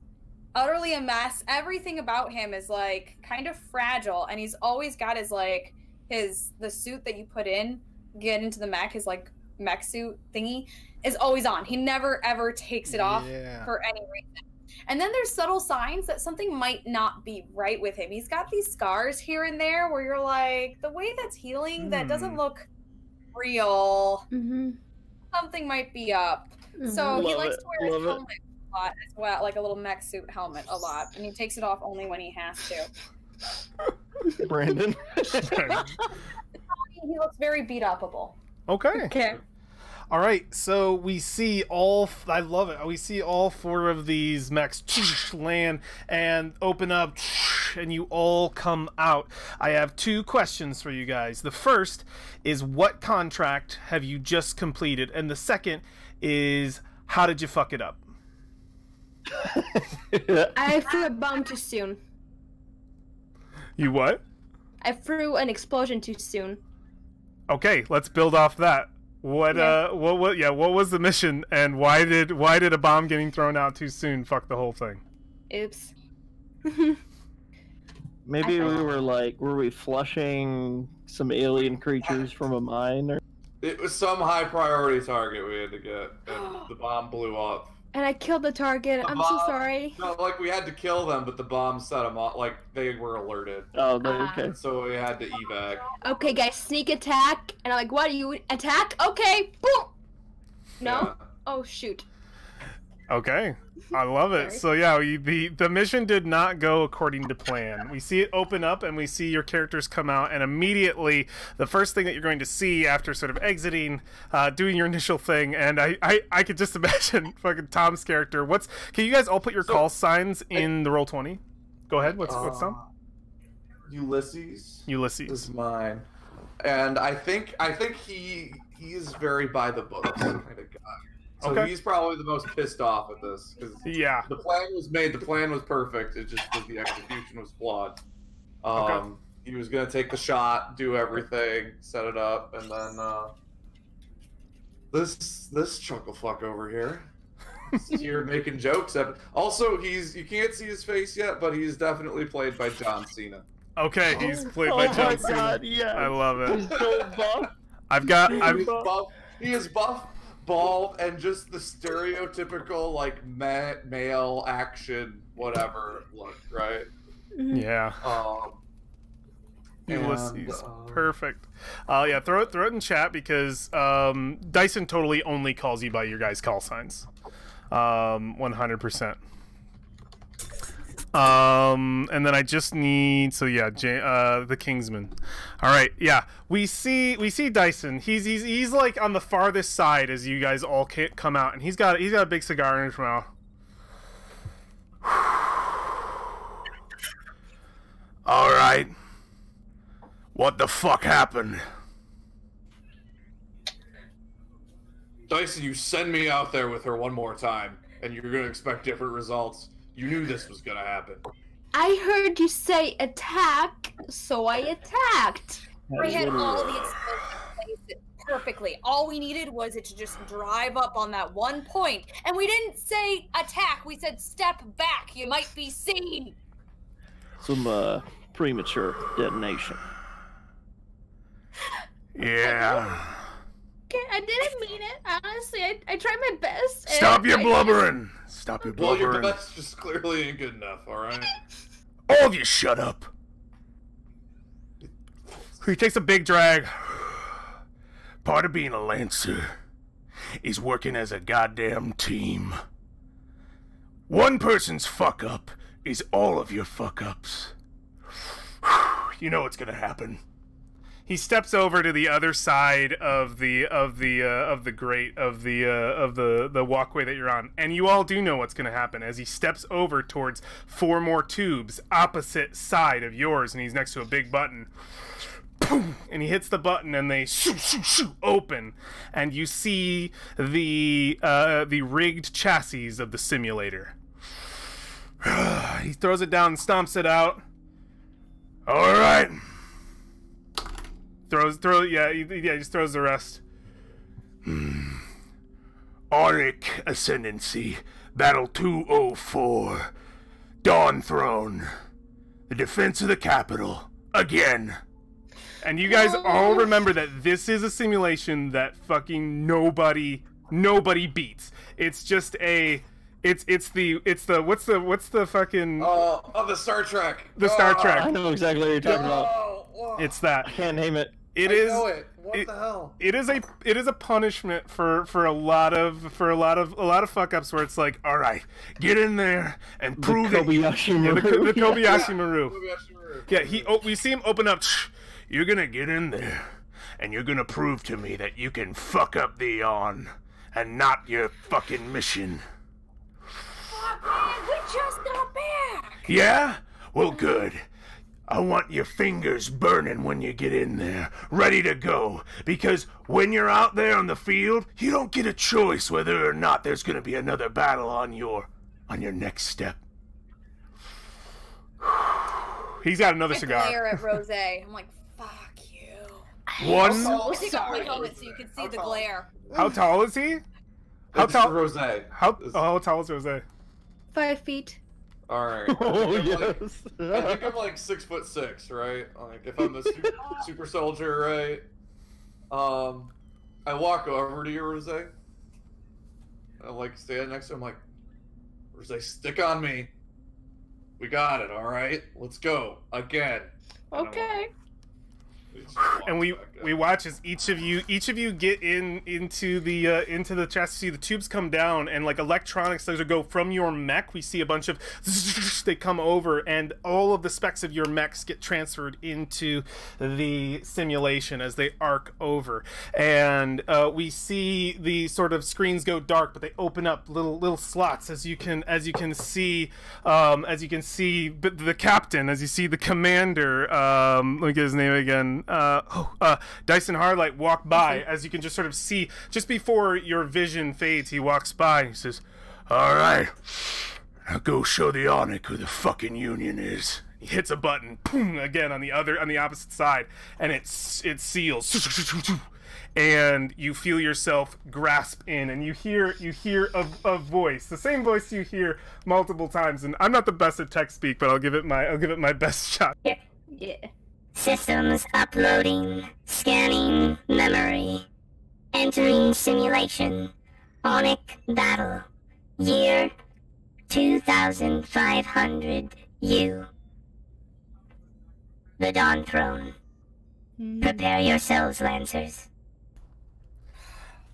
utterly a mess. Everything about him is like kind of fragile, and he's always got his like the suit that you put in, get into the mech, his like mech suit thingy is always on. He never ever takes it off for any reason. And then there's subtle signs that something might not be right with him. He's got these scars here and there where you're like, the way that's healing, that doesn't look real. Something might be up. So he likes to wear his helmet a lot as well, like a little mech suit helmet a lot. And he takes it off only when he has to. Brandon. He looks very beat upable. Okay. All right, so we see I love it. We see all 4 of these mechs land and open up, and you all come out. I have 2 questions for you guys. The first is, what contract have you just completed? And the second is, how did you fuck it up? I threw a bomb too soon. You what? I threw an explosion too soon. Okay, let's build off that. What was the mission, and why did a bomb getting thrown out too soon fuck the whole thing? Oops. Maybe were we flushing some alien creatures from a mine, or it was some high priority target we had to get, and the bomb blew up. And I killed the target. I'm so sorry. No, like we had to kill them, but the bomb set them off. Like they were alerted. Oh, okay. So we had to evac. Okay, guys, sneak attack. And I'm like, what? You attack? Okay, boom. No? Yeah. Oh shoot. Okay, I love it. So yeah, the mission did not go according to plan. We see it open up, and we see your characters come out, and immediately the first thing that you're going to see after sort of exiting, doing your initial thing, and I could just imagine fucking Tom's character. Can you guys all put your call signs in the Roll20? Go ahead. What's Tom? Ulysses. Ulysses is mine, and I think he is very by the books kind of guy. So he's probably the most pissed off at this, because the plan was made, the plan was perfect, it just was the execution was flawed. He was gonna take the shot, do everything, set it up, and then this chuckle fuck over here is here making jokes. Also, you can't see his face yet, but he's definitely played by John Cena. Okay, he's played by John Cena. God, yeah. I love it. He's so buff. He is buff, bald, and just the stereotypical like male action whatever look, right? Yeah. Ulysses, perfect. Yeah, throw it in chat, because Dyson totally only calls you by your guys' call signs, 100%. And then I just need, the Kingsman. All right, yeah, we see Dyson. He's like on the farthest side as you guys all come out, and he's got a big cigar in his mouth. All right, what the fuck happened? Dyson, you send me out there with her one more time, and you're gonna expect different results. You knew this was gonna happen. I heard you say attack, so I attacked. I had all the explosives placed perfectly. All we needed was it to just drive up on that one point. And we didn't say attack, we said step back, you might be seen. Some premature detonation. Yeah. Okay, I didn't mean it. Honestly, I tried my best. Stop your blubbering. Stop your blubbering. Well, your best just clearly ain't good enough, alright? All of you shut up. He takes a big drag. Part of being a Lancer is working as a goddamn team. One person's fuck up is all of your fuck ups. You know what's gonna happen. He steps over to the other side of the walkway that you're on, and you all do know what's gonna happen as he steps over towards 4 more tubes opposite side of yours, and he's next to a big button. Boom, and he hits the button, and they open, and you see the rigged chassis of the simulator. He throws it down and stomps it out. All right. He just throws the rest. Auric Ascendancy, Battle 204, Dawn Throne, the defense of the capital, again. And you guys all remember that this is a simulation that fucking nobody beats. It's just a, it's the what's the fucking the Star Trek. The Star Trek. I know exactly what you're talking about. It's that. I can't name it. I know it. What the hell? It is a punishment for a lot of fuck ups where it's like, all right, get in there and prove it. Kobayashi Maru. The Kobayashi Maru. Yeah, we see him open up. You're gonna get in there and you're gonna prove to me that you can fuck up the Aeon and not your fucking mission. Fuck man, we just got back. Yeah? Well, good. I want your fingers burning when you get in there, ready to go. Because when you're out there on the field, you don't get a choice whether or not there's going to be another battle on your next step. He's got another cigar. I glare at Rose. I'm like, fuck you. One. Take off my helmet so you can see the glare. How tall is he? How tall? Rose. How tall is Rose? 5 feet. All right. Oh yes. I think I'm like 6'6", right? Like if I'm the super soldier, right? I walk over to you, Rose. I like stand next to him, like, Rose, stick on me. We got it, all right. Let's go again. Okay. And we watch as each of you get into the chassis. See the tubes come down, and like electronics those go from your mech. We see a bunch of they come over, and all of the specs of your mechs get transferred into the simulation as they arc over. And we see the sort of screens go dark, but they open up little slots as you can see but the captain, as you see the commander. Let me get his name again. Dyson Harlight walk by, as you can just sort of see, just before your vision fades, he walks by and he says, all right, now go show the Onyx who the fucking Union is. He hits a button, boom, again on the opposite side, and it seals. And you feel yourself grasp in, and you hear a voice, the same voice you hear multiple times. And I'm not the best at tech speak, but I'll give it my best shot. Yeah. Systems uploading, scanning memory, entering simulation, Onyx battle, year 2500 U. The Dawn Throne. Prepare yourselves, Lancers.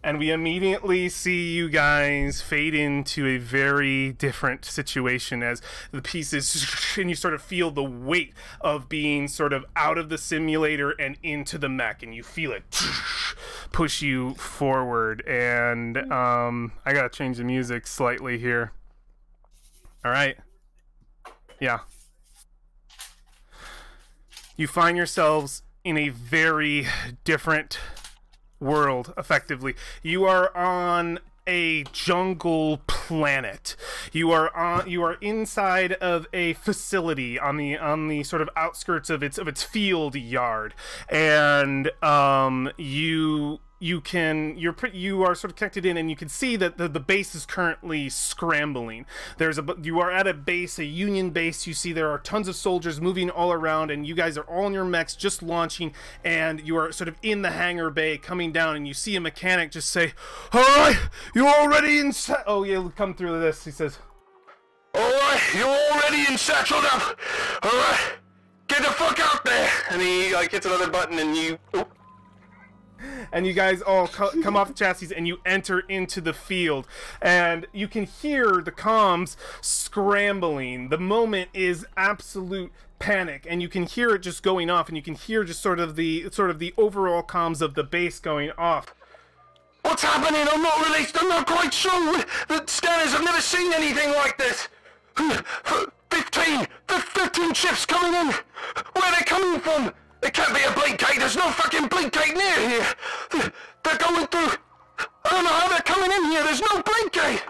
And we immediately see you guys fade into a very different situation as the pieces, and you sort of feel the weight of being sort of out of the simulator and into the mech, and you feel it push you forward. And I gotta change the music slightly here. All right. Yeah. You find yourselves in a very different world. Effectively, you are on a jungle planet. You are inside of a facility on the sort of outskirts of its field yard, and you are sort of connected in, and you can see that the base is currently scrambling. You are at a base, a Union base. You see there are tons of soldiers moving all around, and you guys are all in your mechs just launching, and you are sort of in the hangar bay coming down, and you see a mechanic just say, all right, you all ready and set? Oh yeah, come through this. He says, all right, you all ready and settled up? All right, Get the fuck out there! And he like hits another button, and you. Oh. And you guys all come off the chassis and you enter into the field, and you can hear the comms scrambling. The moment is absolute panic, and you can hear it just going off, and you can hear just sort of the overall comms of the base going off. What's happening? I'm not released. I'm not quite sure. The scanners have never seen anything like this. 15 ships coming in. Where are they coming from? It can't be a blink gate. There's no fucking blink gate near here. They're going through. I don't know how they're coming in here. There's no blink gate.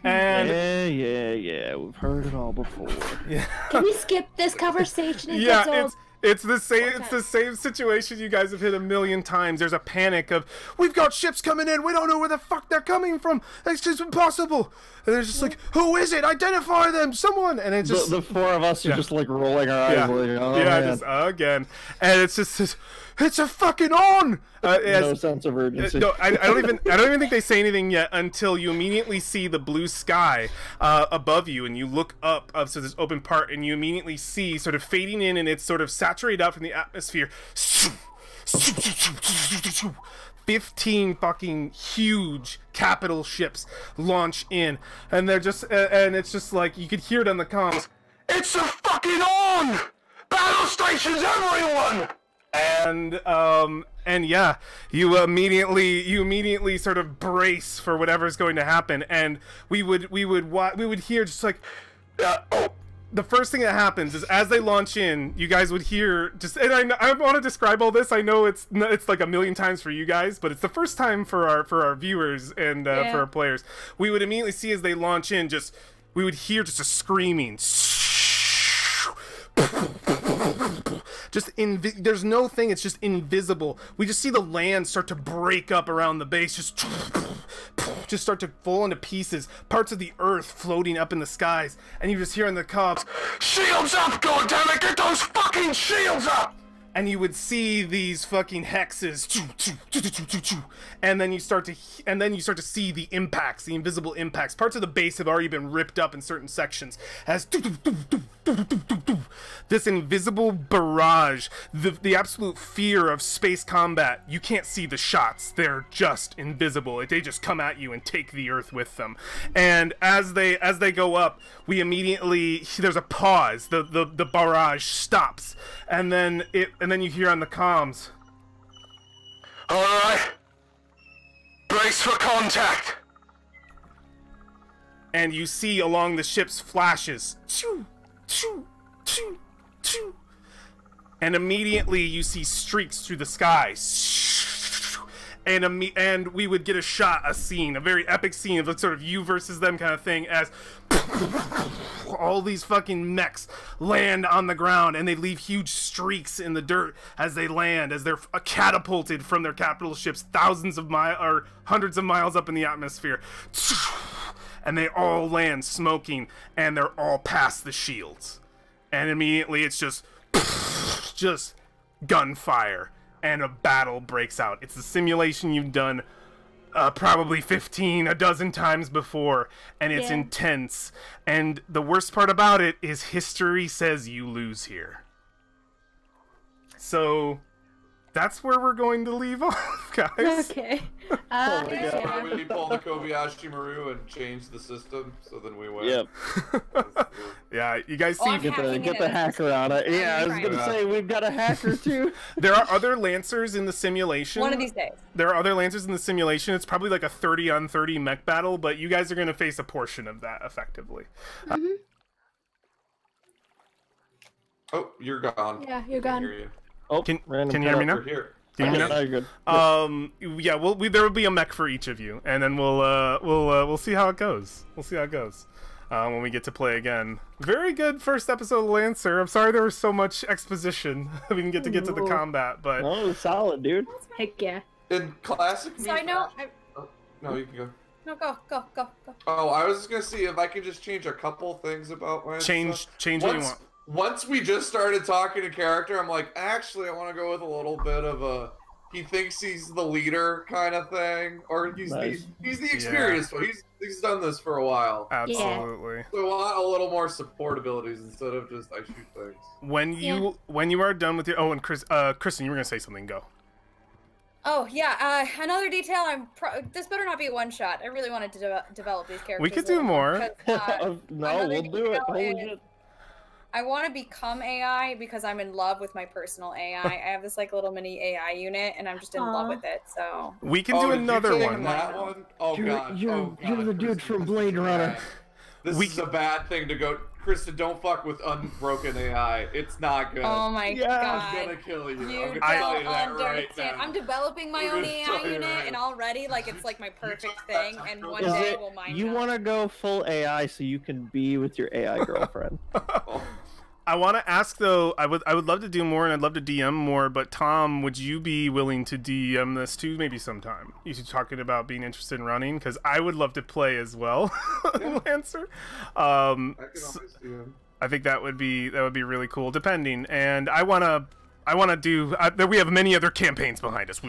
And yeah. We've heard it all before. Yeah. Can we skip this conversation? It's the same situation you guys have hit a million times. There's a panic of, we've got ships coming in, we don't know where the fuck they're coming from. It's just impossible. And they're just like, who is it? Identify them, someone. And it's just the four of us are just like rolling our eyes. Yeah, like, oh, yeah, man. just again. And it's just this, it's a fucking on. No sense of urgency. No, I don't even think they say anything yet until you immediately see the blue sky above you, and you look up so this open part, and you immediately see sort of fading in, and it's sort of saturated out from the atmosphere. 15 fucking huge capital ships launch in, and they're just and it's just like you could hear it on the comms. It's a fucking on! Battle stations, everyone! And yeah, you immediately sort of brace for whatever's going to happen, and we would hear just like, the first thing that happens is as they launch in, you guys would hear just, and I want to describe all this. I know it's like a million times for you guys, but it's the first time for our viewers and for our players. We would immediately see as they launch in, we would hear just a screaming. There's no thing, it's just invisible. We just see the land start to break up around the base, just start to fall into pieces, parts of the earth floating up in the skies, and you just hear in the comms, shields up, goddammit, get those fucking shields up! And you would see these fucking hexes, and then you start to see the impacts, the invisible impacts. Parts of the base have already been ripped up in certain sections as this invisible barrage, the absolute fear of space combat. You can't see the shots; they're just invisible. They just come at you and take the earth with them. And as they go up, there's a pause. The barrage stops, and then you hear on the comms, all right, brace for contact. And you see along the ship's flashes, and immediately you see streaks through the sky, and we would get a scene, a very epic scene of sort of you versus them kind of thing, as all these fucking mechs land on the ground, and they leave huge streaks in the dirt as they land, as they're catapulted from their capital ships thousands of miles or hundreds of miles up in the atmosphere, and they all land smoking, and they're all past the shields, and immediately it's just gunfire, and a battle breaks out. It's a simulation you've done probably a dozen times before, and it's intense. And the worst part about it is history says you lose here. So that's where we're going to leave off, guys. Okay. Oh my God. We pull the Kobayashi Maru and change the system, so then we win. Yep. Yeah, you guys see. Get the hacker on it. Yeah, I was gonna say we've got a hacker too. There are other Lancers in the simulation. One of these days. There are other Lancers in the simulation. It's probably like a 30-on-30 mech battle, but you guys are gonna face a portion of that effectively. Oh, you're gone. Yeah, you're gone. Oh, can you hear me now? Here. Can you hear me now? Good. Yeah, there will be a mech for each of you, and then we'll see how it goes. We'll see how it goes when we get to play again. Very good first episode of Lancer. I'm sorry there was so much exposition. We didn't get to the combat, but no, it was solid, dude. Heck yeah. In classic. So I know. No, you can go. No, go. Oh, I was just gonna see if I could just change a couple things about my change what you want. Once we just started talking to character, I'm like, actually, I want to go with a little bit of a, he thinks he's the leader kind of thing, or he's the experienced one. He's done this for a while. Absolutely. So I want a little more support abilities instead of just I shoot things. When you are done with your and Kristen, you were gonna say something. Go. Oh yeah, another detail. This better not be a one shot. I really wanted to develop these characters. We could do more. No, we'll do it. Holy shit. I want to become AI because I'm in love with my personal AI. I have this like little mini AI unit, and I'm just in love with it. So we can do another one. That one? Oh god. You're the dude from Blade Runner. This is a bad thing to go. Kristen, don't fuck with unbroken AI. It's not good. Oh my god. It's gonna kill you. You I'm don't tell you that understand. right now. I'm developing my own AI unit, and already like it's like my perfect thing. And one day we'll mine. You want to go full AI so you can be with your AI girlfriend. I want to ask though. I would love to do more, and I'd love to DM more. But Tom, would you be willing to DM this too? Maybe sometime. You should talking about being interested in running because I would love to play as well, Lancer. I can always DM. I think that would be really cool. Depending, and I wanna do. We have many other campaigns behind us,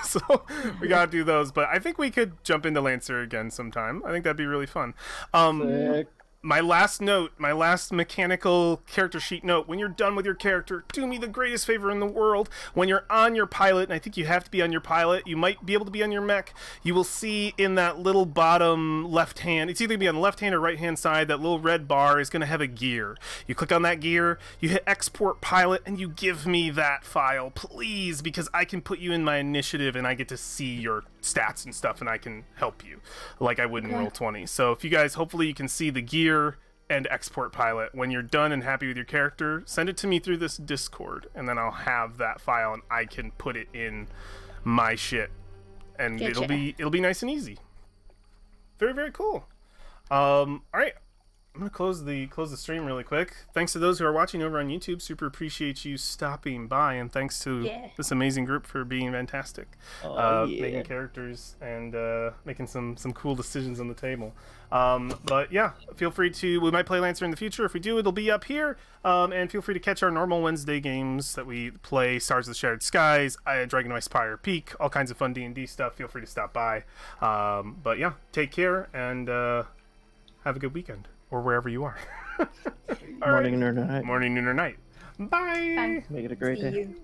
so we gotta do those. But I think we could jump into Lancer again sometime. I think that'd be really fun. Sick. My last note, my last mechanical character sheet note, when you're done with your character, do me the greatest favor in the world. When you're on your pilot, and I think you have to be on your pilot, you might be able to be on your mech, you will see in that little bottom left hand, it's either going to be on the left hand or right hand side, that little red bar is going to have a gear. You click on that gear, you hit export pilot, and you give me that file, please, because I can put you in my initiative and I get to see your stats and stuff and I can help you like I would in Roll20. So if you guys, hopefully you can see the gear and export pilot. When you're done and happy with your character, send it to me through this Discord and then I'll have that file and I can put it in my shit and it'll be nice and easy. Very, very cool. All right. I'm gonna close the stream really quick. Thanks to those who are watching over on YouTube. Super appreciate you stopping by, and thanks to this amazing group for being fantastic, making characters and making some cool decisions on the table. But yeah, feel free to. We might play Lancer in the future. If we do, it'll be up here. And feel free to catch our normal Wednesday games that we play: Stars of the Shattered Skies, Dragon Ice Spire Peak, all kinds of fun D&D stuff. Feel free to stop by. But yeah, take care and have a good weekend. Or wherever you are. Morning, noon, or night. Morning, noon, or night. Bye. Bye. Make it a great day. You